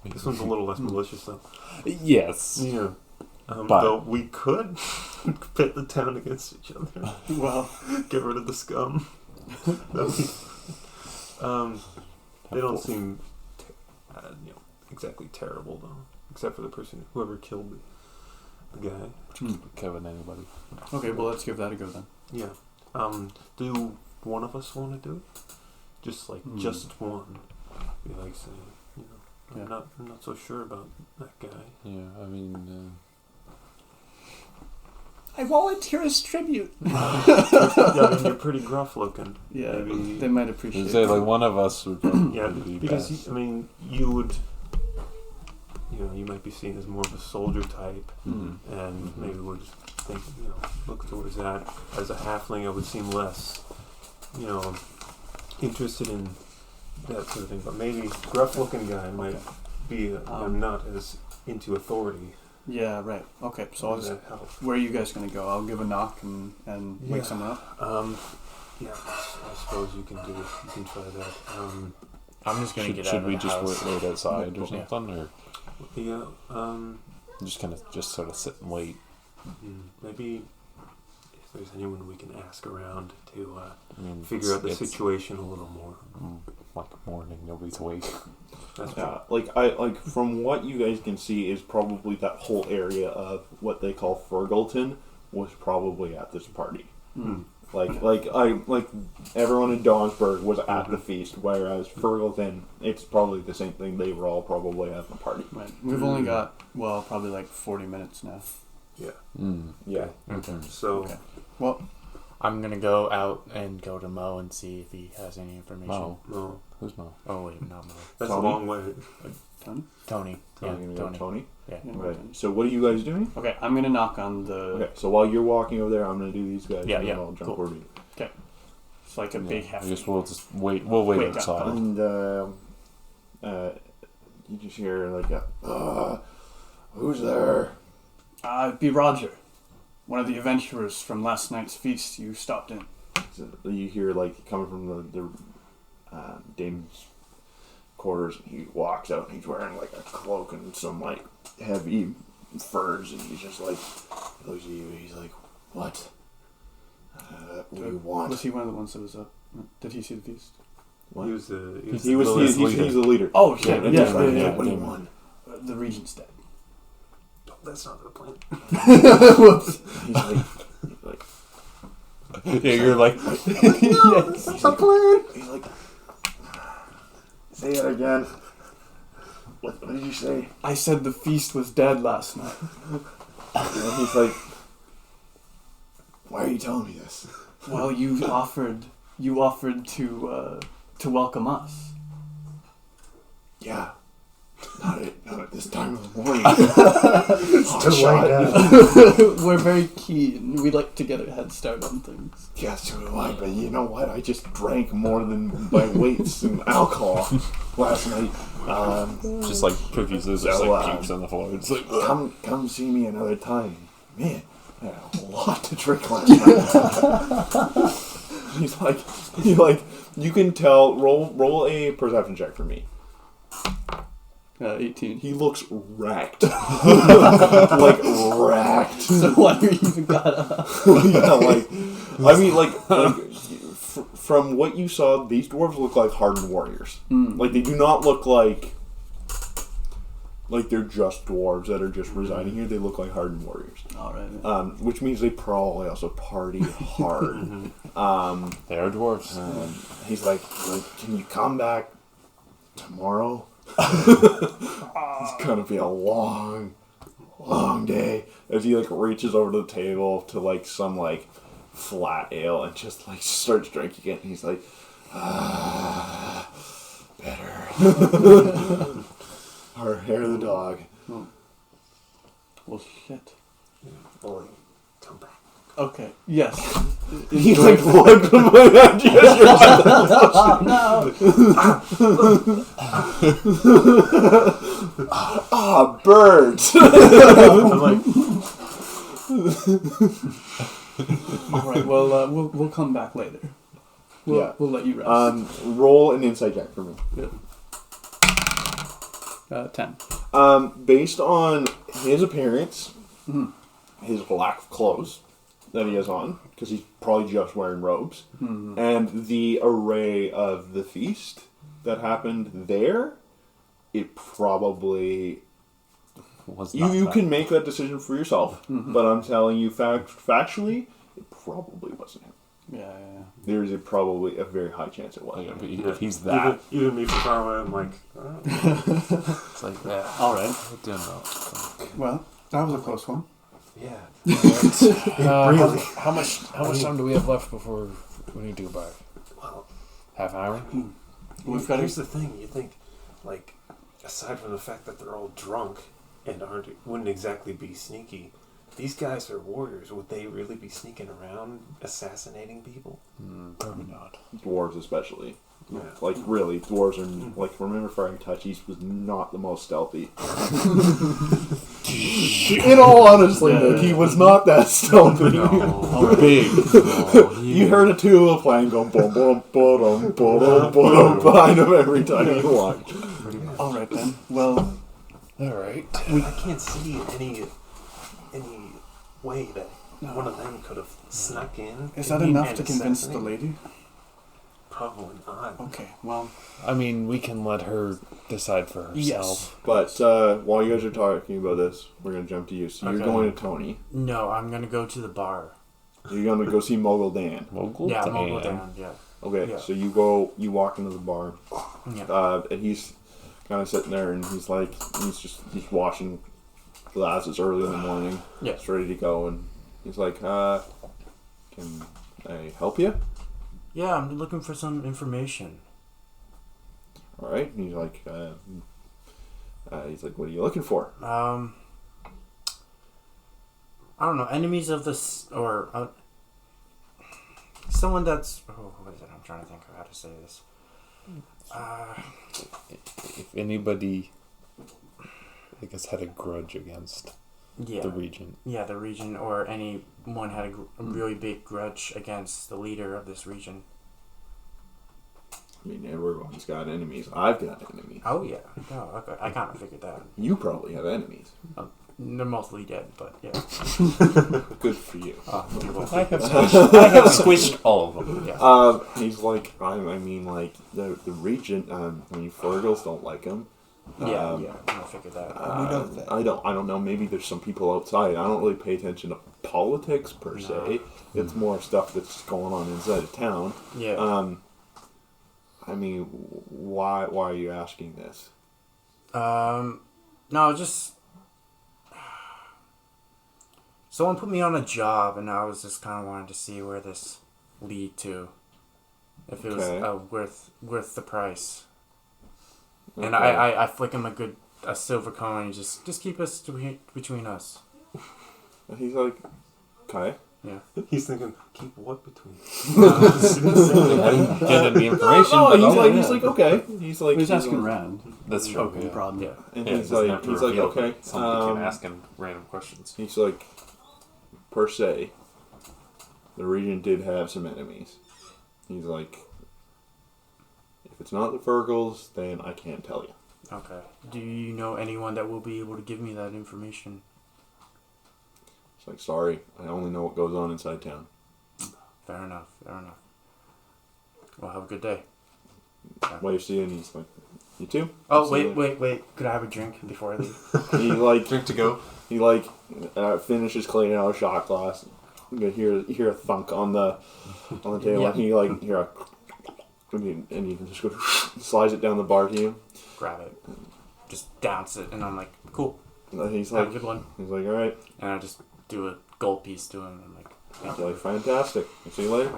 This one's a little less malicious, though. Yes. Yeah. But- Though we could pit the town against each other. Well, Get rid of the scum. They don't seem exactly terrible, though. Except for the person, whoever killed the guy. Kevin, anybody? okay, well, let's give that a go then. Yeah. Do one of us want to do it? Just just one. Be like saying, Yeah. I'm not so sure about that guy. Yeah, I mean, I volunteer as tribute. Yeah, I mean, you're pretty gruff looking. Yeah, Maybe- they might I'd appreciate say it. like one of us would probably Yeah, be because best. you would, you might be seen as more of a soldier type, Mhm. and maybe would think, look towards that. As a halfling, I would seem less, interested in that sort of thing. But maybe gruff-looking guy might be not as into authority. Yeah, right. Okay, so I'll Does just, that help? where are you guys going to go? I'll give a knock and wake Yeah. someone up. Yeah, I suppose you can do it. You can try that. I'm just gonna get out Should of we the just house. wait outside or Yeah. something, or yeah. just kind of just sort of sit and wait? Maybe if there's anyone we can ask around to I mean, figure out the it's situation a little more. like morning, nobody's awake. That's true. Like from what you guys can see is probably that whole area of what they call Fergleton was probably at this party. Like everyone in Dawnsburg was at the feast, whereas Fergleton, it's probably the same thing. They were all probably at the party. Right. We've only got probably like 40 minutes now. Yeah. Yeah. Okay. So, Okay. Well, I'm gonna go out and go to Mo and see if he has any information. Mo. no, Who's Mo? Oh wait, not Mo. that's Tony? a long way. Tony? Tony. You're gonna Yeah, go Tony. Tony. Yeah. Yeah, Okay. Tony. So what are you guys doing? Okay, I'm gonna knock on the. Okay. So while you're walking over there, I'm gonna do these guys. Yeah, and yeah, then I'll jump cool. over to you. It's like a big I hefty. guess we'll just wait. We'll wait Wake up. outside. And you just hear like who's there? It'd be Roger, one of the adventurers from last night's feast. You stopped in. So you hear like coming from the dame's quarters, and he walks out and he's wearing like a cloak and some like heavy furs, and he's just like looks at you. He's like, "What? What do you want?" Was he one of the ones that was up? Did he see the feast? What? He was the He's the leader. Oh shit! Yeah, Yeah, yeah. What do you want? The regent's dead. That's not the plan. Whoops. He's like, Yeah, you're like. no, that's not the plan. He's like, say it again. What did you say? I said the feast was dead last night. And he's like, why are you telling me this? Well, you offered to welcome us. Yeah. Not at this time of the morning. We're very keen. We like to get a head start on things. Yeah, so do I, but you know what? I just drank more than my weights in alcohol last night. Just like cookies, there's just So, like peeps on the floor. It's like, come see me another time. Man, I had a lot to drink last night. he's like, you can tell. Roll a perception check for me. 18. He looks wrecked. Like wrecked. So why are you even got up? Yeah, like I mean, from what you saw, these dwarves look like hardened warriors. Like they do not look like they're just dwarves that are just residing here. They look like hardened warriors. All right. Which means they probably also party hard. they are dwarves. He's like, can you come back tomorrow? It's gonna be a long day. As he like reaches over to the table to like some like flat ale and just like starts drinking it, and he's like, better. Or hair of the dog. Well, shit. Boy, come back. Okay. Yes. He's like, look at my birds. I'm like. All right. Well, we'll come back later. We'll let you rest. Roll an insight check for me. 10. Based on his appearance, his lack of clothes that he has on, because he's probably just wearing robes, and the array of the feast that happened there, it probably... You can make that decision for yourself, but I'm telling you factually, it probably wasn't him. Yeah. There's probably a very high chance it wasn't But him. if he's that, Even me from far away, I'm like, it's like that. All right. I don't know. Well, that was a close one. yeah. Really? How much time do we have left before we need to go back? Well, Half hour? We've got here's the thing. You think, like, aside from the fact that they're all drunk and wouldn't exactly be sneaky, these guys are warriors. Would they really be sneaking around assassinating people? Probably not. Dwarves especially. Yeah. Like, really, dwarves are... Like, remember Firing Touchies was not the most stealthy. In all honesty, Nick, he was not that stealthy. No, big. You heard a tuba playing go boom, boom, boom, boom, boom behind him every time he walked. All right then. Well, All right. I can't see any way that one of them could have snuck in. Is that and enough to convince the assassinated? lady? Probably not. Okay, well, I mean, we can let her decide for herself. But while you guys are talking about this, we're gonna jump to you. So you're Okay. going to Tony. No, I'm gonna go to the bar. You're gonna go see Mogul Dan. Mogul Yeah, Dan. Mogul Dan. Yeah. Okay, Yeah. so you walk into the bar, Yeah. and he's kind of sitting there, and he's washing glasses early in the morning. Yeah. He's ready to go, and he's like, "Can I help you?" Yeah, I'm looking for some information. All right. And he's like, "What are you looking for?" I don't know. Enemies of or someone that's. Oh, what is it? I'm trying to think of how to say this. If anybody, I guess, had a grudge against Yeah. the Regent. Yeah, the region, or anyone had a really big grudge against the leader of this region. I mean, everyone's got enemies. I've got enemies. Oh yeah, no, okay. I kind of figured that. You probably have enemies. They're mostly dead, but yeah. Good for you. Oh, you're welcome. I have squished all of them. Yeah. He's like, I mean, like the Regent. I mean, Fergals don't like him. Yeah, I figured that. I don't know. Maybe there's some people outside. I don't really pay attention to politics per se. It's more stuff that's going on inside of town. Yeah. I mean, why are you asking this? No, just someone put me on a job, and I was just kind of wanting to see where this lead to, if it was worth the price. Okay. And I flick him a silver coin. Just keep us between us. And he's like, okay. Yeah. He's thinking, keep what between? I didn't get any information. No, but he's like, okay. He's like, he's asking around. That's true. Okay, Yeah. problem. Yeah. and Yeah, he's like, okay. Somebody can ask him random questions. He's like, per se, the region did have some enemies. He's like, if it's not the Fergals, then I can't tell you. Okay. Do you know anyone that will be able to give me that information? It's like, sorry, I only know what goes on inside town. Fair enough. Well, have a good day. Wave see, and he's like, you too? Oh, See you wait. Could I have a drink before I leave? He like Drink to go. he like finishes cleaning out a shot glass. You hear a thunk on the table. Yeah. And he like hear a and he just goes slides it down the bar to you. Grab it. Just douse it, and I'm like, cool. And he's Have a like, good one. all right. And I just do a gold piece to him. I'm like, He's like, fantastic. I'll see you later.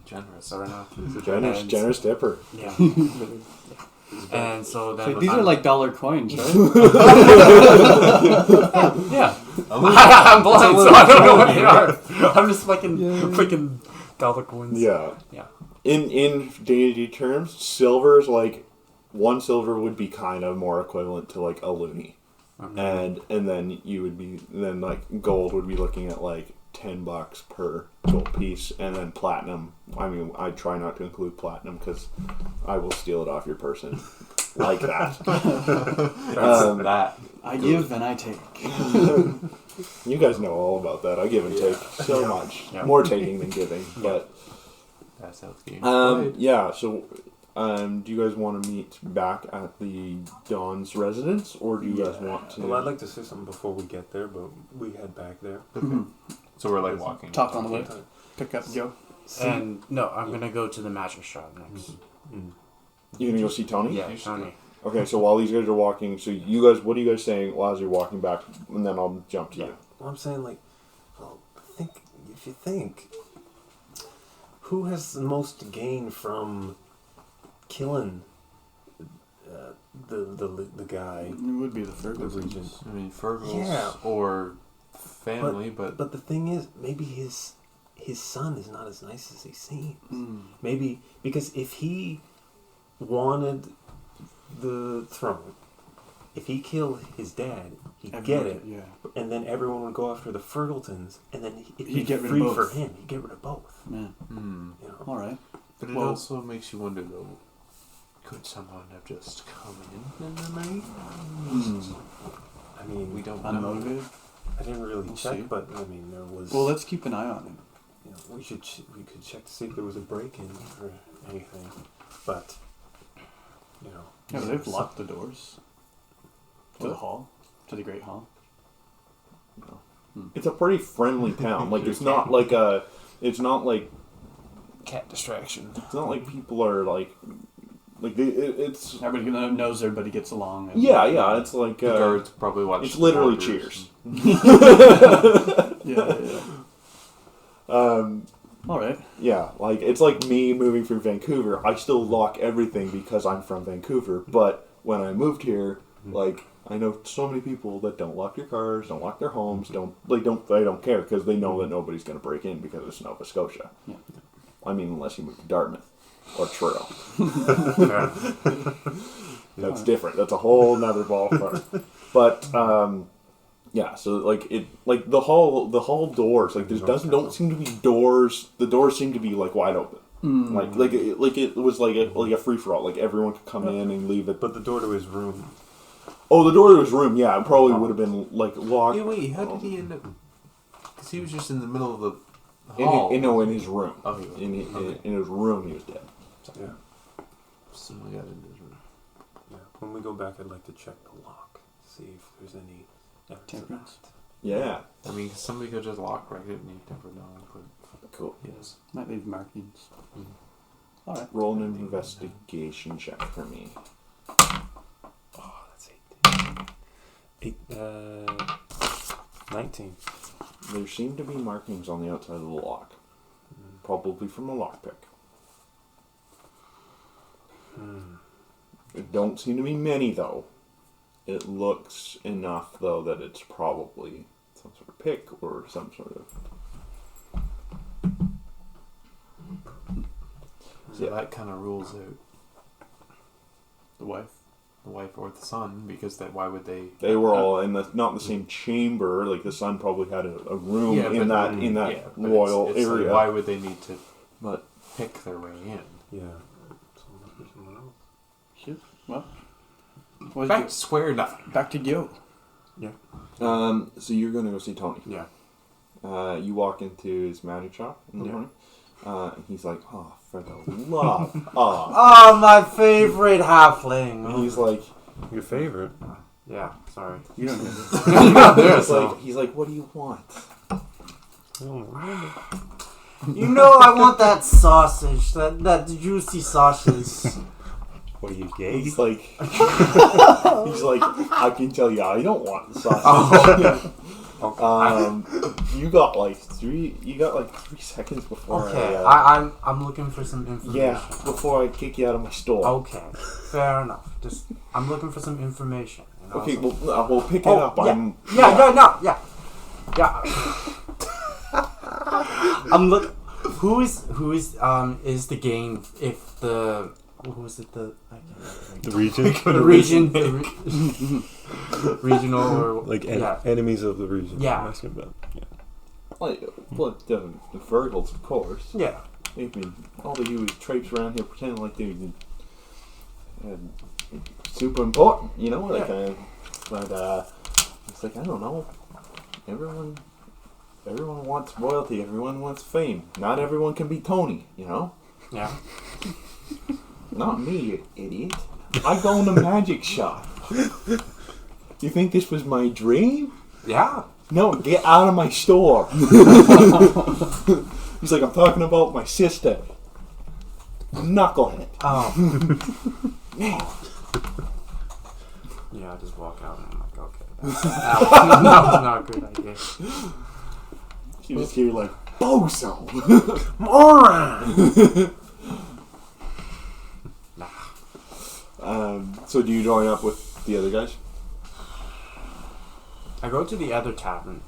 Generous. so right now. Generous dipper. Yeah. And so then These are like dollar coins, right? yeah. I'm blind, so I don't know what they are. I'm just freaking dollar coins. Yeah. Yeah. In D&D terms, silver is like 1 silver would be kind of more equivalent to like a loonie. Okay. And then you would be like gold would be looking at like $10 per gold piece, and then platinum. I mean, I try not to include platinum because I will steal it off your person like that. That. I give and I take. You guys know all about that. I give and take so much, Yeah. more taking than giving. But That's how the game. yeah. So, do you guys want to meet back at the Dawn's residence, or do you guys want to? Well, I'd like to say something before we get there, but we head back there. So we're like walking. Talk on the way. Pick up Joe. And no, I'm gonna go to the magic shop next. You gonna go see Tony? Yeah, Tony. Okay, so while these guys are walking, so you guys, what are you guys saying as you're walking back, and then I'll jump to you. Well, I'm saying, like, well, if you think, who has the most to gain from killing the guy? It would be the The Fergus. regent. I mean, Fergals Yeah. or family, but the thing is, maybe his son is not as nice as he seems. Mm. Maybe because if he wanted the throne, if he killed his dad, he'd get it, Yeah. and then everyone would go after the Fergaltons, and then it'd He'd be get rid of free both. for him. He'd get rid of both. Man. You know. All right. it Well- also makes you wonder though. Could someone have just come in the night? I mean, We don't know. Unmotivated. I didn't really We'll check, see. but I mean, there was. Well, let's keep an eye on him. You know, we could check to see if there was a break-in or anything, but you know. Yeah, but they've locked the doors to the hall, to the Great Hall. It's a pretty friendly town. Like it's not like a. It's not like. Cat distraction. It's not like people are like. It's. Everybody knows everybody gets along. And, Yeah. It's like. The guards probably watch. It's the literally borders. Cheers. Yeah. All right. Yeah, like it's like me moving from Vancouver. I still lock everything because I'm from Vancouver. But when I moved here, like I know so many people that don't lock their cars, don't lock their homes, they don't care because they know that nobody's going to break in because it's Nova Scotia. Yeah. I mean, unless you move to Dartmouth or Truro. That's different. That's a whole nother ballpark. But yeah, so like the hall doors, like there don't seem to be doors. The doors seem to be like wide open. Like it was like a free for all. Like everyone could come in and leave it. But the door to his room. Oh, the door to his room. Yeah, it probably would have been like locked. Hey, wait, how did he end up? Because he was just in the middle of the hall. In his room. Oh, he was. In his room, he was dead. Yeah. Someone got into his room. Yeah. When we go back, I'd like to check the lock, see if there's any evidence of Temperance. that. Yeah. I mean, somebody could just lock right it and he never know. But Cool. yes. Might leave markings. All right. Roll an investigation check for me. Oh, that's 18. 19. There seem to be markings on the outside of the lock. Probably from a lockpick. There don't seem to be many, though. It looks enough, though, that it's probably some sort of pick or some sort of... So that kind of rules out the wife or the son, because why would they? They were all in not the same chamber. Like the son probably had a room in that royal it's area. Like, why would they need to But pick their way in? Yeah. So there's someone else. Shit. Well. What Back to square nothing. Back to Gil. Yeah. so you're gonna go see Tony. Yeah. You walk into his magic shop in the Yeah. morning. And he's like, "Oh, for the love, Oh, my favorite halfling. He's like, Your favorite? Yeah. Sorry. You don't know this. he's like, "What do you want?" I don't remember. You know I want that sausage, that juicy sausage. What are you, gay? He's like, I can tell you, I don't want the sausage. You got like 3 seconds before. Okay, I'm looking for some information. Yeah, before I kick you out of my store. Okay, fair enough. Just I'm looking for some information. You know, Okay, so- we'll pick it up. Yeah. I'm look. Who is the gain if the who was it the I can't The region? regional or Like yeah. enemies of the region. Yeah. I'm asking about. Yeah. Like, well, the Virgils, of course. Yeah. I mean, all they do is traipse around here pretending like they're super important, you know? Like, but it's like, I don't know. Everyone wants royalty. Everyone wants fame. Not everyone can be Tony, you know? Yeah. Not me, you idiot. I go in a magic shop. You think this was my dream? Yeah. No, get out of my store. He's like, I'm talking about my sister. Knucklehead. Oh. Yeah. I just walk out and I'm like, okay. That was not a good idea. You just hear like, Bozo! Moron! So do you join up with the other guys? I go to the other tavern.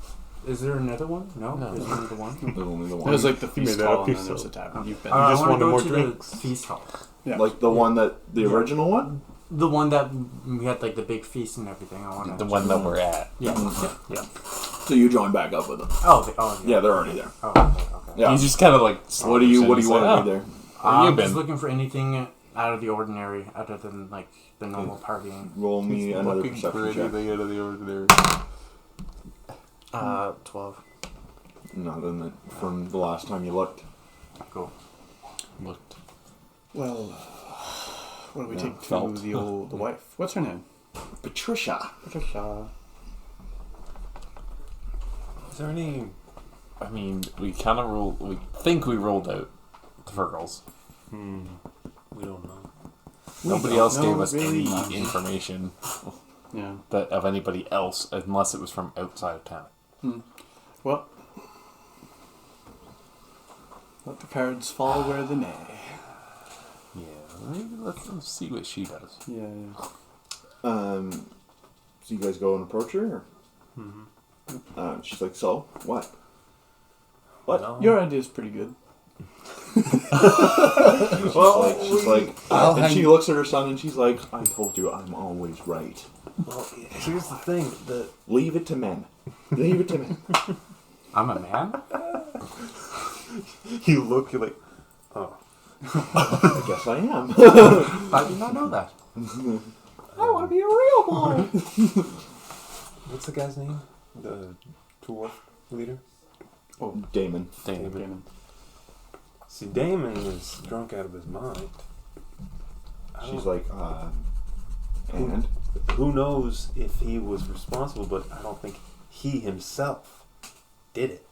Is there another one? No. There's only the one. There's only the It one. was like the feast that hall up and then yourself. there's a tavern. You've been. I just wanna wanted go more to drinks? the feast hall. Yeah. Like the one that, the original one? The one that we had like the big feast and everything. I want The one that we're at. Yeah. Yeah. So you join back up with them. Yeah, They're already there. Oh, okay. Yeah. You just kind of like. What do you want to do there? I'm you been? just looking for anything out of the ordinary, other than like the normal partying. Roll me another Looking for perception check. anything out of the ordinary. 12. Nothing that from the last time you looked. Cool. Looked. Well, what do we Yeah, take to felt. the wife? What's her name? Patricia. Patricia. Is there any? I mean, we kind of rolled. We think we rolled out the Virgils. We don't know. Nobody don't else gave know us really any much. information Yeah. that of anybody else, unless it was from outside of town. Well, let the cards fall where they may. Yeah, maybe let's see what she does. Yeah. So you guys go and approach her? Or? She's like, so what? What? No. Your idea is pretty good. She's like, and she looks at her son and she's like, I told you I'm always right. Well, here's the thing. Leave it to men. Leave it to men. I'm a man? You look. You're like, oh. I guess I am. I did not know that. I want to be a real boy. What's the guy's name? The dwarf leader. Damon. Damon. See, Damon is drunk out of his mind. She's like, and? Who knows if he was responsible, but I don't think he himself did it.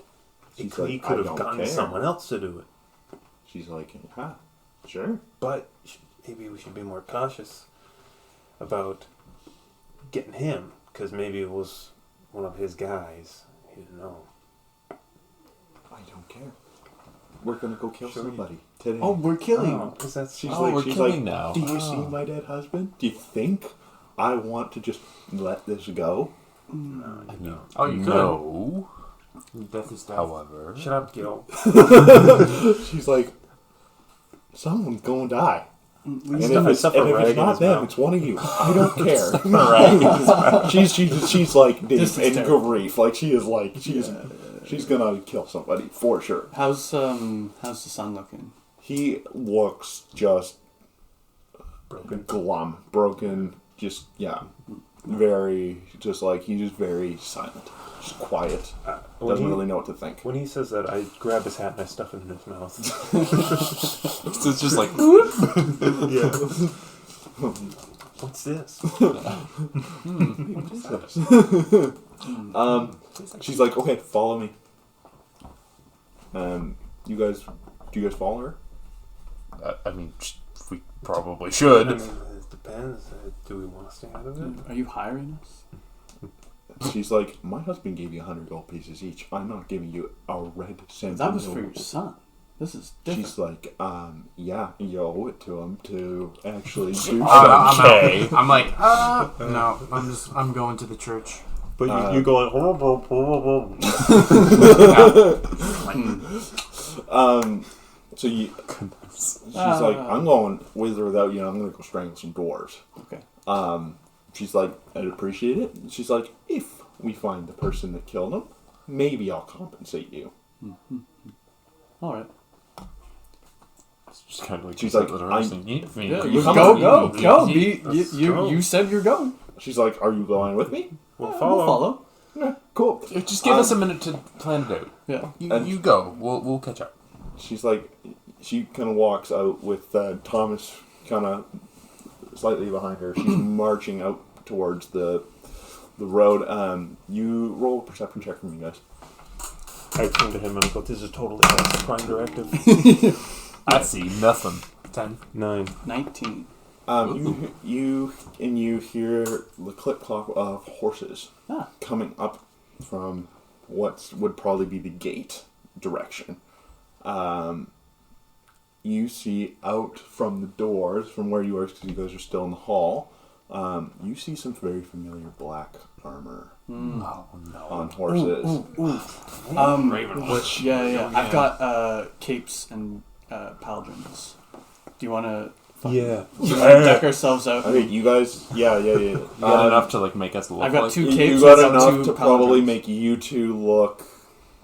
She's He like, could I have don't gotten care. someone else to do it. She's like, sure. But maybe we should be more cautious about getting him, because maybe it was one of his guys. He didn't know. I don't care. We're gonna go kill Sure. somebody today. Oh, we're killing. Oh, is that She's Oh, like, we're she's killing like, now. do you see my dead husband? Do you think I want to just let this go? I mean, Oh, you could. no. Death is death. However, Shut up, Gil. She's like, someone's gonna die. And if stuff- it's, stuff and a if rag it's in not his them, mouth. it's one of you. I don't care. she's like deep This is in terrible. grief. Like she's gonna kill somebody for sure. How's the sun looking? He looks just Broken. glum, broken, just very, just like he's just very silent, just quiet. When Doesn't he- really know what to think. When he says that, I grab his hat and I stuff it in his mouth. so it's just like, Yeah. What's this? She's like, okay, follow me. Do you guys follow her? I mean, we probably I should. mean, it depends. Do we want to stay out of it? Are you hiring us? She's like, my husband gave you 100 gold pieces each. I'm not giving you a red cent. That was for your son. This is different. She's like, yeah, you owe it to him to actually do I'm something. out. I'm like, no, I'm going to the church. But you go like, So she's like, I'm going with or without you, and I'm going to go strangle some dwarves. Okay. She's like, I'd appreciate it. And she's like, if we find the person that killed him, maybe I'll compensate you. All right. It's just kind of like She's you like, said, Yeah, you go, come go, with me. go. go. You said you're going. She's like, are you going with me? we'll We'll follow. follow. Yeah, cool. Just give us a minute to plan it out. Yeah. You go. We'll catch up. She's like, she kind of walks out with Thomas kind of slightly behind her. She's marching out towards the road. You roll a perception check from you guys. I turn to him and I go, this is totally against the prime directive. I see nothing. 10. 9. 19. You hear the click clop of horses coming up from what would probably be the gate direction. You see out from the doors, from where you are, because you guys are still in the hall. You see some very familiar black armor Oh no. on horses. Which, yeah. I've got capes and paladins. Do you want to Yeah. deck ourselves out? Okay, you guys, yeah. You got enough to like make us look I've got like 2 You capes. got and enough 2 to probably paladins. make you two look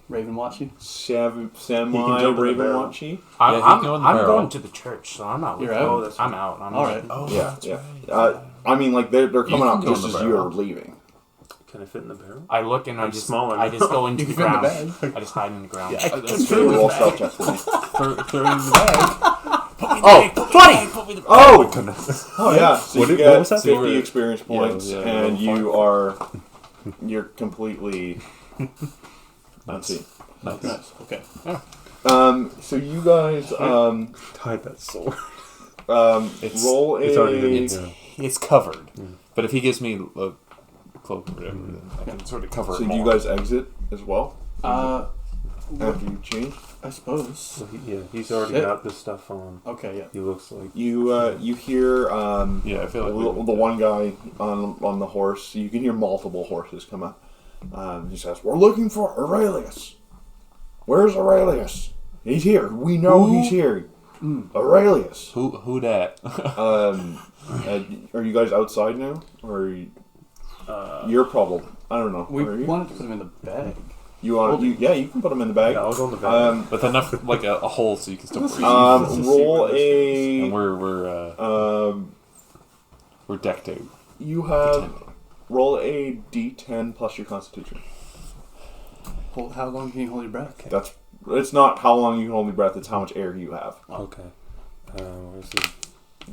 Raven watch you. semi jump in the Raven barrel. watchy. I'm, he I'm, can go in the I'm barrel. going to the church, so I'm not. You're with out? you. Oh, that's I'm out. I'm All right. Oh Yeah. I mean, like they're coming can up go just in as the you're barrel. leaving. Can I fit in the barrel? I look and I'm smaller I just go into You the can fit in the ground. bag. I just hide in the ground. Yeah, Let's do a roll stealth check for me. Throw it in the bag. Oh, 20! Oh! Goodness. Oh yeah, so What you did- what get was that? 50 experience points, yeah, and level you're completely unseen. Nice. Okay. So you guys Tied that sword. roll It's already a. in the It's covered. But if he gives me a cloak or whatever, then I can sort of cover So it do you more. guys exit as well Uh, after you change? I suppose. So he's already Shit. got this stuff on. Okay, yeah. He looks like You hear Yeah, I feel like the one guy on the horse. You can hear multiple horses come up. He says, "We're looking for Aurelius. Where's Aurelius? He's here. We know he's here. Aurelius." Who that? Are you guys outside now, or are you, your problem? I don't know. We Are you? wanted to put him in the bag. You want? Yeah, you can put them in the bag. yeah, I'll go in the bag. With enough like a hole so you can still breathe. Roll and a. we're decked out. You have roll a d10 plus your Constitution. How long can you hold your breath? That's. It's not how long you can hold your breath. It's how much air you have. Okay. Where's the...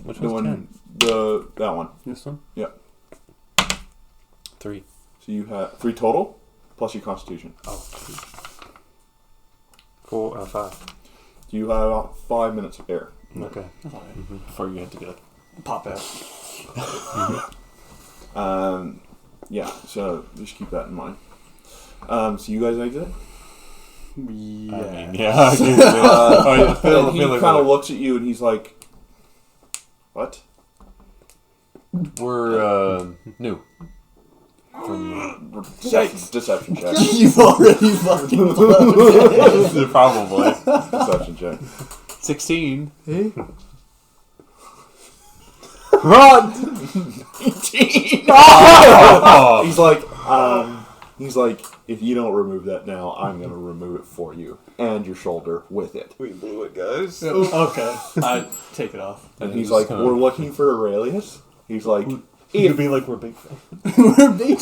Which The one's one, 10? that one. This one? Yeah. 3. So you have 3 total plus your Constitution. Oh, 4, 5. You have about 5 minutes of air. Okay. That's alright. Before you had to be like, Pop out. Yeah. So just keep that in mind. So you guys exit. Yeah. I mean, yeah. I feel And he like kind of looks at you and he's like, "What?" we're new. From Deception check. You've already fucking probably Deception check. 16. Run! 18! Oh, He's like, if you don't remove that now, I'm gonna remove it for you and your shoulder with it. We blew it, guys. Okay. I take it off. And he's like, we're looking for Aurelius. He's like, It'd be like we're big fans. We're big.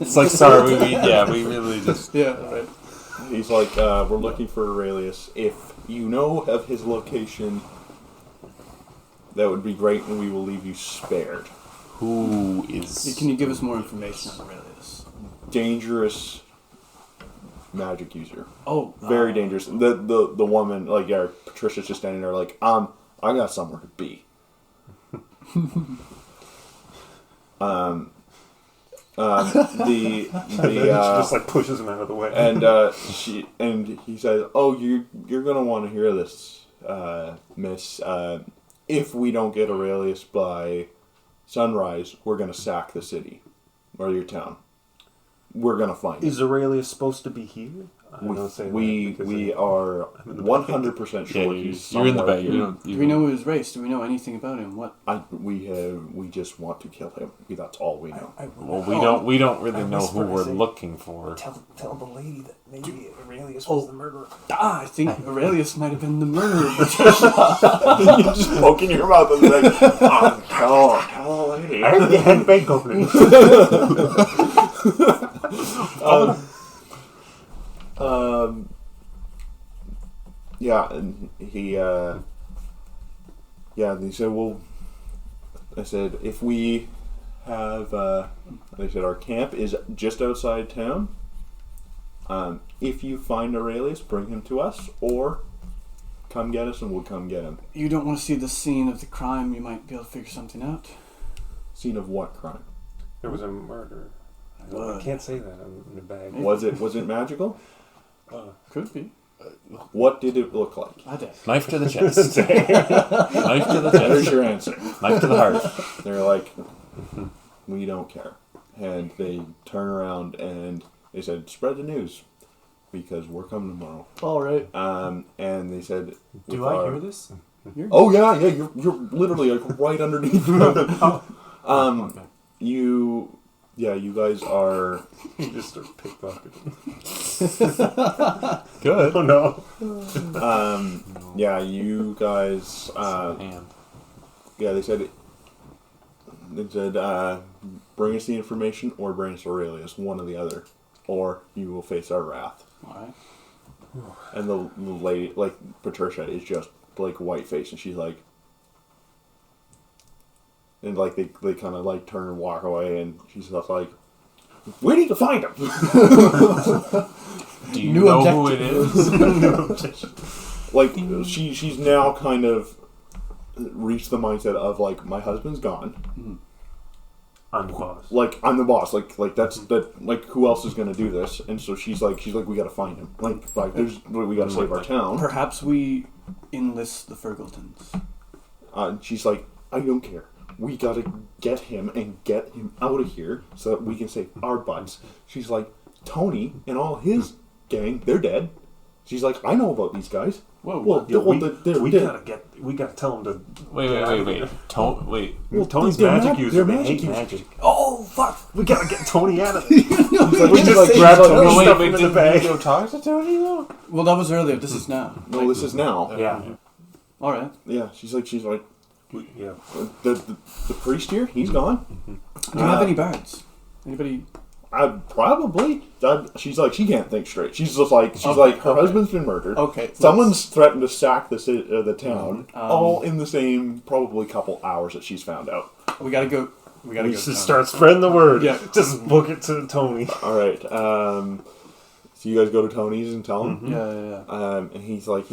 it's like sorry. We really just Yeah, right. he's like, we're looking for Aurelius. If you know of his location, that would be great, and we will leave you spared. who is. Can you give us more information on Aurelius? Dangerous magic user. Oh. Very dangerous. The woman, like, yeah, Patricia's just standing there like, I got somewhere to be. She just like pushes him out of the way. and he says, "Oh, you're gonna want to hear this, Miss. If we don't get Aurelius by sunrise, we're gonna sack the city or your town. We're gonna find Is Aurelius supposed to be here? I we don't say we, that because we are in the 100% sure Yeah, he's you're in the somewhere bag. here. You don't. Do we know his race? Do we know anything about him? What? We just want to kill him. That's all we know. Well, we don't really know who whisper, I we're say- lking for. Tell the lady that maybe Aurelius was the murderer. I think Aurelius might have been the murderer. You're just poking your mouth and like, tell the lady. I already had bank opening. Yeah, and he said, well, I said, if we have, they said, our camp is just outside town. If you find Aurelius, bring him to us, or come get us and we'll come get him. You don't want to see the scene of the crime. You might be able to figure something out. Scene of what crime? There was a murder. I can't say that in the bag. Was it magical? Could be. What did it look like? I did. Knife to the chest. Knife to the There's chest. your answer. Knife to the heart. They're like, we don't care. And they turn around and they said, spread the news because we're coming tomorrow. All right. And they said, Do I hear this? Oh yeah, you're literally like right underneath. Okay. You guys are. You just start pickpocketing. Good. Oh no. Yeah, you guys. Hand. Yeah, they said. It said, bring us the information or bring us Aurelius, one or the other, or you will face our wrath. Alright. And the lady, like, Patricia, is just, like, white-faced, and she's like... And, like, they kind of, like, turn and walk away, and she's just like, we need to find him! Do you know who it is? Like, she's now kind of reached the mindset of, like, my husband's gone. I'm the boss. Like, I'm the boss. Like that's like, who else is gonna do this? And so she's like, we gotta find him. Like we gotta save our town. Perhaps we enlist the Fergletons. She's like, I don't care. We gotta get him and get him out of here so that we can save our butts. She's like, Tony and all his gang, they're dead. She's like, I know about these guys. Whoa. Well, Yeah, they're we dead. gotta tell him to. Wait. Wait. Well, Tony's they're magic mag- user. they're They magic hate users. magic. Oh fuck! We gotta get Tony out of there. We just grab Tony, Oh, stuff him in did the bag. we go talk to Tony though? Well, that was earlier. This is now. No, this is now. Yeah. Alright. Yeah, she's like, Yeah. the priest here, he's gone. Do you have any bards? Anybody? Probably. She's like, she can't think straight. She's just like, her husband's been murdered. Okay. Someone's threatened to sack the town, all in the same probably couple hours that she's found out. We gotta go. We gotta We go. should start spreading the word. Yeah. Just book it to Tony. All right. So you guys go to Tony's and tell him. Yeah. And he's like,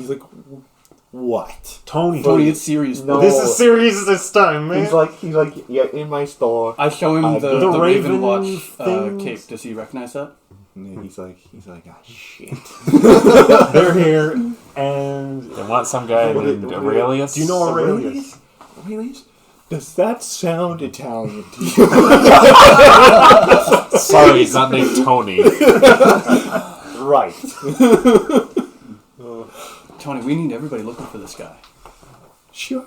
what? Tony, It's serious. No. this is serious this time, man. He's like, yeah, in my store. I show him the the Raven Raven Watch things. cape. Does he recognize that? And he's like, ah, shit. They're here, and They want some guy named Aurelius. do you know Aurelius? Aurelius? Does that sound Italian to you? Sorry, he's not named Tony. Right. Tony, we need everybody looking for this guy. Sure,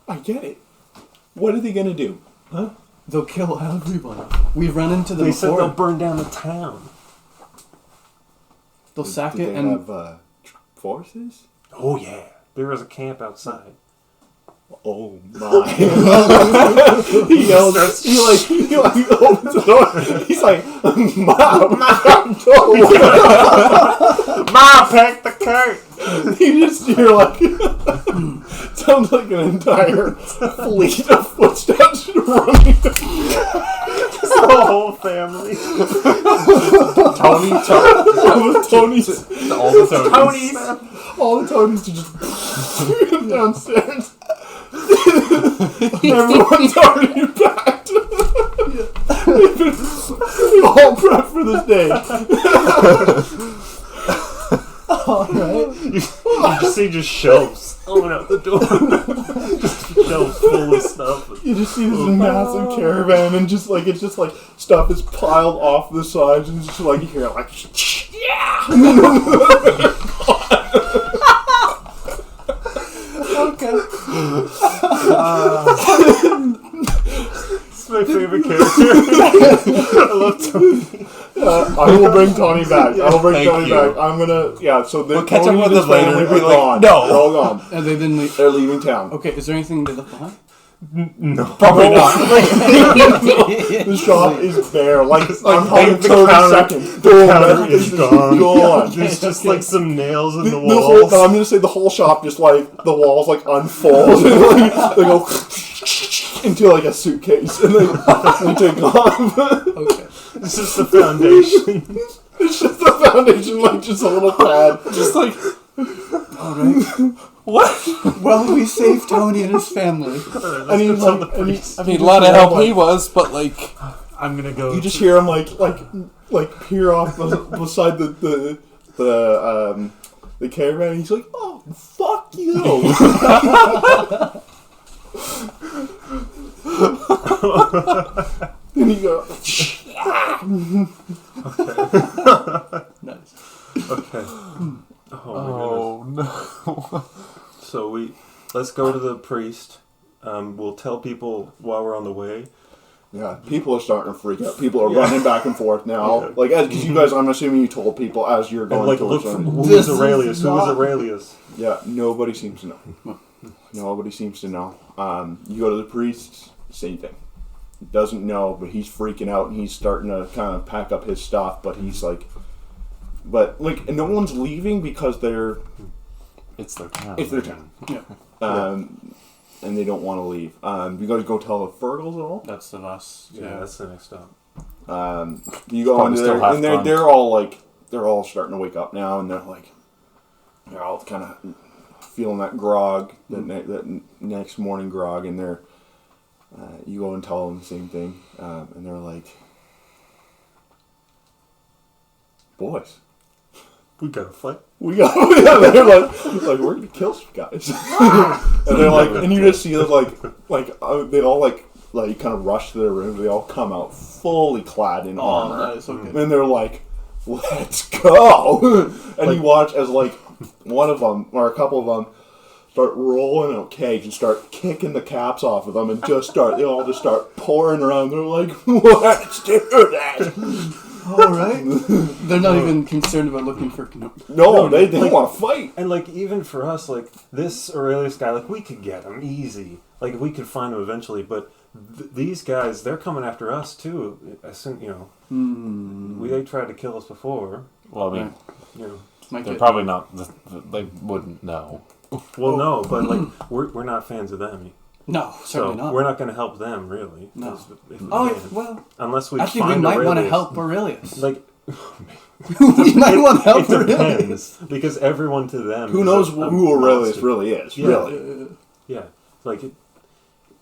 I get it. What are they gonna do? Huh? They'll kill everyone. We've run into them They said before. they'll burn down the town. They'll sack Did it they and have forces? Oh yeah, there was a camp outside. Oh my! he yells. He opens the door. He's like, "Mom, Ma, pack the cart. you're like, sounds like an entire fleet of footsteps running. The whole family. Tony's, All the Tonys. all the Tonys are just downstairs. Everyone's already packed. We've all prepped for this day. You just see shelves going out the door. Just shelves full of stuff. You just see this massive caravan, and it's just like stuff is piled off the sides, and it's just like you hear like, yeah. okay. It's my favorite character. I love Tony. I will bring Tony back. I will bring Thank Tony you. back. I'm gonna, so We'll catch Tony up with and his them later family and be are like, gone. no. They're all gone. And they didn't leave. They're leaving town. Okay, is there anything they left behind? No. Probably not. The shop is bare. Like I'm like talking the 30 counter- seconds. The counter is gone. Gone. There's just like some nails in the The whole, walls. I'm gonna say the whole shop just like the walls like unfold and like, they go into like a suitcase and then we take off. Okay. It's just the foundation. It's just the foundation, like just a little pad. Just like, Alright. what? Well, we saved Tony and his family. And he's tell like, the and he, priest. I mean, a lot of help he was, but like, I'm gonna go. you just hear him like peer off beside the caravan. And he's like, "Oh, fuck you!" And he goes, Nice. Okay. Oh my goodness. oh no. So let's go to the priest. We'll tell people while we're on the way. Yeah, people are starting to freak out. People are running back and forth now. Yeah. Like, because you guys, I'm assuming you told people as you're And going like towards look for them. who This is is Aurelius? Who is not- Aurelius? Yeah, nobody seems to know. Nobody seems to know. You go to the priest, same thing. doesn't know, but he's freaking out and he's starting to kind of pack up his stuff. But he's like, and no one's leaving because it's their town. It's their town. Yeah. And they don't want to leave. You guys go tell the Fergals at all? That's the last. Yeah, that's the next stop. You go into there, and they're all starting to wake up now, and they're all kind of feeling that grog, that next morning grog, and you go and tell them the same thing, and they're like, boys, we gotta fight. They're like we're gonna kill some guys, and they're like, and you just see them they all kind of rush to their rooms. They all come out fully clad in armor, nice, okay. and they're like, let's go. And you watch as one of them or a couple of them start rolling in a cage and start kicking the caps off of them and they all just start pouring around. They're like, let's do that. All right. They're not even concerned about looking for Canolli. No, they want to fight. And even for us, this Aurelius guy, we could get him easy. We could find him eventually, but these guys, they're coming after us too. They tried to kill us before. Well, I mean, they're probably not. They wouldn't know. Well, no, but we're not fans of them. No, certainly not. We're not going to help them, really. No. Well, unless we actually, find we might Aurelius. Want to help Aurelius. We might want to help Aurelius because everyone to them. Who knows who Aurelius really is? Yeah. Really? Yeah,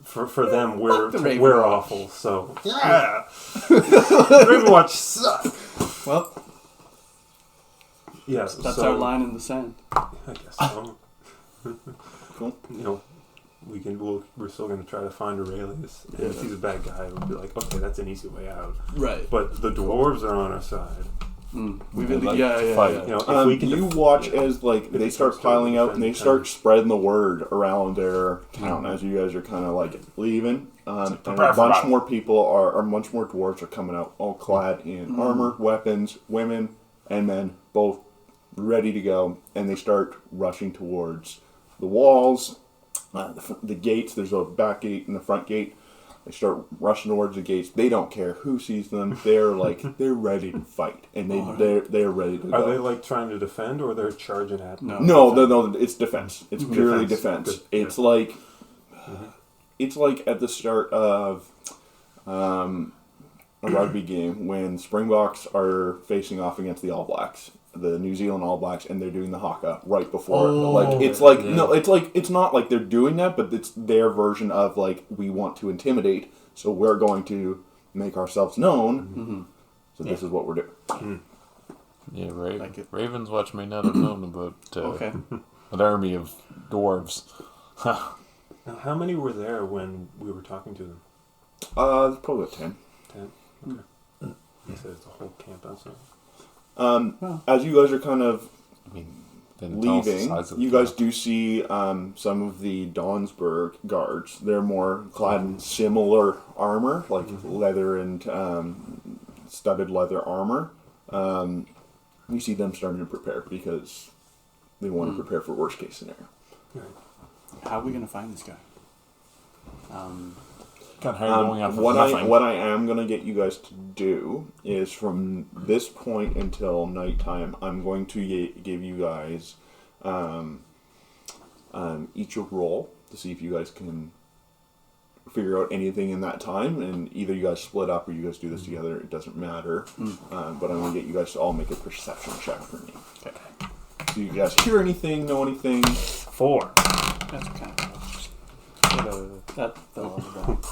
for them, we're awful. So yeah, Ravenwatch suck. Well, yeah, that's our line in the sand. I guess so. Cool. We're still going to try to find Aurelius. And if he's a bad guy, we'll be like, okay, that's an easy way out. Right. But the dwarves are on our side. We really, yeah. If we can you watch as they start piling out and they start spreading the word around their town as you guys are kind of leaving. And a bunch more people a bunch more dwarves are coming out, all clad in armor, weapons, women and men, both ready to go, and they start rushing towards the walls. The gates, there's a back gate and the front gate. They start rushing towards the gates. They don't care who sees them. They're they're ready to fight, and they're ready to go. Are they trying to defend or they're charging at? No. It's defense. It's purely defense. It's it's like at the start of a rugby game when Springboks are facing off against the All Blacks. The New Zealand All Blacks, and they're doing the haka right before. It's not like they're doing that, but it's their version of we want to intimidate, so we're going to make ourselves known. Mm-hmm. So this is what we're doing. Yeah, right. Ravens Watch may not have known about an army of dwarves. Now, how many were there when we were talking to them? There's probably about 10. 10. Okay. You said it's a whole camp outside. As you guys are kind of leaving, you guys do see some of the Donsburg guards. They're more clad in similar armor, leather and studded leather armor. You see them starting to prepare because they want to prepare for worst case scenario. Right. How are we going to find this guy? What I am going to get you guys to do is from this point until nighttime, I'm going to give you guys each a roll to see if you guys can figure out anything in that time, and either you guys split up or you guys do this together. It doesn't matter. But I'm going to get you guys to all make a perception check for me. Okay. Do you guys hear anything, know anything? 4. That's kind of that fell on the ground.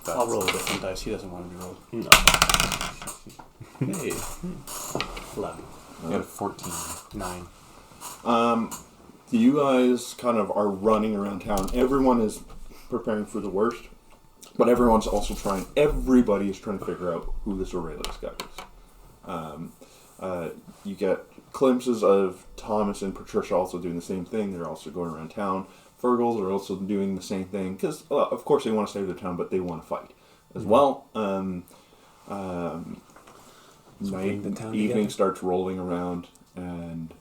I'll roll a different dice. He doesn't want to be rolled. No. Hey. 11. You got a 14. 9. You guys kind of are running around town. Everyone is preparing for the worst, but everybody is trying to figure out who this Aurelius guy is. You get glimpses of Thomas and Patricia also doing the same thing. They're also going around town. Fergals are also doing the same thing because, of course, they want to save their town, but they want to fight as well. Evening starts rolling around and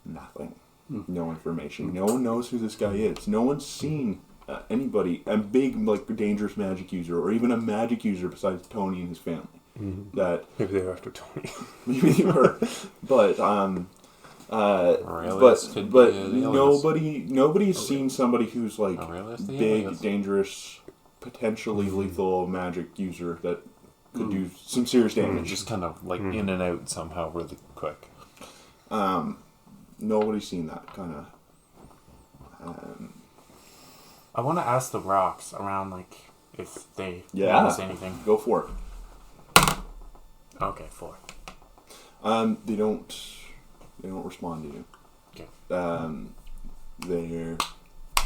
nothing. No information. No one knows who this guy is. No one's seen anybody, a big like dangerous magic user, or even a magic user besides Tony and his family. That Maybe they were after Tony. maybe they were, but Aurelius could but be the alias. nobody's seen somebody who's like Aurelius the big, alias. dangerous, potentially lethal magic user that could do some serious damage. Just kind of like in and out somehow really quick. Nobody's seen that kind of. I want to ask the rocks around, like, if they Yeah. notice anything. Go for it. Okay, 4. They don't respond to you. Okay. There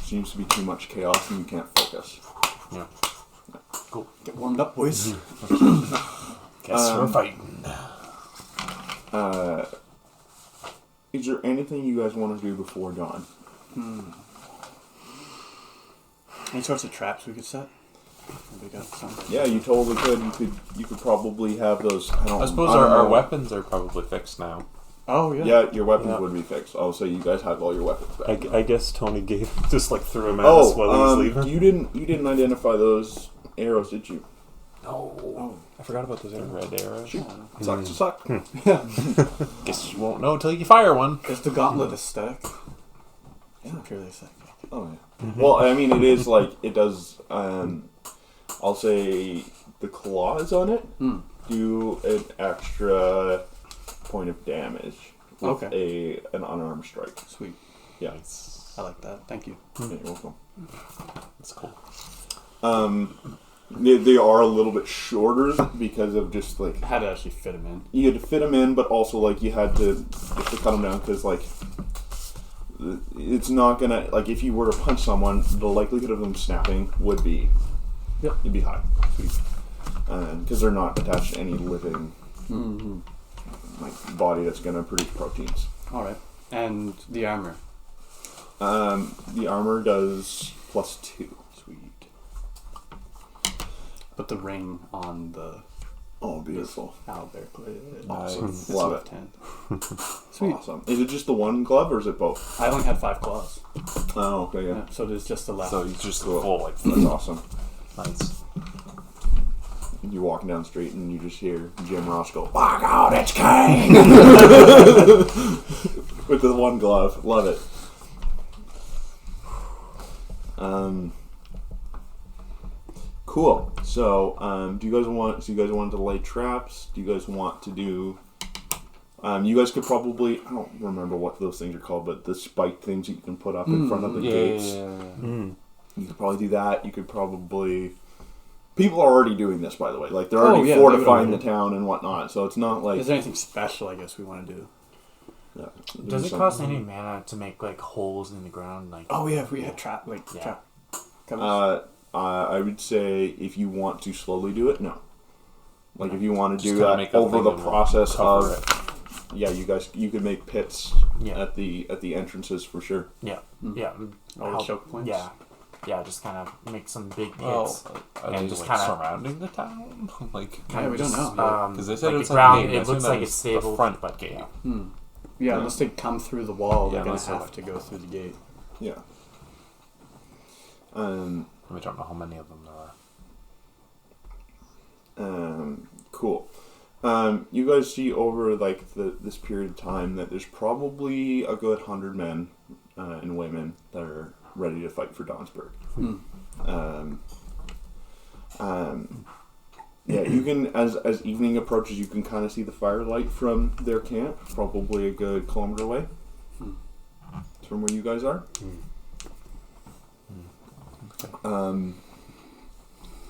seems to be too much chaos and you can't focus. Yeah. Cool. Get warmed up, boys. Guess we're fighting. Is there anything you guys want to do before dawn? Any sorts of traps we could set? We got some. Yeah, you totally could. You could probably have those. I suppose our weapons are probably fixed now. Oh yeah. Yeah, your weapons would be fixed. I'll say you guys have all your weapons back. I guess Tony just like threw him at us while he was leaving. you didn't identify those arrows, did you? Oh, I forgot about those The arrows. red arrows. Sucks to suck. Guess you won't know until you fire one. Is the gauntlet aesthetic? Yeah. Purely aesthetic. Oh yeah. Well, I mean, it is like it does. I'll say the claws on it do an extra point of damage with an unarmed strike. Sweet. Yeah. I like that. Thank you. Yeah, you're welcome. That's cool. They are a little bit shorter because of just like I had to actually fit him in. you had to fit them in, but also like you had to cut them down because like it's not gonna like if you were to punch someone, the likelihood of them snapping would be it'd be high, because they're not attached to any living like body that's gonna produce proteins. All right. And the armor. The armor does +2. Sweet. But the ring on the Oh, beautiful! owlbear. Awesome, It's love left it. hand. Sweet. Awesome. Is it just the one glove or is it both? I only had 5 claws. Oh, okay, yeah. Yeah, so there's just the left. So you just Cool. full like That's awesome. nice. You're walking down the street and you just hear Jim Ross go, "Fuck out, it's Kane!" With the one glove. Love it. Cool. So, do you guys want to lay traps? Do you guys want to do? You guys could probably, I don't remember what those things are called, but the spike things that you can put up in front of the gates. You could probably do that. You could probably. People are already doing this, by the way. Like they're already fortifying the town and whatnot. So it's not like. Is there anything special? I guess we want to do. Yeah, Does it cost any mana to make like holes in the ground? Like Oh yeah, we had trap trap. I would say if you want to slowly do it, no. Like if you want to Just do kinda that make a over thing the and process cover of. Yeah, you could make pits at the entrances for sure. yeah. All the choke points. Yeah, just kind of make some big hits. Well, are And they just like kinda- surrounding the town? Like Yeah, we don't know. because they said like it's the like ground, a gate. it looks like it's the stable. front gate. Yeah, unless they come through the wall, they're gonna unless they're have like- to go through the gate. Yeah. We don't know how many of them there are. Cool. You guys see over like this period of time that there's probably a good 100 men and women that are ready to fight for Donsburg. Yeah, you can as evening approaches, you can kind of see the firelight from their camp, probably a good kilometer away from where you guys are.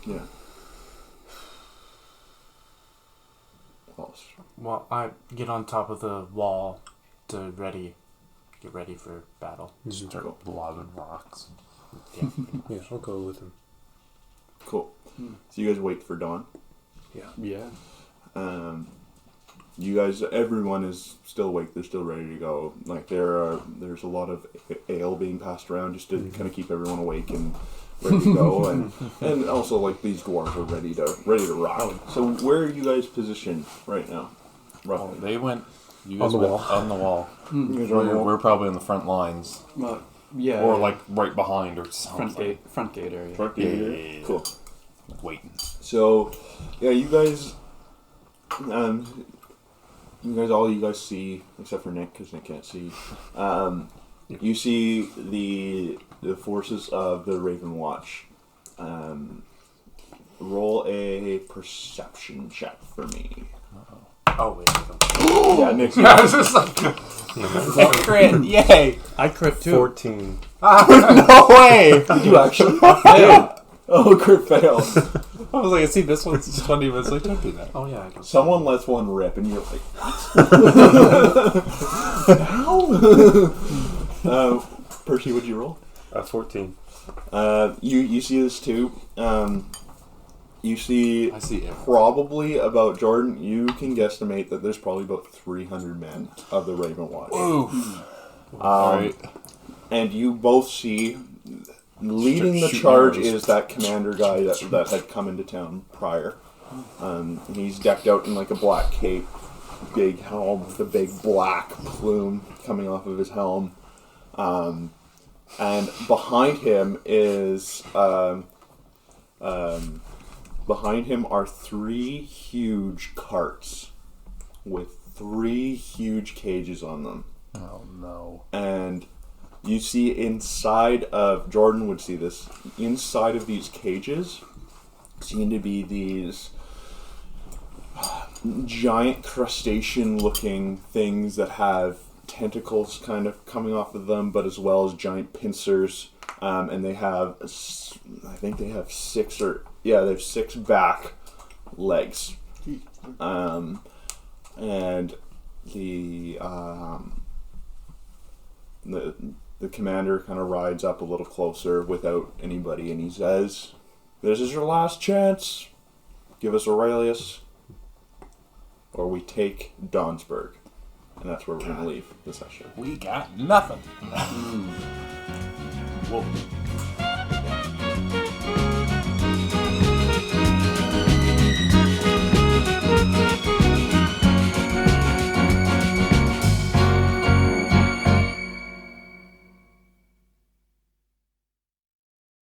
Yeah. What else? Well, I get on top of the wall to get ready for battle. Start lobbing rocks. Yeah. Yeah, I'll go with him. Cool. So you guys wait for dawn. Yeah. You guys, everyone is still awake. They're still ready to go. Like there's a lot of ale being passed around just to kind of keep everyone awake and ready to go, and also like these dwarves are ready to rock. So where are you guys positioned right now? Roughly. They went. You guys the went wall. on the wall. You guys are on the wall? We're probably in the front lines. Well, Yeah. Or like right behind or something. Front gate area. Front gate area? Yeah. Cool. Waiting. So, yeah, you guys all you guys see, except for Nick, because Nick can't see, you see the forces of the Raven Watch. Roll a perception check for me. Oh, wait. Yeah, Nick. I was just like, Crit! Yay! I crit too. 14. No way! Did you actually? Yeah. Oh, crit fail. I was like, see, this one's just 20 minutes like, don't do that. oh yeah, I guess. Someone lets one rip, and you're like, what? Percy, what'd you roll? 14. You see this too. You see I see it. probably about Jordan. You can guesstimate that there's probably about 300 men of the Raven Watch. Alright. And you both see leading the Shoot charge arrows. is that commander guy that had come into town prior. He's decked out in like a black cape, big helm with a big black plume coming off of his helm. And behind him is behind him are 3 huge carts with 3 huge cages on them. Oh no. And you see inside of, Jordan would see this, inside of these cages seem to be these giant crustacean looking things that have tentacles kind of coming off of them, but as well as giant pincers. And they have, I think they have 6 back legs. And the commander kind of rides up a little closer without anybody, and he says, "This is your last chance. Give us Aurelius, or we take Donsburg." And that's where we're going to leave the session. We got nothing. Whoa.